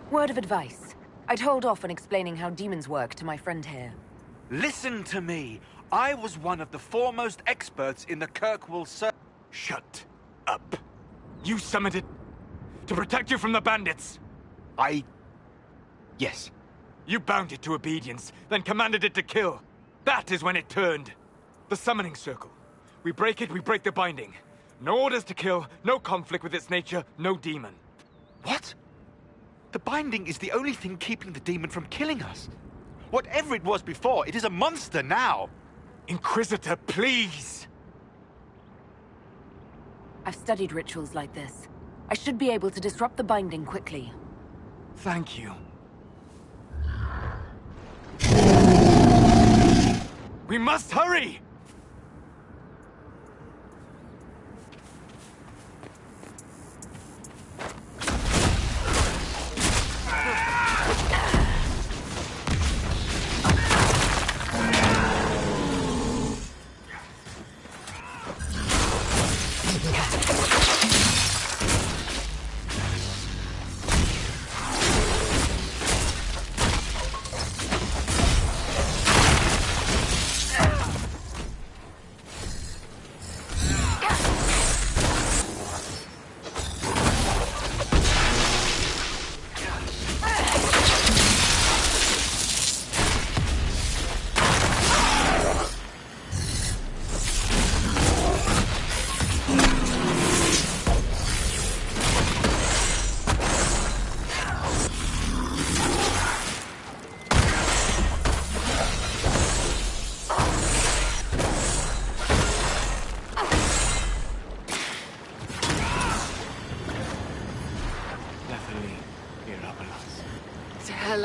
Word of advice. I'd hold off on explaining how demons work to my friend here. Listen to me. I was one of the foremost experts in the Kirkwall Shut up. You summoned it to protect you from the bandits. Yes. You bound it to obedience, then commanded it to kill. That is when it turned. The summoning circle. We break it, we break the binding. No orders to kill, no conflict with its nature, no demon. What? The binding is the only thing keeping the demon from killing us. Whatever it was before, it is a monster now. Inquisitor, please! I've studied rituals like this. I should be able to disrupt the binding quickly. Thank you. We must hurry!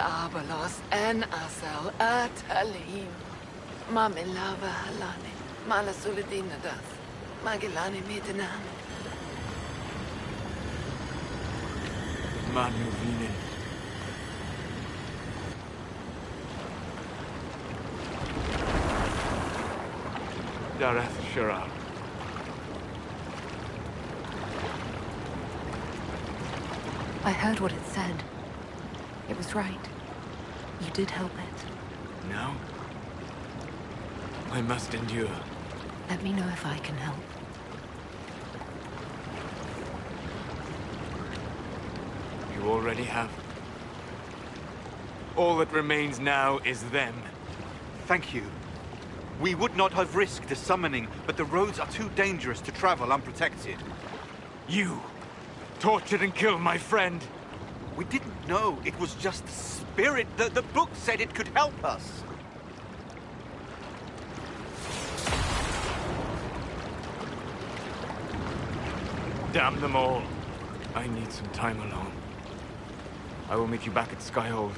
Abalos en asal atalim. Mamilava halani. Malasuladina das. Magilani mitanam. Manu Vinen. Dareth Shirab. I heard what it said. It was right. You did help it. No? I must endure. Let me know if I can help. You already have. All that remains now is them. Thank you. We would not have risked a summoning, but the roads are too dangerous to travel unprotected. You tortured and killed my friend. We didn't know it was just the spirit. The book said it could help us. Damn them all. I need some time alone. I will meet you back at Skyhold.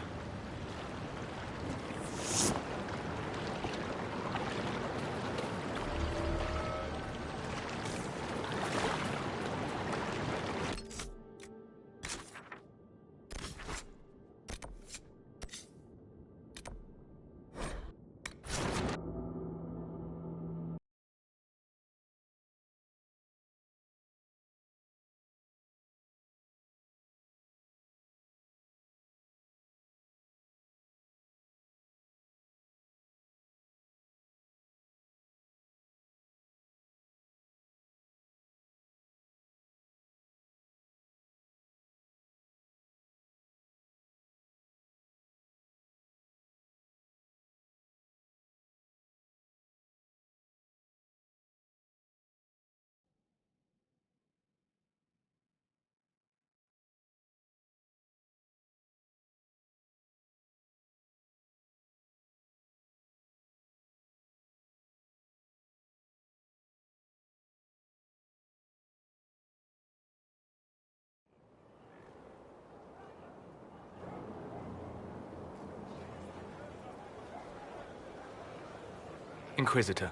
Inquisitor.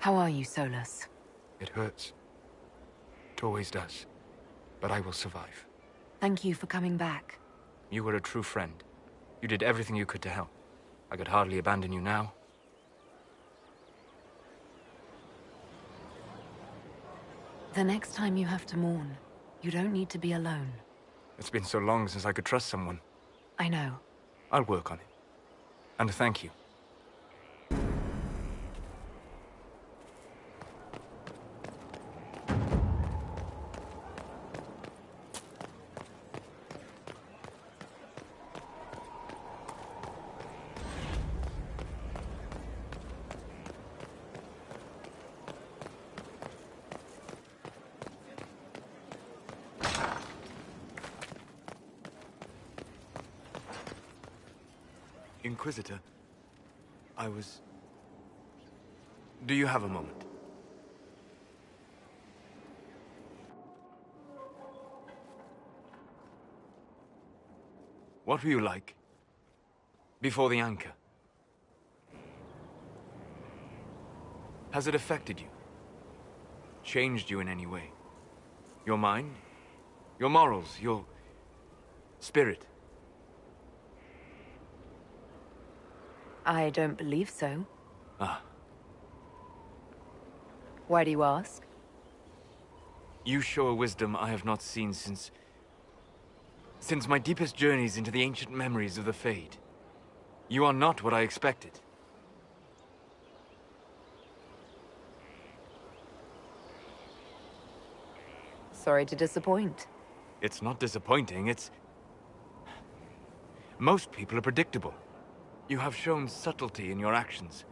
How are you, Solus? It hurts. It always does. But I will survive. Thank you for coming back. You were a true friend. You did everything you could to help. I could hardly abandon you now. The next time you have to mourn, you don't need to be alone. It's been so long since I could trust someone. I know. I'll work on it. And thank you. Inquisitor, Do you have a moment? What were you like before the anchor? Has it affected you? Changed you in any way? Your mind? Your morals? Your spirit? I don't believe so. Ah. Why do you ask? You show a wisdom I have not seen since my deepest journeys into the ancient memories of the Fade. You are not what I expected. Sorry to disappoint. It's not disappointing, it's... Most people are predictable. You have shown subtlety in your actions.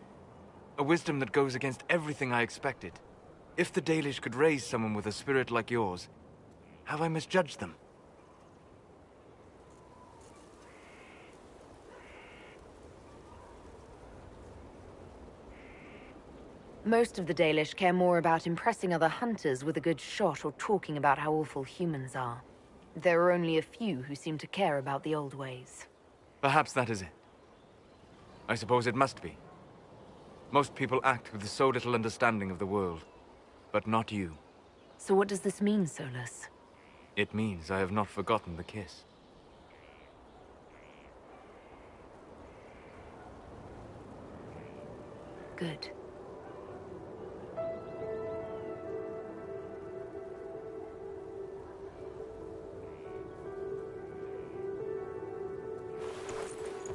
A wisdom that goes against everything I expected. If the Dalish could raise someone with a spirit like yours, have I misjudged them? Most of the Dalish care more about impressing other hunters with a good shot or talking about how awful humans are. There are only a few who seem to care about the old ways. Perhaps that is it. I suppose it must be. Most people act with so little understanding of the world, but not you. So what does this mean, Solus? It means I have not forgotten the kiss. Good.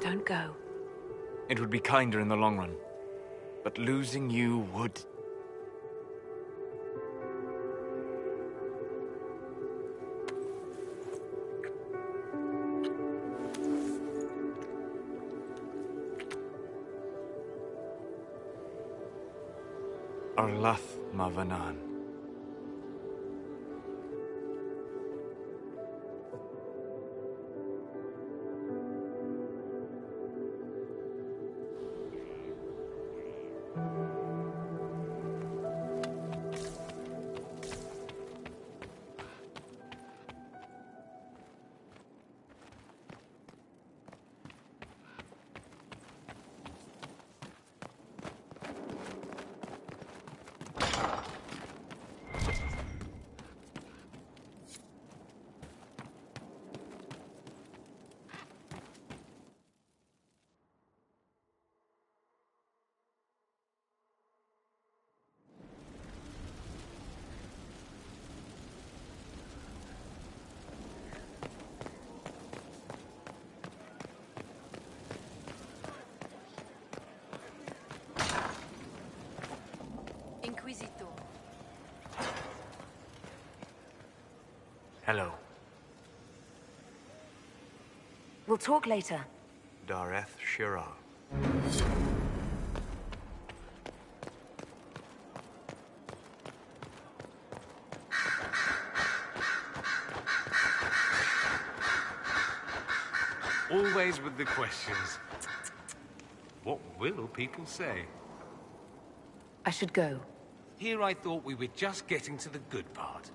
Don't go. It would be kinder in the long run. But losing you would... Arlath Mavanan. Inquisitor. Hello. We'll talk later. Dareth Shirar. Always with the questions. What will people say? I should go. Here I thought we were just getting to the good part.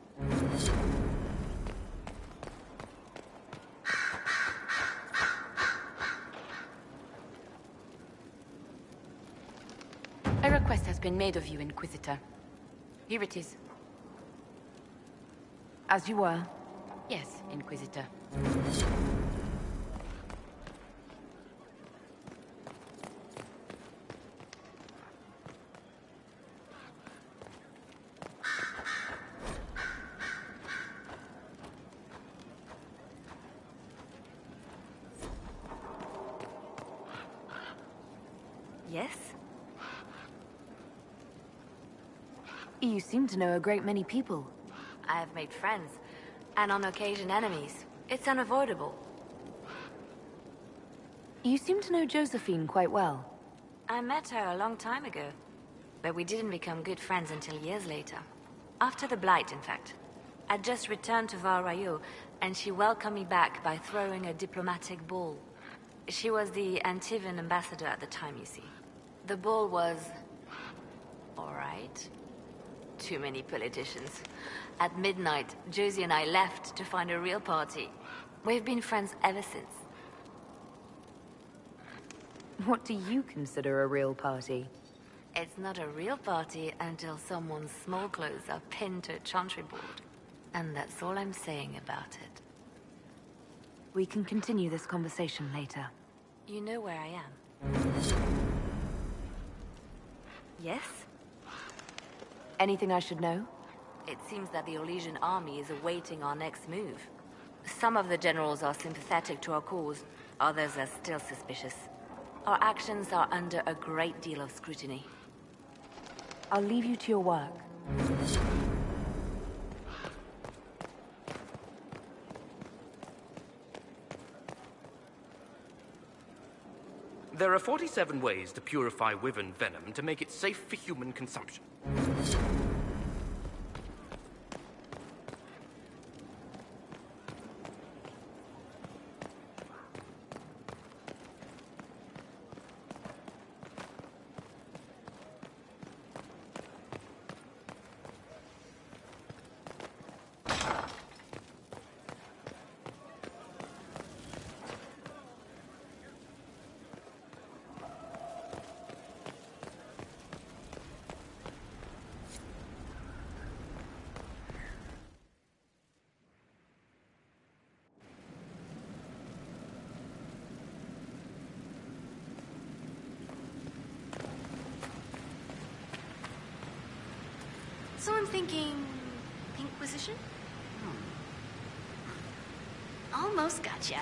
been made of you, Inquisitor. Here it is. As you were. Yes, Inquisitor. Yes? You seem to know a great many people. I have made friends, and on occasion enemies. It's unavoidable. You seem to know Josephine quite well. I met her a long time ago, but we didn't become good friends until years later. After the Blight, in fact. I'd just returned to Val Rayo, and she welcomed me back by throwing a diplomatic ball. She was the Antivan ambassador at the time, you see. The ball was... all right. Too many politicians. At midnight, Josie and I left to find a real party. We've been friends ever since. What do you consider a real party? It's not a real party until someone's small clothes are pinned to a chantry board. And that's all I'm saying about it. We can continue this conversation later. You know where I am? Yes? Anything I should know? It seems that the Orlesian army is awaiting our next move. Some of the generals are sympathetic to our cause, others are still suspicious. Our actions are under a great deal of scrutiny. I'll leave you to your work. There are 47 ways to purify wyvern venom to make it safe for human consumption. So I'm thinking... Inquisition? Almost gotcha.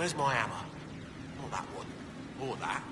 Where's my hammer? Not that one. Or that.